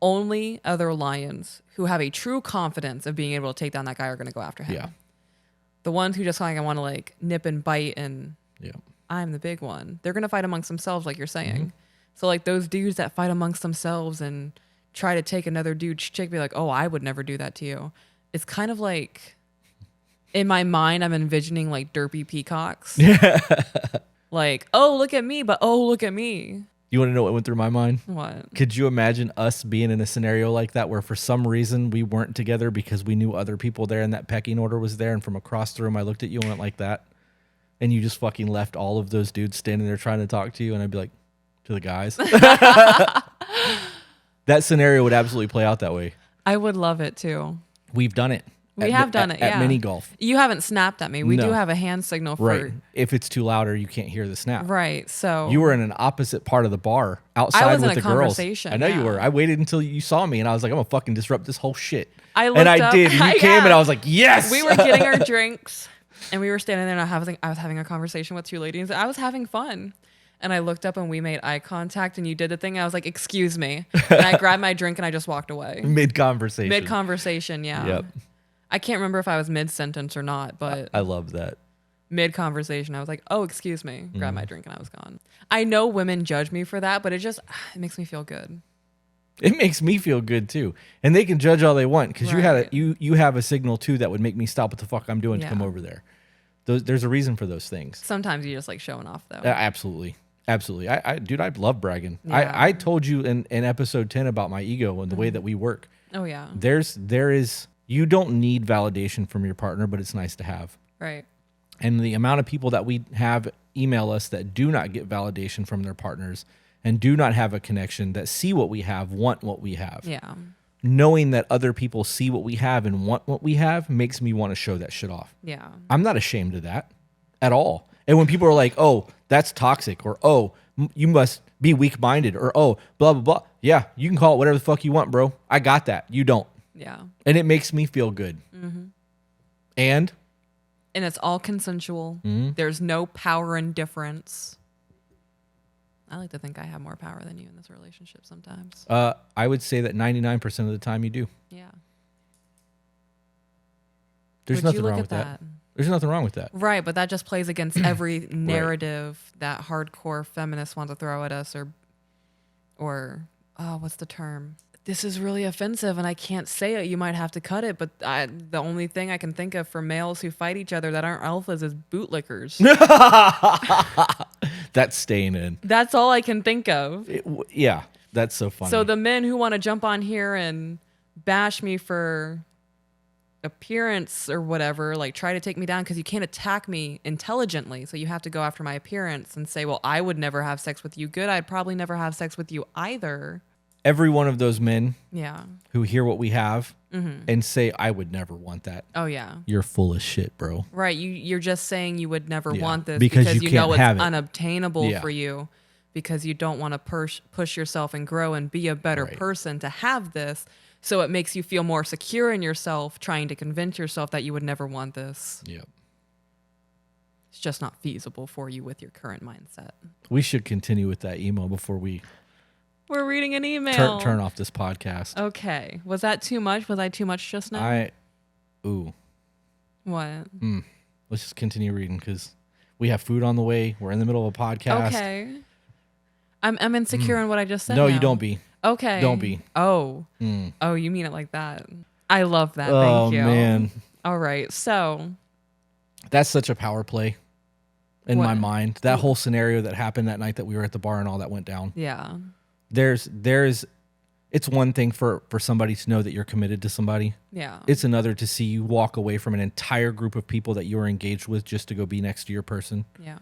Only other lions who have a true confidence of being able to take down that guy are going to go after him. Yeah. The ones who just like want to like nip and bite and I'm the big one. They're going to fight amongst themselves like you're saying. So like those dudes that fight amongst themselves and try to take another dude's chick, be like, oh, I would never do that to you. It's kind of like, in my mind, I'm envisioning like derpy peacocks. Like, oh, look at me, but oh, look at me. You want to know what went through my mind? What? Could you imagine us being in a scenario like that where for some reason we weren't together because we knew other people there and that pecking order was there, and from across the room I looked at you and went like that, and you just fucking left all of those dudes standing there trying to talk to you, and I'd be like, to the guys. That scenario would absolutely play out that way. I would love it too. We've done it. We have done it, at mini golf. You haven't snapped at me. We No. do have a hand signal for Right. If it's too loud or you can't hear the snap. Right. So You were in an opposite part of the bar outside was in with a the girls. conversation, I know you yeah. were. I waited until you saw me and I was like, I'm gonna fucking disrupt this whole shit. I looked and I up- did. And you came and I was like, yes. we were getting our drinks and we were standing there and I was having a conversation with two ladies. I was having fun. And I looked up and we made eye contact and you did the thing. And I was like, excuse me. And I grabbed my drink and I just walked away. Mid conversation. Mid conversation, yeah. Yep. I can't remember if I was mid sentence or not, but I love that. mid conversation, I was like, oh, excuse me. Grabbed my drink and I was gone. I know women judge me for that, but it makes me feel good. It makes me feel good too. And they can judge all they want because Right. you have a signal too that would make me stop what the fuck I'm doing to Yeah. come over there. There's a reason for those things. Sometimes you just like showing off though. Absolutely. Absolutely. Dude, I love bragging. Yeah. I told you in episode 10 about my ego and the way that we work. Oh yeah. You don't need validation from your partner, but it's nice to have. Right. And the amount of people that we have email us that do not get validation from their partners and do not have a connection, that see what we have, want what we have. Yeah. Knowing that other people see what we have and want what we have makes me want to show that shit off. Yeah. I'm not ashamed of that at all. And when people are like, oh, that's toxic, or oh, you must be weak-minded, or oh, blah, blah, blah. Yeah, you can call it whatever the fuck you want, bro. I got that. You don't. Yeah. And it makes me feel good. And it's all consensual. There's no power and difference. I like to think I have more power than you in this relationship sometimes. I would say that 99% of the time you do. Yeah. There's Would nothing you look wrong at with that. There's nothing wrong with that. Right, but that just plays against every narrative that hardcore feminists want to throw at us, or what's the term? This is really offensive and I can't say it. You might have to cut it, but the only thing I can think of for males who fight each other that aren't alphas is bootlickers. That's staying in. That's all I can think of. Yeah, that's so funny. So the men who want to jump on here and bash me for appearance or whatever, like try to take me down because you can't attack me intelligently. So you have to go after my appearance and say, well, I would never have sex with you. Good. I'd probably never have sex with you either. Every one of those men Yeah. who hear what we have and say, I would never want that. Oh, yeah. You're full of shit, bro. Right. You're just saying you would never Yeah. want this Because because you you know can't it's have it. unobtainable Yeah. for you, because you don't want to push yourself and grow and be a better Right. person to have this. So it makes you feel more secure in yourself, trying to convince yourself that you would never want this. Yep. It's just not feasible for you with your current mindset. We should continue with that email before we We're reading an email. turn off this podcast. Okay. Was that too much? Was I too much just now? What? Let's just continue reading because we have food on the way. We're in the middle of a podcast. Okay. I'm insecure in what I just said. No, now. you don't be. Okay. Don't be. Oh. Oh, you mean it like that. I love that. Oh, Thank you. man. All right. So, That's such a power play in my What? mind. That whole scenario that happened that night that we were at the bar and all that went down. yeah. It's one thing for somebody to know that you're committed to somebody. Yeah. It's another to see you walk away from an entire group of people that you were engaged with just to go be next to your person. yeah.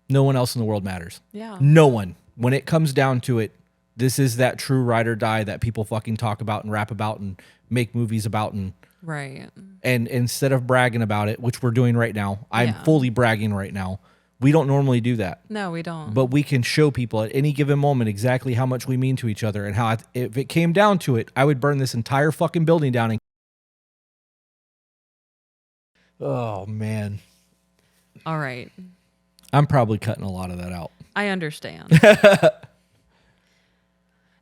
No one else in the world matters. Yeah. No one. When it comes down to it, this is that true ride or die that people fucking talk about and rap about and make movies about. Right. And instead of bragging about it, which we're doing right now, I'm Yeah. fully bragging right now. We don't normally do that. No, we don't. But we can show people at any given moment exactly how much we mean to each other and how if it came down to it, I would burn this entire fucking building down. Oh, man. All right. I'm probably cutting a lot of that out. I understand.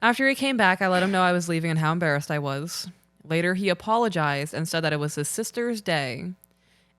After he came back, I let him know I was leaving and how embarrassed I was. Later, he apologized and said that it was his sister's day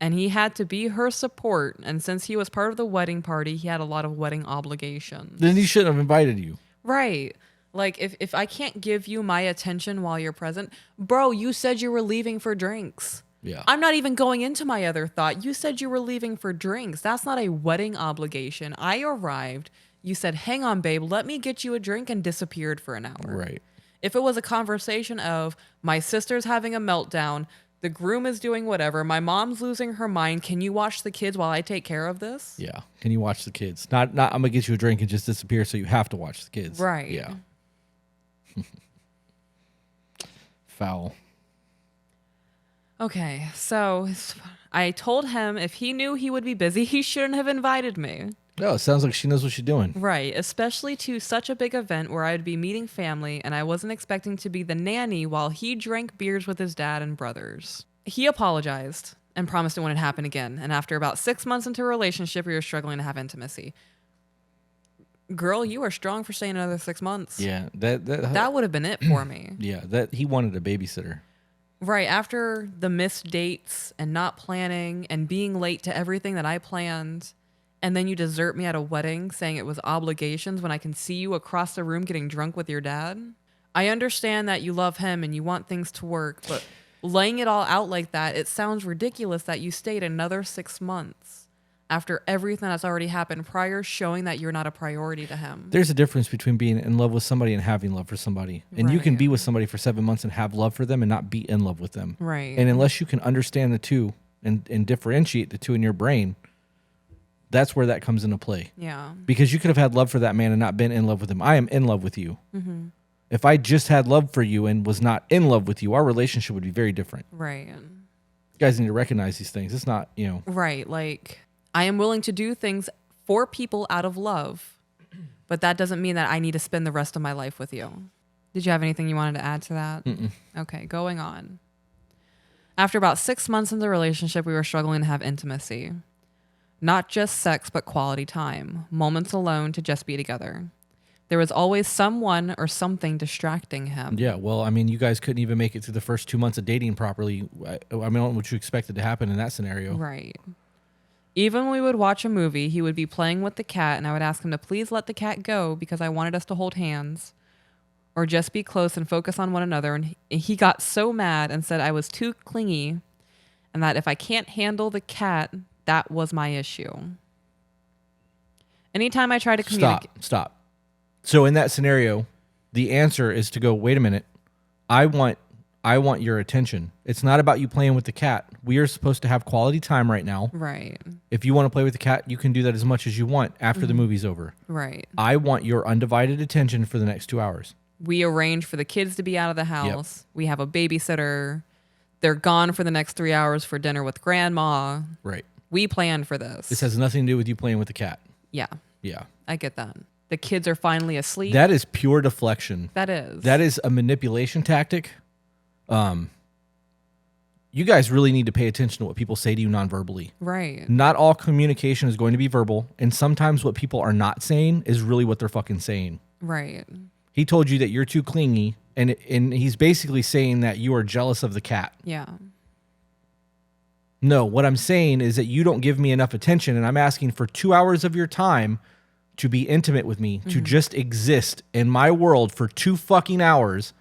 and he had to be her support. And since he was part of the wedding party, he had a lot of wedding obligations. Then he shouldn't have invited you. Right. Like, if I can't give you my attention while you're present, bro, you said you were leaving for drinks. Yeah. I'm not even going into my other thought. You said you were leaving for drinks. That's not a wedding obligation. I arrived. You said, hang on, babe, let me get you a drink, and disappeared for an hour. Right. If it was a conversation of my sister's having a meltdown, The groom is doing whatever. My mom's losing her mind. Can you watch the kids while I take care of this? Yeah. Can you watch the kids? Not I'm gonna get you a drink and just disappear, so you have to watch the kids. Right. Yeah. Foul. Okay, so I told him if he knew he would be busy, he shouldn't have invited me. No, it sounds like she knows what she's doing. Right, especially to such a big event where I'd be meeting family and I wasn't expecting to be the nanny while he drank beers with his dad and brothers. He apologized and promised it wouldn't happen again. And after about 6 months into a relationship, we were struggling to have intimacy. Girl, you are strong for staying another 6 months. Yeah, That would have been it for me. yeah, that he wanted a babysitter. Right, after the missed dates and not planning and being late to everything that I planned, and then you desert me at a wedding saying it was obligations when I can see you across the room getting drunk with your dad. I understand that you love him and you want things to work, but laying it all out like that, it sounds ridiculous that you stayed another 6 months after everything that's already happened prior, showing that you're not a priority to him. There's a difference between being in love with somebody and having love for somebody. And you can Right. be with somebody for 7 months and have love for them and not be in love with them. Right. And unless you can understand the two and differentiate the two in your brain, that's where that comes into play. Yeah. Because you could have had love for that man and not been in love with him. I am in love with you. Mm-hmm. If I just had love for you and was not in love with you, our relationship would be very different. Right. You guys need to recognize these things. It's not, Right. Like, I am willing to do things for people out of love, but that doesn't mean that I need to spend the rest of my life with you. Did you have anything you wanted to add to that? Mm-mm. Okay, going on. After about 6 months in the relationship, we were struggling to have intimacy. Not just sex, but quality time. Moments alone to just be together. There was always someone or something distracting him. Yeah, well, I mean, you guys couldn't even make it through the first 2 months of dating properly. I don't know what you expected to happen in that scenario. Right. Even when we would watch a movie, he would be playing with the cat, and I would ask him to please let the cat go because I wanted us to hold hands or just be close and focus on one another. And he got so mad and said I was too clingy and that if I can't handle the cat, that was my issue. Anytime I try to communicate... Stop. So in that scenario, the answer is to go, wait a minute, I want your attention. It's not about you playing with the cat. We are supposed to have quality time right now. Right. If you want to play with the cat, you can do that as much as you want after the movie's over. Right. I want your undivided attention for the next 2 hours. We arrange for the kids to be out of the house. Yep. We have a babysitter. They're gone for the next 3 hours for dinner with grandma. Right. We planned for this. This has nothing to do with you playing with the cat. Yeah. Yeah. I get that. The kids are finally asleep. That is pure deflection. That is. That is a manipulation tactic. You guys really need to pay attention to what people say to you non-verbally. Right. Not all communication is going to be verbal, and sometimes what people are not saying is really what they're fucking saying. Right. He told you that you're too clingy, and he's basically saying that you are jealous of the cat. Yeah. No, what I'm saying is that you don't give me enough attention, and I'm asking for 2 hours of your time to be intimate with me, to just exist in my world for 2 fucking hours.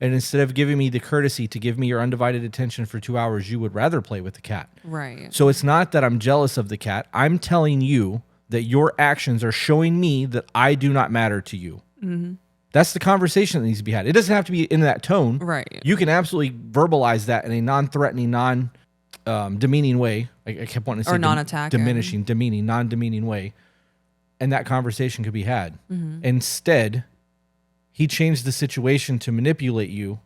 And instead of giving me the courtesy to give me your undivided attention for 2 hours, you would rather play with the cat. Right. So it's not that I'm jealous of the cat. I'm telling you that your actions are showing me that I do not matter to you. Mm-hmm. That's the conversation that needs to be had. It doesn't have to be in that tone. Right. You can absolutely verbalize that in a non-threatening, non-demeaning way. I kept wanting to say non-attacking. demeaning, non-demeaning way. And that conversation could be had. Mm-hmm. Instead, he changed the situation to manipulate you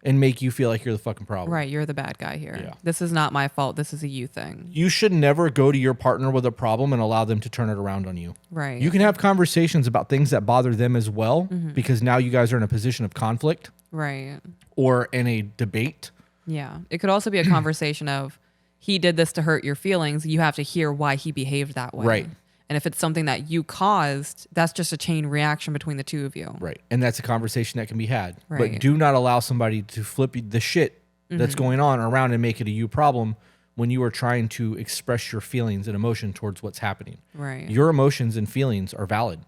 and make you feel like you're the fucking problem. Right, you're the bad guy here. Yeah. This is not my fault. This is a you thing. You should never go to your partner with a problem and allow them to turn it around on you. Right. You can have conversations about things that bother them as well, because now you guys are in a position of conflict. Right. Or in a debate. Yeah. It could also be a conversation of, he did this to hurt your feelings. You have to hear why he behaved that way. Right. And if it's something that you caused, that's just a chain reaction between the two of you. Right. And that's a conversation that can be had. Right. But do not allow somebody to flip the shit that's going on around and make it a you problem when you are trying to express your feelings and emotion towards what's happening. Right. Your emotions and feelings are valid.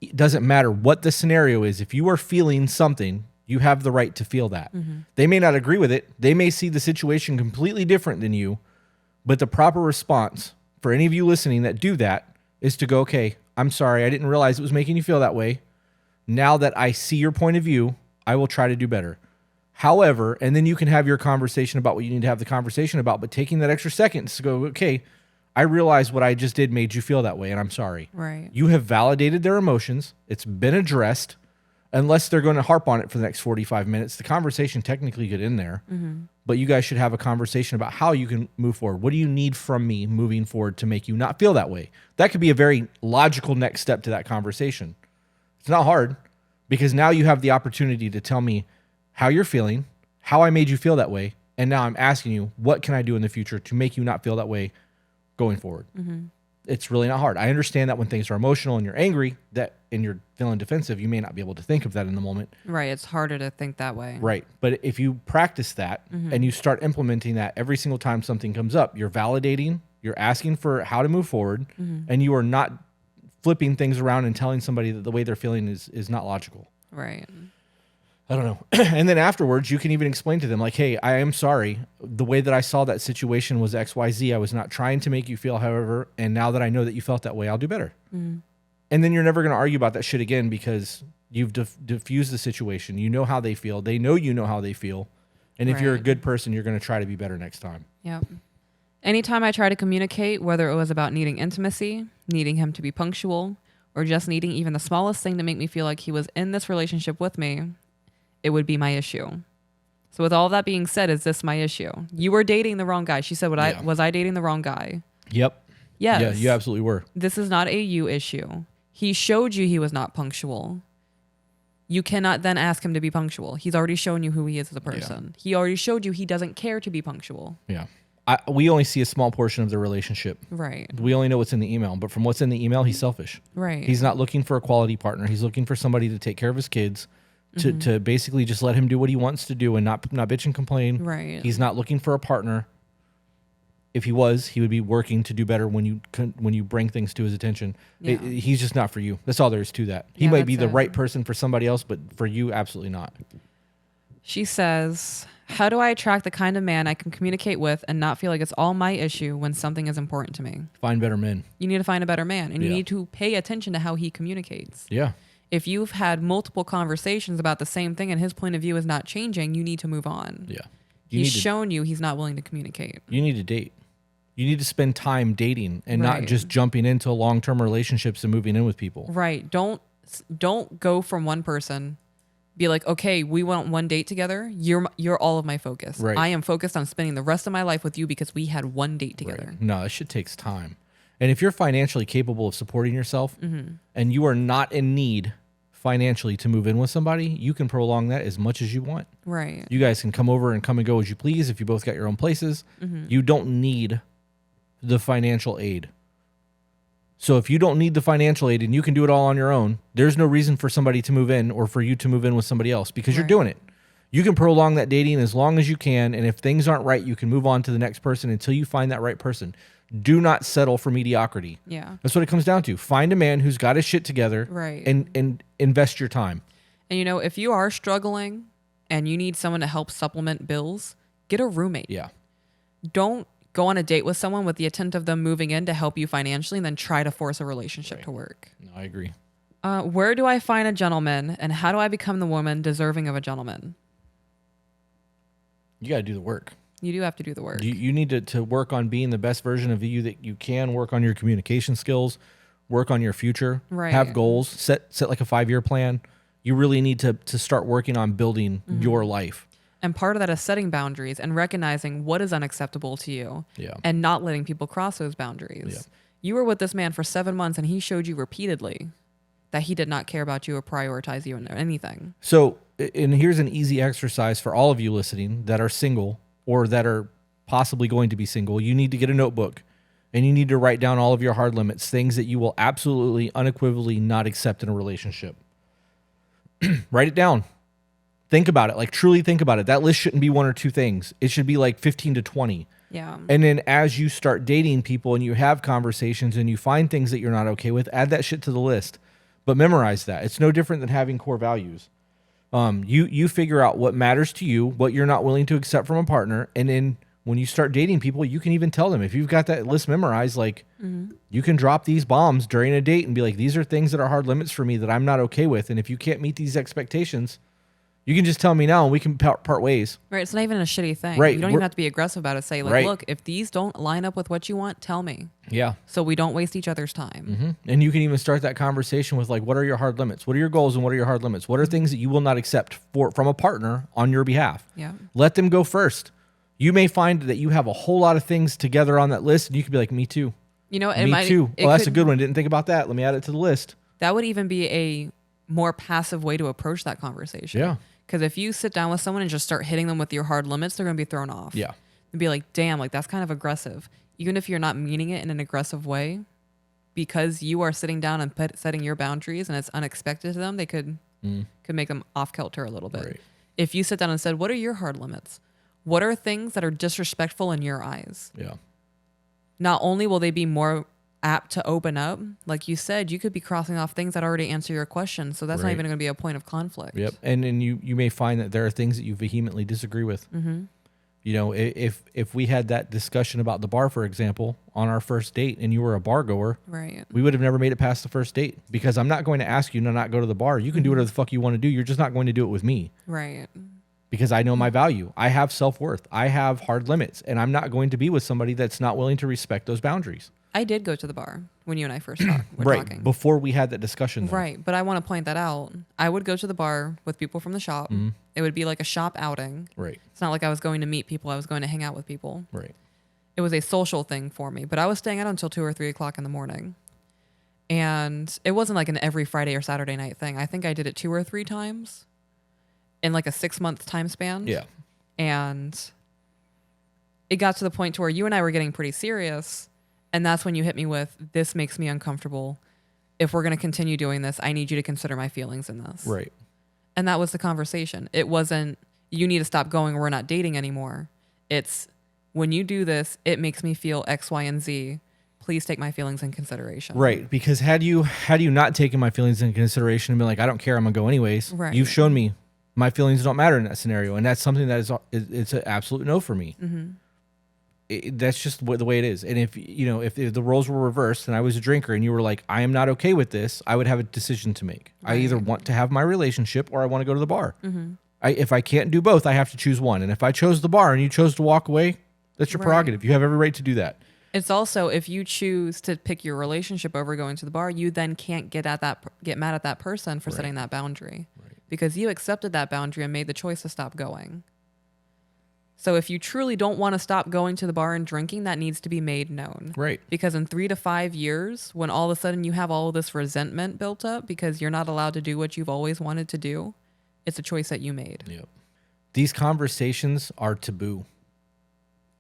It doesn't matter what the scenario is. If you are feeling something, you have the right to feel that. They may not agree with it. They may see the situation completely different than you. But the proper response for any of you listening that do that is to go, okay, I'm sorry, I didn't realize it was making you feel that way. Now that I see your point of view, I will try to do better. However, and then you can have your conversation about what you need to have the conversation about, but taking that extra second to go, okay, I realize what I just did made you feel that way, and I'm sorry. Right. You have validated their emotions. It's been addressed. Unless they're going to harp on it for the next 45 minutes, the conversation technically get in there. But you guys should have a conversation about how you can move forward. What do you need from me moving forward to make you not feel that way? That could be a very logical next step to that conversation. It's not hard because now you have the opportunity to tell me how you're feeling, how I made you feel that way, and now I'm asking you, what can I do in the future to make you not feel that way going forward? It's really not hard. I understand that when things are emotional and you're angry, and you're feeling defensive, you may not be able to think of that in the moment. Right. It's harder to think that way. Right. But if you practice that and you start implementing that every single time something comes up, you're validating, you're asking for how to move forward, and you are not flipping things around and telling somebody that the way they're feeling is not logical. Right. I don't know. And then afterwards, you can even explain to them like, hey, I am sorry. The way that I saw that situation was XYZ. I was not trying to make you feel, however, and now that I know that you felt that way, I'll do better. And then you're never going to argue about that shit again because you've diffused the situation. You know how they feel. They know you know how they feel. And if you're a good person, you're going to try to be better next time. Yep. Anytime I try to communicate, whether it was about needing intimacy, needing him to be punctual, or just needing even the smallest thing to make me feel like he was in this relationship with me, it would be my issue. So with all that being said, is this my issue? You were dating the wrong guy. She said, was I dating the wrong guy? Yep. Yes. Yeah, you absolutely were. This is not a you issue. He showed you he was not punctual. You cannot then ask him to be punctual. He's already shown you who he is as a person. Yeah. He already showed you he doesn't care to be punctual. Yeah. We only see a small portion of the relationship. Right. We only know what's in the email. But from what's in the email, he's selfish. Right. He's not looking for a quality partner. He's looking for somebody to take care of his kids, to basically just let him do what he wants to do and not bitch and complain. Right. He's not looking for a partner. If he was, he would be working to do better when you bring things to his attention. Yeah. He's just not for you. That's all there is to that. He might be the right person for somebody else, but for you, absolutely not. She says, how do I attract the kind of man I can communicate with and not feel like it's all my issue when something is important to me? Find better men. You need to find a better man, and you need to pay attention to how he communicates. Yeah. If you've had multiple conversations about the same thing and his point of view is not changing, you need to move on. Yeah. He's shown you he's not willing to communicate. You need to date. You need to spend time dating and not just jumping into long-term relationships and moving in with people. Right. Don't go from one person, be like, okay, we went on one date together. You're all of my focus. Right. I am focused on spending the rest of my life with you because we had one date together. Right. No, that shit takes time. And if you're financially capable of supporting yourself and you are not in need financially to move in with somebody, you can prolong that as much as you want. Right. You guys can come over and come and go as you please if you both got your own places. You don't need the financial aid. So if you don't need the financial aid and you can do it all on your own, there's no reason for somebody to move in or for you to move in with somebody else because you're doing it. You can prolong that dating as long as you can, and if things aren't right, you can move on to the next person until you find that right person. Do not settle for mediocrity. Yeah. That's what it comes down to. Find a man who's got his shit together, right, and invest your time. And if you are struggling and you need someone to help supplement bills, get a roommate. Yeah. Don't go on a date with someone with the intent of them moving in to help you financially and then try to force a relationship to work. No, I agree. Where do I find a gentleman, and how do I become the woman deserving of a gentleman? You got to do the work. You do have to do the work. You need to work on being the best version of you that you can, work on your communication skills, work on your future, have goals, set like a 5-year plan. You really need to start working on building your life. And part of that is setting boundaries and recognizing what is unacceptable to you and not letting people cross those boundaries. Yeah. You were with this man for 7 months and he showed you repeatedly that he did not care about you or prioritize you in anything. So, and here's an easy exercise for all of you listening that are single or that are possibly going to be single. You need to get a notebook and you need to write down all of your hard limits, things that you will absolutely, unequivocally not accept in a relationship. Write it down. Think about it. Like, truly think about it. That list shouldn't be 1 or 2 things. It should be like 15 to 20. Yeah. And then as you start dating people and you have conversations and you find things that you're not okay with, add that shit to the list. But memorize that. It's no different than having core values. You figure out what matters to you, what you're not willing to accept from a partner, and then when you start dating people, you can even tell them, if you've got that list memorized, like you can drop these bombs during a date and be like, these are things that are hard limits for me that I'm not okay with. And if you can't meet these expectations, You can just tell me now and we can part ways. Right. It's not even a shitty thing. Right. You don't even have to be aggressive about it. Say, like, Right. look, if these don't line up with what you want, tell me. Yeah. So we don't waste each other's time. And you can even start that conversation with like, what are your hard limits? What are your goals and what are your hard limits? What are things that you will not accept from a partner on your behalf? Yeah. Let them go first. You may find that you have a whole lot of things together on that list and you could be like, me too. You know, Me too. Oh, that's a good one. Didn't think about that. Let me add it to the list. That would even be a more passive way to approach that conversation. Yeah. Because if you sit down with someone and just start hitting them with your hard limits, they're going to be thrown off. Yeah. And be like, damn, like that's kind of aggressive. Even if you're not meaning it in an aggressive way, because you are sitting down and setting your boundaries and it's unexpected to them, they could make them off kilter a little bit. Right. If you sit down and said, what are your hard limits? What are things that are disrespectful in your eyes? Yeah. Not only will they be more apt to open up, like you said, you could be crossing off things that already answer your question. So that's not Right. even going to be a point of conflict. Yep. And you may find that there are things that you vehemently disagree with. Mm-hmm. You know, if we had that discussion about the bar, for example, on our first date and you were a bar goer, Right. we would have never made it past the first date because I'm not going to ask you to not go to the bar. You can do whatever the fuck you want to do. You're just not going to do it with me Right. because I know my value. I have self-worth. I have hard limits and I'm not going to be with somebody that's not willing to respect those boundaries. I did go to the bar when you and I first were Right. talking. Before we had that discussion. Though. Right. But I want to point that out. I would go to the bar with people from the shop. Mm-hmm. It would be like a shop outing. Right. It's not like I was going to meet people. I was going to hang out with people. Right. It was a social thing for me, but I was staying out until 2 or 3 o'clock in the morning. And it wasn't like an every Friday or Saturday night thing. I think I did it 2 or 3 times in like a 6-month time span. Yeah. And it got to the point to where you and I were getting pretty serious. And that's when you hit me with, this makes me uncomfortable. If we're going to continue doing this, I need you to consider my feelings in this. Right. And that was the conversation. It wasn't, you need to stop going, we're not dating anymore. It's, when you do this, it makes me feel X, Y, and Z. Please take my feelings in consideration. Right. Because had you not taken my feelings in consideration and been like, I don't care, I'm going to go anyways. Right. You've shown me my feelings don't matter in that scenario. And that's something that it's an absolute no for me. Mm-hmm. That's just the way it is. And if the roles were reversed and I was a drinker and you were like, I am not okay with this, I would have a decision to make. Right. I either want to have my relationship or I want to go to the bar. Mm-hmm. If I can't do both, I have to choose one. And if I chose the bar and you chose to walk away, that's your Right. prerogative. You have every right to do that. It's also, if you choose to pick your relationship over going to the bar, you then can't get mad at that person for setting that boundary. Right. Because you accepted that boundary and made the choice to stop going. So if you truly don't want to stop going to the bar and drinking, that needs to be made known. Right. Because in 3 to 5 years, when all of a sudden you have all of this resentment built up because you're not allowed to do what you've always wanted to do, it's a choice that you made. Yep. These conversations are taboo.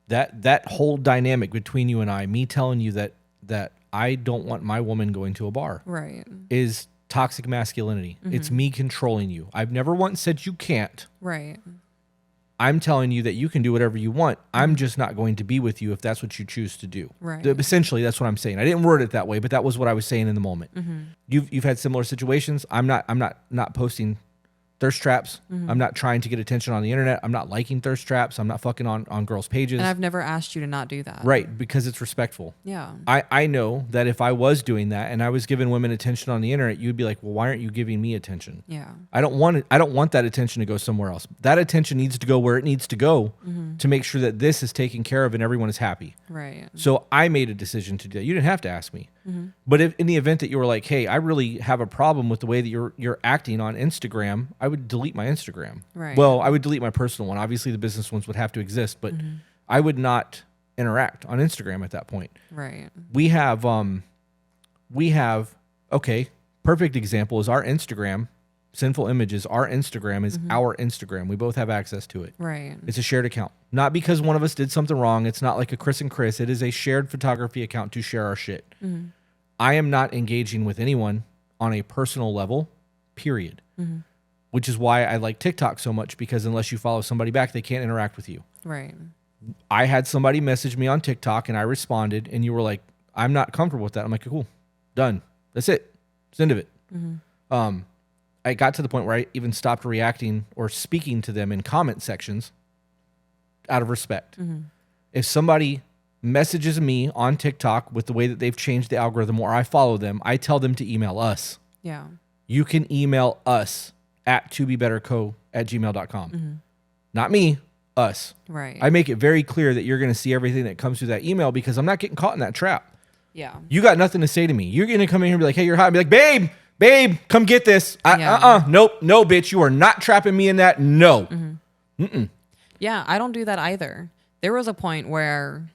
That whole dynamic between you and I, me telling you that I don't want my woman going to a bar, Right. is toxic masculinity. Mm-hmm. It's me controlling you. I've never once said you can't. Right. I'm telling you that you can do whatever you want. I'm just not going to be with you if that's what you choose to do. Right. Essentially, that's what I'm saying. I didn't word it that way, but that was what I was saying in the moment. Mm-hmm. You've had similar situations. I'm not posting thirst traps. Mm-hmm. I'm not trying to get attention on the internet. I'm not liking thirst traps. I'm not fucking on girls' pages. And I've never asked you to not do that. Right, because it's respectful. Yeah. I know that if I was doing that and I was giving women attention on the internet, you'd be like, well, why aren't you giving me attention? Yeah. I don't want that attention to go somewhere else. That attention needs to go where it needs to go to make sure that this is taken care of and everyone is happy. Right. So I made a decision to do that. You didn't have to ask me. But if in the event that you were like, hey, I really have a problem with the way that you're acting on Instagram, I would delete my Instagram. Right. Well, I would delete my personal one. Obviously, the business ones would have to exist, but I would not interact on Instagram at that point. Right. We have okay, perfect example is our Instagram, Sinful Images. Our Instagram is our Instagram. We both have access to it. Right. It's a shared account. Not because one of us did something wrong. It's not like a Chris and Chris. It is a shared photography account to share our shit. I am not engaging with anyone on a personal level, period. Which is why I like TikTok so much, because unless you follow somebody back, they can't interact with you. Right. I had somebody message me on TikTok and I responded and you were like, I'm not comfortable with that. I'm like, cool, done. That's it. It's the end of it. I got to the point where I even stopped reacting or speaking to them in comment sections out of respect. If somebody messages me on TikTok with the way that they've changed the algorithm or I follow them, I tell them to email us. Yeah. You can email us at tobebetterco @gmail.com. Not me, us. Right. I make it very clear that you're going to see everything that comes through that email because I'm not getting caught in that trap. Yeah. You got nothing to say to me. You're going to come in here and be like, hey, you're hot. And be like, babe, come get this. Yeah. Nope, no, bitch. You are not trapping me in that. No. Yeah, I don't do that either. There was a point where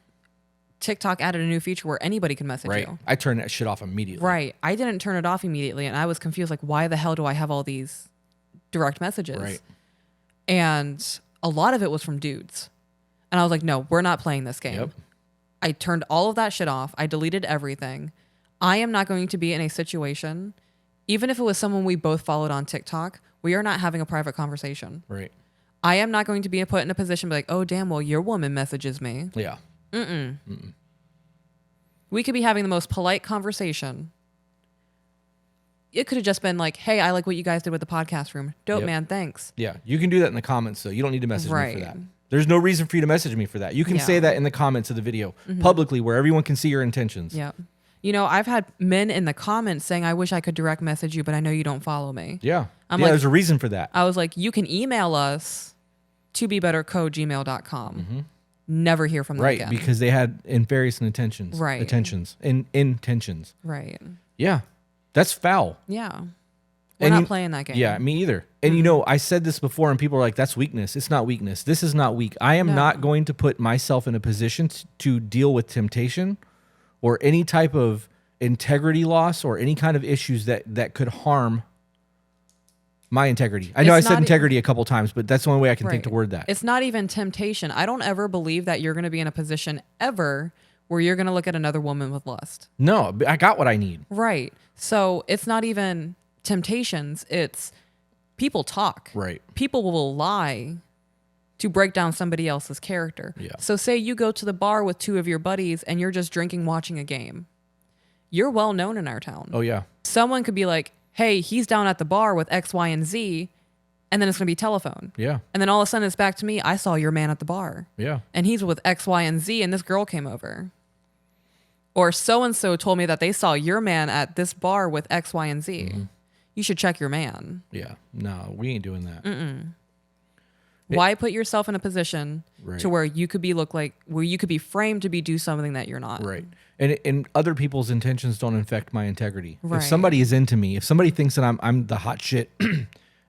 TikTok added a new feature where anybody can message Right. you. I turned that shit off immediately. Right. I didn't turn it off immediately, and I was confused. Like, why the hell do I have all these direct messages? Right. And a lot of it was from dudes. And I was like, no, we're not playing this game. Yep. I turned all of that shit off. I deleted everything. I am not going to be in a situation, even if it was someone we both followed on TikTok, we are not having a private conversation. Right. I am not going to be put in a position to be like, oh, damn, well, your woman messages me. Yeah. We could be having the most polite conversation. It could have just been like, hey, I like what you guys did with the podcast room. Dope, Yep. man. Thanks. Yeah. You can do that in the comments, though. You don't need to message me Right. for that. There's no reason for you to message me for that. You can say Yeah. that in the comments of the video publicly where everyone can see your intentions. Yeah. You know, I've had men in the comments saying, I wish I could direct message you, but I know you don't follow me. Yeah. I'm yeah, like- there's a reason for that. I was like, you can email us to bebetterco@gmail.com. Never hear from them Right. again. Because they had nefarious intentions. Right. Intentions. Right. Yeah. That's foul. Yeah. We're And not you- playing that game. Yeah, me either. And you know, I said this before and people are like, that's weakness. It's not weakness. This is not weak. I am No. not going to put myself in a position to deal with temptation or any type of integrity loss or any kind of issues that could harm my integrity. I know I It's said not- integrity a couple times, but that's the only way I can think Right. to word that. It's not even temptation. I don't ever believe that you're going to be in a position ever where you're going to look at another woman with lust. No, I got what I need. Right. So it's not even temptations. It's people talk. Right. People will lie to break down somebody else's character. Yeah. So say you go to the bar with two of your buddies and you're just drinking, watching a game. You're well known in our town. Oh yeah. Someone could be like, hey, he's down at the bar with X, Y, and Z. And then it's going to be telephone. Yeah. And then all of a sudden it's back to me. I saw your man at the bar. Yeah. And he's with X, Y, and Z, and this girl came over. Or so-and-so told me that they saw your man at this bar with X, Y, and Z. You should check your man. Yeah. No, we ain't doing that. Why put yourself in a position Right. to where you could be framed to do something that you're not? Right. And other people's intentions don't affect my integrity. Right. If somebody is into me, if somebody thinks that I'm the hot shit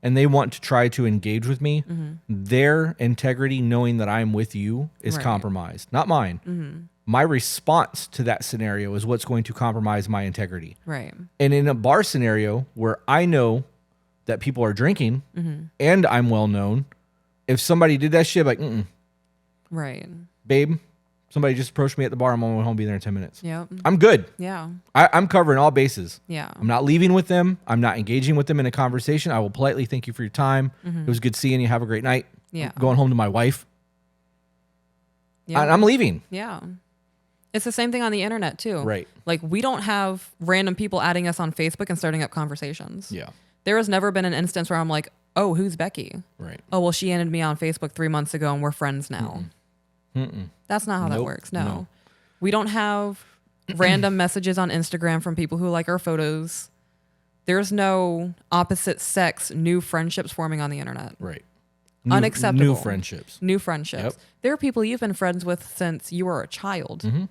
and they want to try to engage with me, their integrity knowing that I'm with you is Right. compromised, not mine. My response to that scenario is what's going to compromise my integrity. Right. And in a bar scenario where I know that people are drinking and I'm well known, if somebody did that shit, like, Right. babe, somebody just approached me at the bar. I'm on my way home, be there in 10 minutes. Yep. I'm good. Yeah. I'm covering all bases. Yeah. I'm not leaving with them. I'm not engaging with them in a conversation. I will politely thank you for your time. It was good seeing you. Have a great night. Yeah. I'm going home to my wife. Yeah. I'm leaving. Yeah. It's the same thing on the internet too. Right. Like we don't have random people adding us on Facebook and starting up conversations. Yeah. There has never been an instance where I'm like, oh, who's Becky? Right. Oh, well, she ended me on Facebook 3 months ago and we're friends now. That's not how that Nope. works. No. No. We don't have random messages on Instagram from people who like our photos. There's no opposite sex new friendships forming on the internet. Right. Unacceptable. New friendships. New friendships. Yep. There are people you've been friends with since you were a child. Mm-hmm.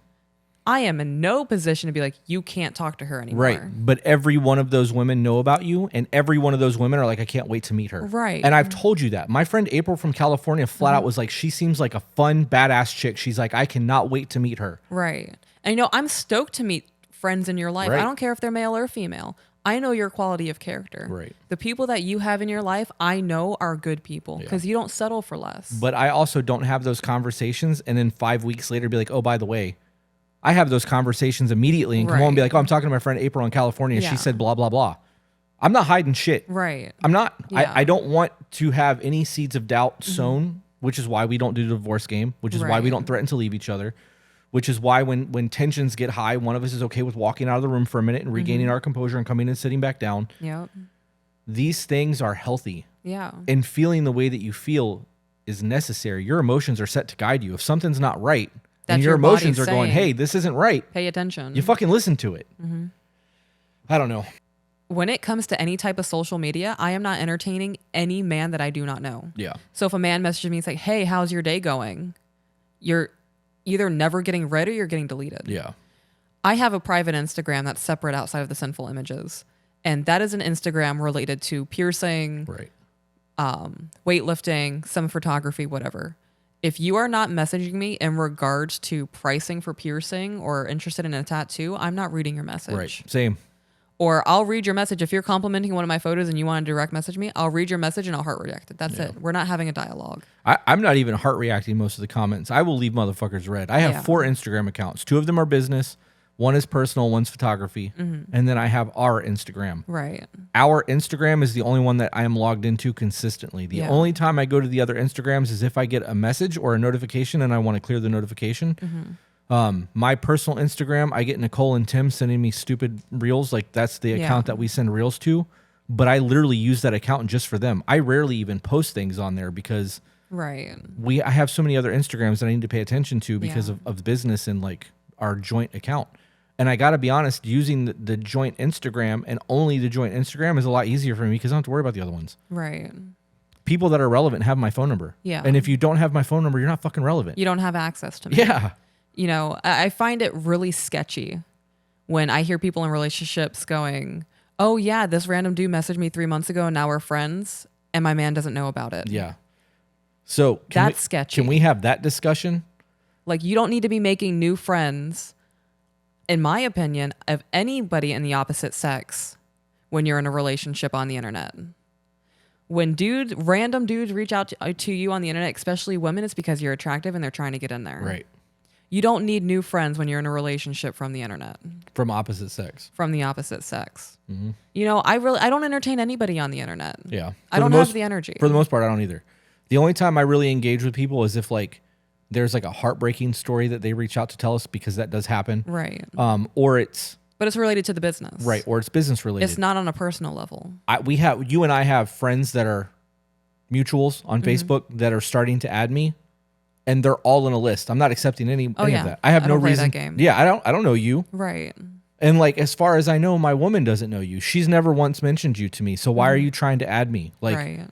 I am in no position to be like, you can't talk to her anymore. Right. But every one of those women know about you, and every one of those women are like, I can't wait to meet her. Right. And I've told you that. My friend April from California flat out was like, she seems like a fun, badass chick. She's like, I cannot wait to meet her. Right. And you know, I'm stoked to meet friends in your life. Right. I don't care if they're male or female. I know your quality of character. Right. The people that you have in your life, I know are good people because you don't settle for less. But I also don't have those conversations and then 5 weeks later be like, oh, by the way, I have those conversations immediately and come home and be like, oh, I'm talking to my friend April in California and Yeah. she said blah, blah, blah. I'm not hiding shit. Right. I'm not. Yeah. I don't want to have any seeds of doubt sown, which is why we don't do the divorce game, which is why we Right. don't threaten to leave each other, which is why when tensions get high, one of us is okay with walking out of the room for a minute and regaining our composure and coming and sitting back down. Yep. These things are healthy. Yeah. And feeling the way that you feel is necessary. Your emotions are set to guide you. If something's not right, and That's your your body emotions are going, saying- hey, this isn't right, Pay attention. you fucking listen to it. I don't know. when it comes to any type of social media, I am not entertaining any man that I do not know. Yeah. So if a man messages me and say, hey, how's your day going? You're either never getting read or you're getting deleted. Yeah. I have a private Instagram that's separate outside of the sinful images. And that is an Instagram related to piercing, Right. weightlifting, some photography, whatever. If you are not messaging me in regards to pricing for piercing or interested in a tattoo, I'm not reading your message. Right. Same. Or I'll read your message. If you're complimenting one of my photos and you want to direct message me, I'll read your message and I'll heart react it. That's it. We're not having a dialogue. I'm not even heart reacting most of the comments. I will leave motherfuckers read. I have 4 Instagram accounts. 2 of them are business. 1 is personal, 1's photography. And then I have our Instagram. Right. Our Instagram is the only one that I am logged into consistently. The only time I go to the other Instagrams is if I get a message or a notification and I want to clear the notification. My personal Instagram, I get Nicole and Tim sending me stupid reels. Like that's the account that we send reels to. But I literally use that account just for them. I rarely even post things on there because I have so many other Instagrams that I need to pay attention to because of the business and like our joint account. And I got to be honest, using the joint Instagram and only the joint Instagram is a lot easier for me because I don't have to worry about the other ones. Right. People that are relevant have my phone number. Yeah. And if you don't have my phone number, you're not fucking relevant. You don't have access to me. Yeah. You know, I find it really sketchy when I hear people in relationships going, oh, yeah, this random dude messaged me 3 months ago and now we're friends and my man doesn't know about it. Yeah. So that's sketchy. Can we have that discussion? Like, you don't need to be making new friends, in my opinion, of anybody in the opposite sex when you're in a relationship on the internet. When random dudes reach out to you on the internet, especially women, it's because you're attractive and they're trying to get in there. Right. You don't need new friends when you're in a relationship from the internet. From opposite sex. From the opposite sex. You know, I don't entertain anybody on the internet. Yeah. I don't have the energy. For the most part, I don't either. The only time I really engage with people is if like there's like a heartbreaking story that they reach out to tell us, because that does happen. Right. Or it's... But it's related to the business. Right. Or it's business related. It's not on a personal level. You and I have friends that are mutuals on Facebook that are starting to add me, and they're all in a list. I'm not accepting any of that. I have no reason. Play that game. Yeah, I don't know you. Right. And like, as far as I know, my woman doesn't know you. She's never once mentioned you to me. So why are you trying to add me? Like, right.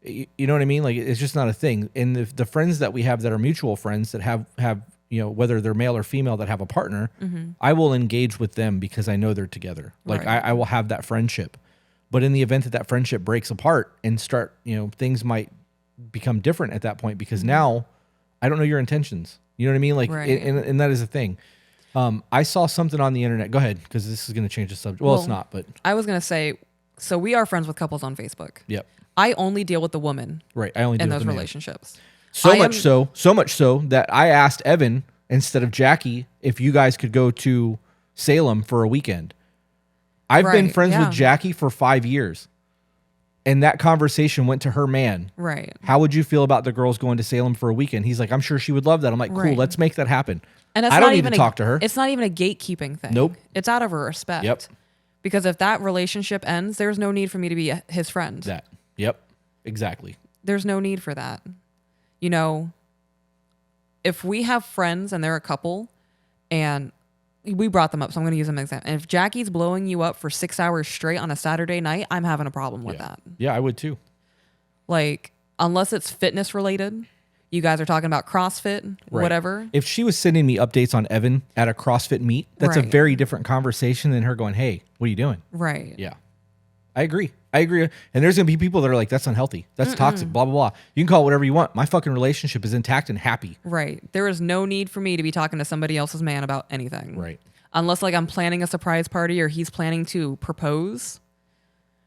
You know what I mean? Like, it's just not a thing. And the friends that we have that are mutual friends that have, you know, whether they're male or female that have a partner, I will engage with them because I know they're together. Like, I will have that friendship. But in the event that friendship breaks apart and start, you know, things might become different at that point, because now I don't know your intentions. You know what I mean? Like, and that is a thing. I saw something on the internet. Go ahead, because this is going to change the subject. Well, it's not, but I was going to say, so we are friends with couples on Facebook. Yep. I only deal with the woman. Right. I only deal in with those the man. relationships. So much so that I asked Evan instead of Jackie if you guys could go to Salem for a weekend. I've been friends with Jackie for 5 years. And that conversation went to her man. Right. How would you feel about the girls going to Salem for a weekend? He's like, I'm sure she would love that. I'm like, cool, let's make that happen. And I don't need to talk to her. It's not even a gatekeeping thing. Nope. It's out of her respect. Yep. Because if that relationship ends, there's no need for me to be his friend. Yep. Exactly. There's no need for that. You know, if we have friends and they're a couple and we brought them up, so I'm going to use them as an example. And if Jackie's blowing you up for 6 hours straight on a Saturday night, I'm having a problem with that. Yeah, I would too. Like, unless it's fitness related, you guys are talking about CrossFit, whatever. If she was sending me updates on Evan at a CrossFit meet, that's a very different conversation than her going, hey, what are you doing? Right. Yeah. I agree. And there's going to be people that are like, that's unhealthy. That's toxic, blah, blah, blah. You can call it whatever you want. My fucking relationship is intact and happy. Right. There is no need for me to be talking to somebody else's man about anything. Right. Unless like I'm planning a surprise party or he's planning to propose.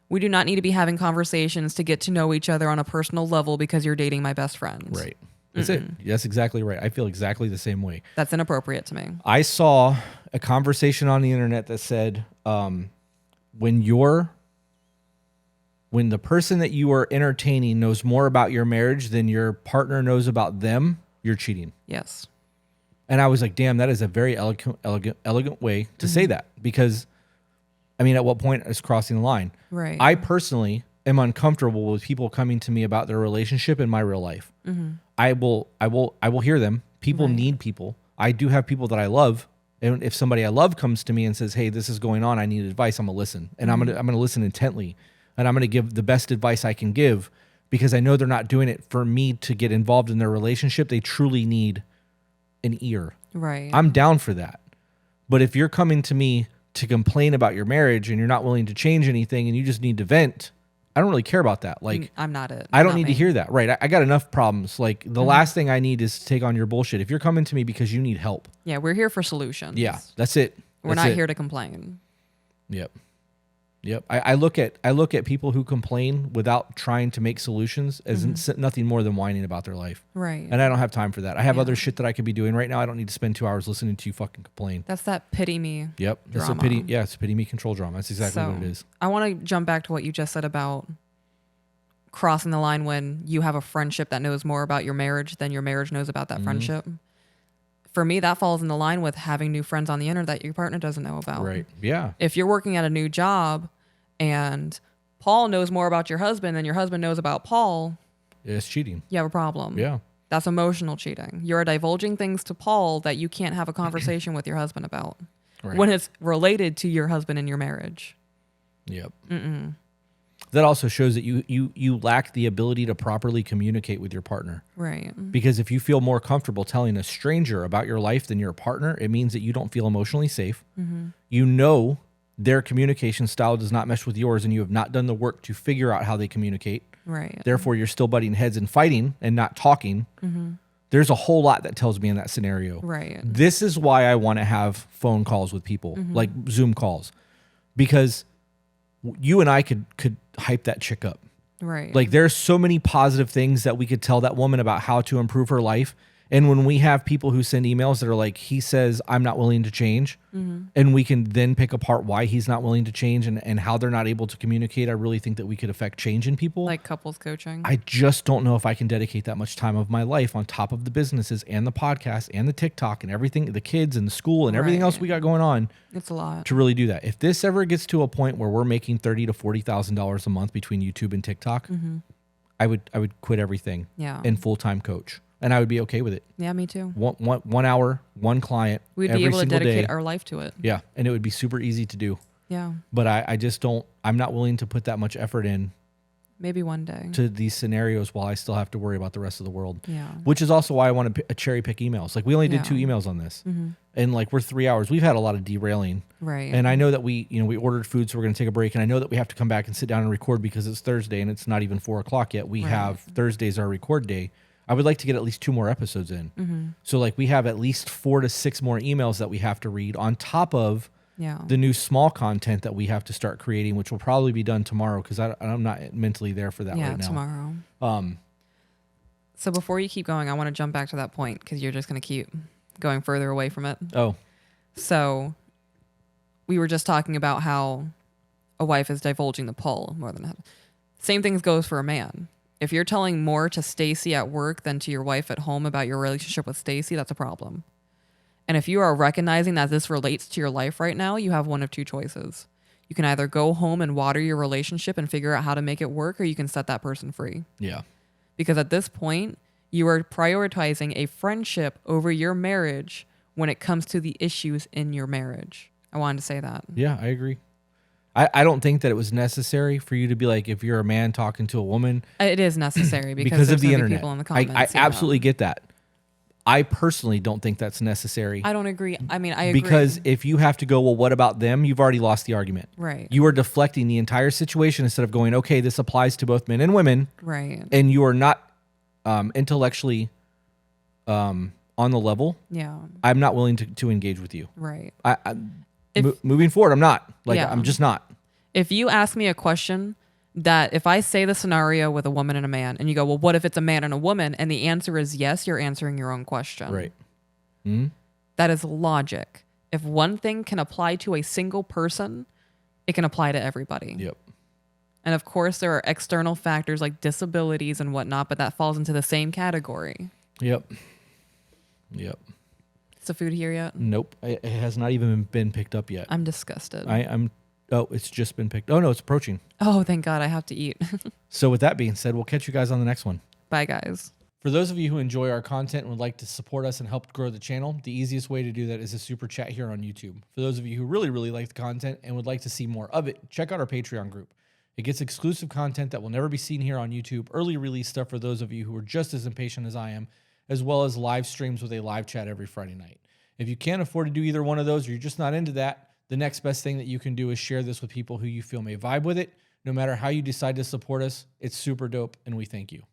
We do not need to be having conversations to get to know each other on a personal level because you're dating my best friend. Right. That's it. That's exactly right. I feel exactly the same way. That's inappropriate to me. I saw a conversation on the internet that said, when the person that you are entertaining knows more about your marriage than your partner knows about them, you're cheating. Yes. And I was like, damn, that is a very elegant way to say that. Because, I mean, at what point is crossing the line? Right. I personally am uncomfortable with people coming to me about their relationship in my real life. I will hear them. People need people. I do have people that I love And if somebody I love comes to me and says, "Hey, this is going on, I need advice," I'm gonna listen, and I'm gonna listen intently, and I'm gonna give the best advice I can give, because I know they're not doing it for me to get involved in their relationship. They truly need an ear. Right. I'm down for that. But if you're coming to me to complain about your marriage and you're not willing to change anything and you just need to vent, I don't really care about that. Like, I'm not it. I don't Not need to me. hear that. Right. I got enough problems. Like, the last thing I need is to take on your bullshit. If you're coming to me because you need help. Yeah, we're here for solutions. Yeah, that's it. We're That's not it. here to complain. Yep. I look at people who complain without trying to make solutions as nothing more than whining about their life. Right. And I don't have time for that. I have other shit that I could be doing right now. I don't need to spend 2 hours listening to you fucking complain. That's that pity me. Yep. It's a drama. pity. Yeah, it's a pity me control drama. That's exactly So, what it is. I want to jump back to what you just said about crossing the line when you have a friendship that knows more about your marriage than your marriage knows about that friendship. For me, that falls in the line with having new friends on the internet that your partner doesn't know about. Right. Yeah. If you're working at a new job and Paul knows more about your husband than your husband knows about Paul, It's cheating. you have a problem. Yeah. That's emotional cheating. You're divulging things to Paul that you can't have a conversation with your husband about Right. when it's related to your husband and your marriage. Yep. That also shows that you lack the ability to properly communicate with your partner. Right. Because if you feel more comfortable telling a stranger about your life than your partner, it means that you don't feel emotionally safe. You know their communication style does not mesh with yours, and you have not done the work to figure out how they communicate. Right. Therefore, you're still butting heads and fighting and not talking. There's a whole lot that tells me in that scenario. Right. This is why I want to have phone calls with people, like Zoom calls, because you and I could hype that chick up. Right. Like, there's so many positive things that we could tell that woman about how to improve her life. And when we have people who send emails that are like, he says, I'm not willing to change, and we can then pick apart why he's not willing to change and how they're not able to communicate, I really think that we could affect change in people. like couples coaching. I just don't know if I can dedicate that much time of my life on top of the businesses and the podcast and the TikTok and everything, the kids and the school and everything else Right. we got going on It's a lot. to really do that. If this ever gets to a point where we're making $30,000 to $40,000 a month between YouTube and TikTok, I would quit everything Yeah. and full-time coach, and I would be okay with it. Yeah, me too. 1 hour, one client, We'd every be able to single dedicate day. our life to it. Yeah, and it would be super easy to do. Yeah. But I just don't. I'm not willing to put that much effort in Maybe one day. to these scenarios while I still have to worry about the rest of the world. Yeah. Which is also why I want to cherry pick emails. Like, we only did Yeah. 2 emails on this, and like, we're 3 hours. We've had a lot of derailing, Right. and I know that we ordered food, so we're going to take a break. And I know that we have to come back and sit down and record because it's Thursday and it's not even 4:00 yet. We Right. have Thursdays our record day. I would like to get at least 2 more episodes in. So like, we have at least 4 to 6 more emails that we have to read on top of yeah. the new small content that we have to start creating, which will probably be done tomorrow because I'm not mentally there for that yeah, right now. tomorrow. So before you keep going, I want to jump back to that point because you're just going to keep going further away from it. Oh, So we were just talking about how a wife is divulging the Paul more than that. Same thing goes for a man. If you're telling more to Stacy at work than to your wife at home about your relationship with Stacy, that's a problem. And if you are recognizing that this relates to your life right now, you have one of 2 choices. You can either go home and water your relationship and figure out how to make it work, or you can set that person free. yeah. Because at this point, you are prioritizing a friendship over your marriage when it comes to the issues in your marriage. I wanted to say that. Yeah, I agree. I don't think that it was necessary for you to be like, if you're a man talking to a woman, It is necessary because because there's of the gonna be internet. people in the I comments. absolutely get that. I personally don't think that's necessary. I don't agree. I mean, I agree. Because if you have to go, well, what about them? You've already lost the argument. Right. You are deflecting the entire situation instead of going, okay, this applies to both men and women, Right. and you are not intellectually on the level. Yeah. I'm not willing to engage with you. Right. Moving forward, I'm not. Like, Yeah. I'm just not. If you ask me a question that if I say the scenario with a woman and a man and you go, well, what if it's a man and a woman? And the answer is yes, you're answering your own question. Right. Hmm? That is logic. If one thing can apply to a single person, it can apply to everybody. Yep. And of course, there are external factors like disabilities and whatnot, but that falls into the same category. Yep. Yep. Is the food here yet? Nope. It has not even been picked up yet. I'm disgusted. Oh, it's just been picked. Oh, no, it's approaching. Oh, thank God I have to eat. So with that being said, we'll catch you guys on the next one. Bye, guys. For those of you who enjoy our content and would like to support us and help grow the channel, the easiest way to do that is a super chat here on YouTube. For those of you who really, really like the content and would like to see more of it, check out our Patreon group. It gets exclusive content that will never be seen here on YouTube, early release stuff for those of you who are just as impatient as I am, as well as live streams with a live chat every Friday night. If you can't afford to do either one of those or you're just not into that, the next best thing that you can do is share this with people who you feel may vibe with it. No matter how you decide to support us, it's super dope and we thank you.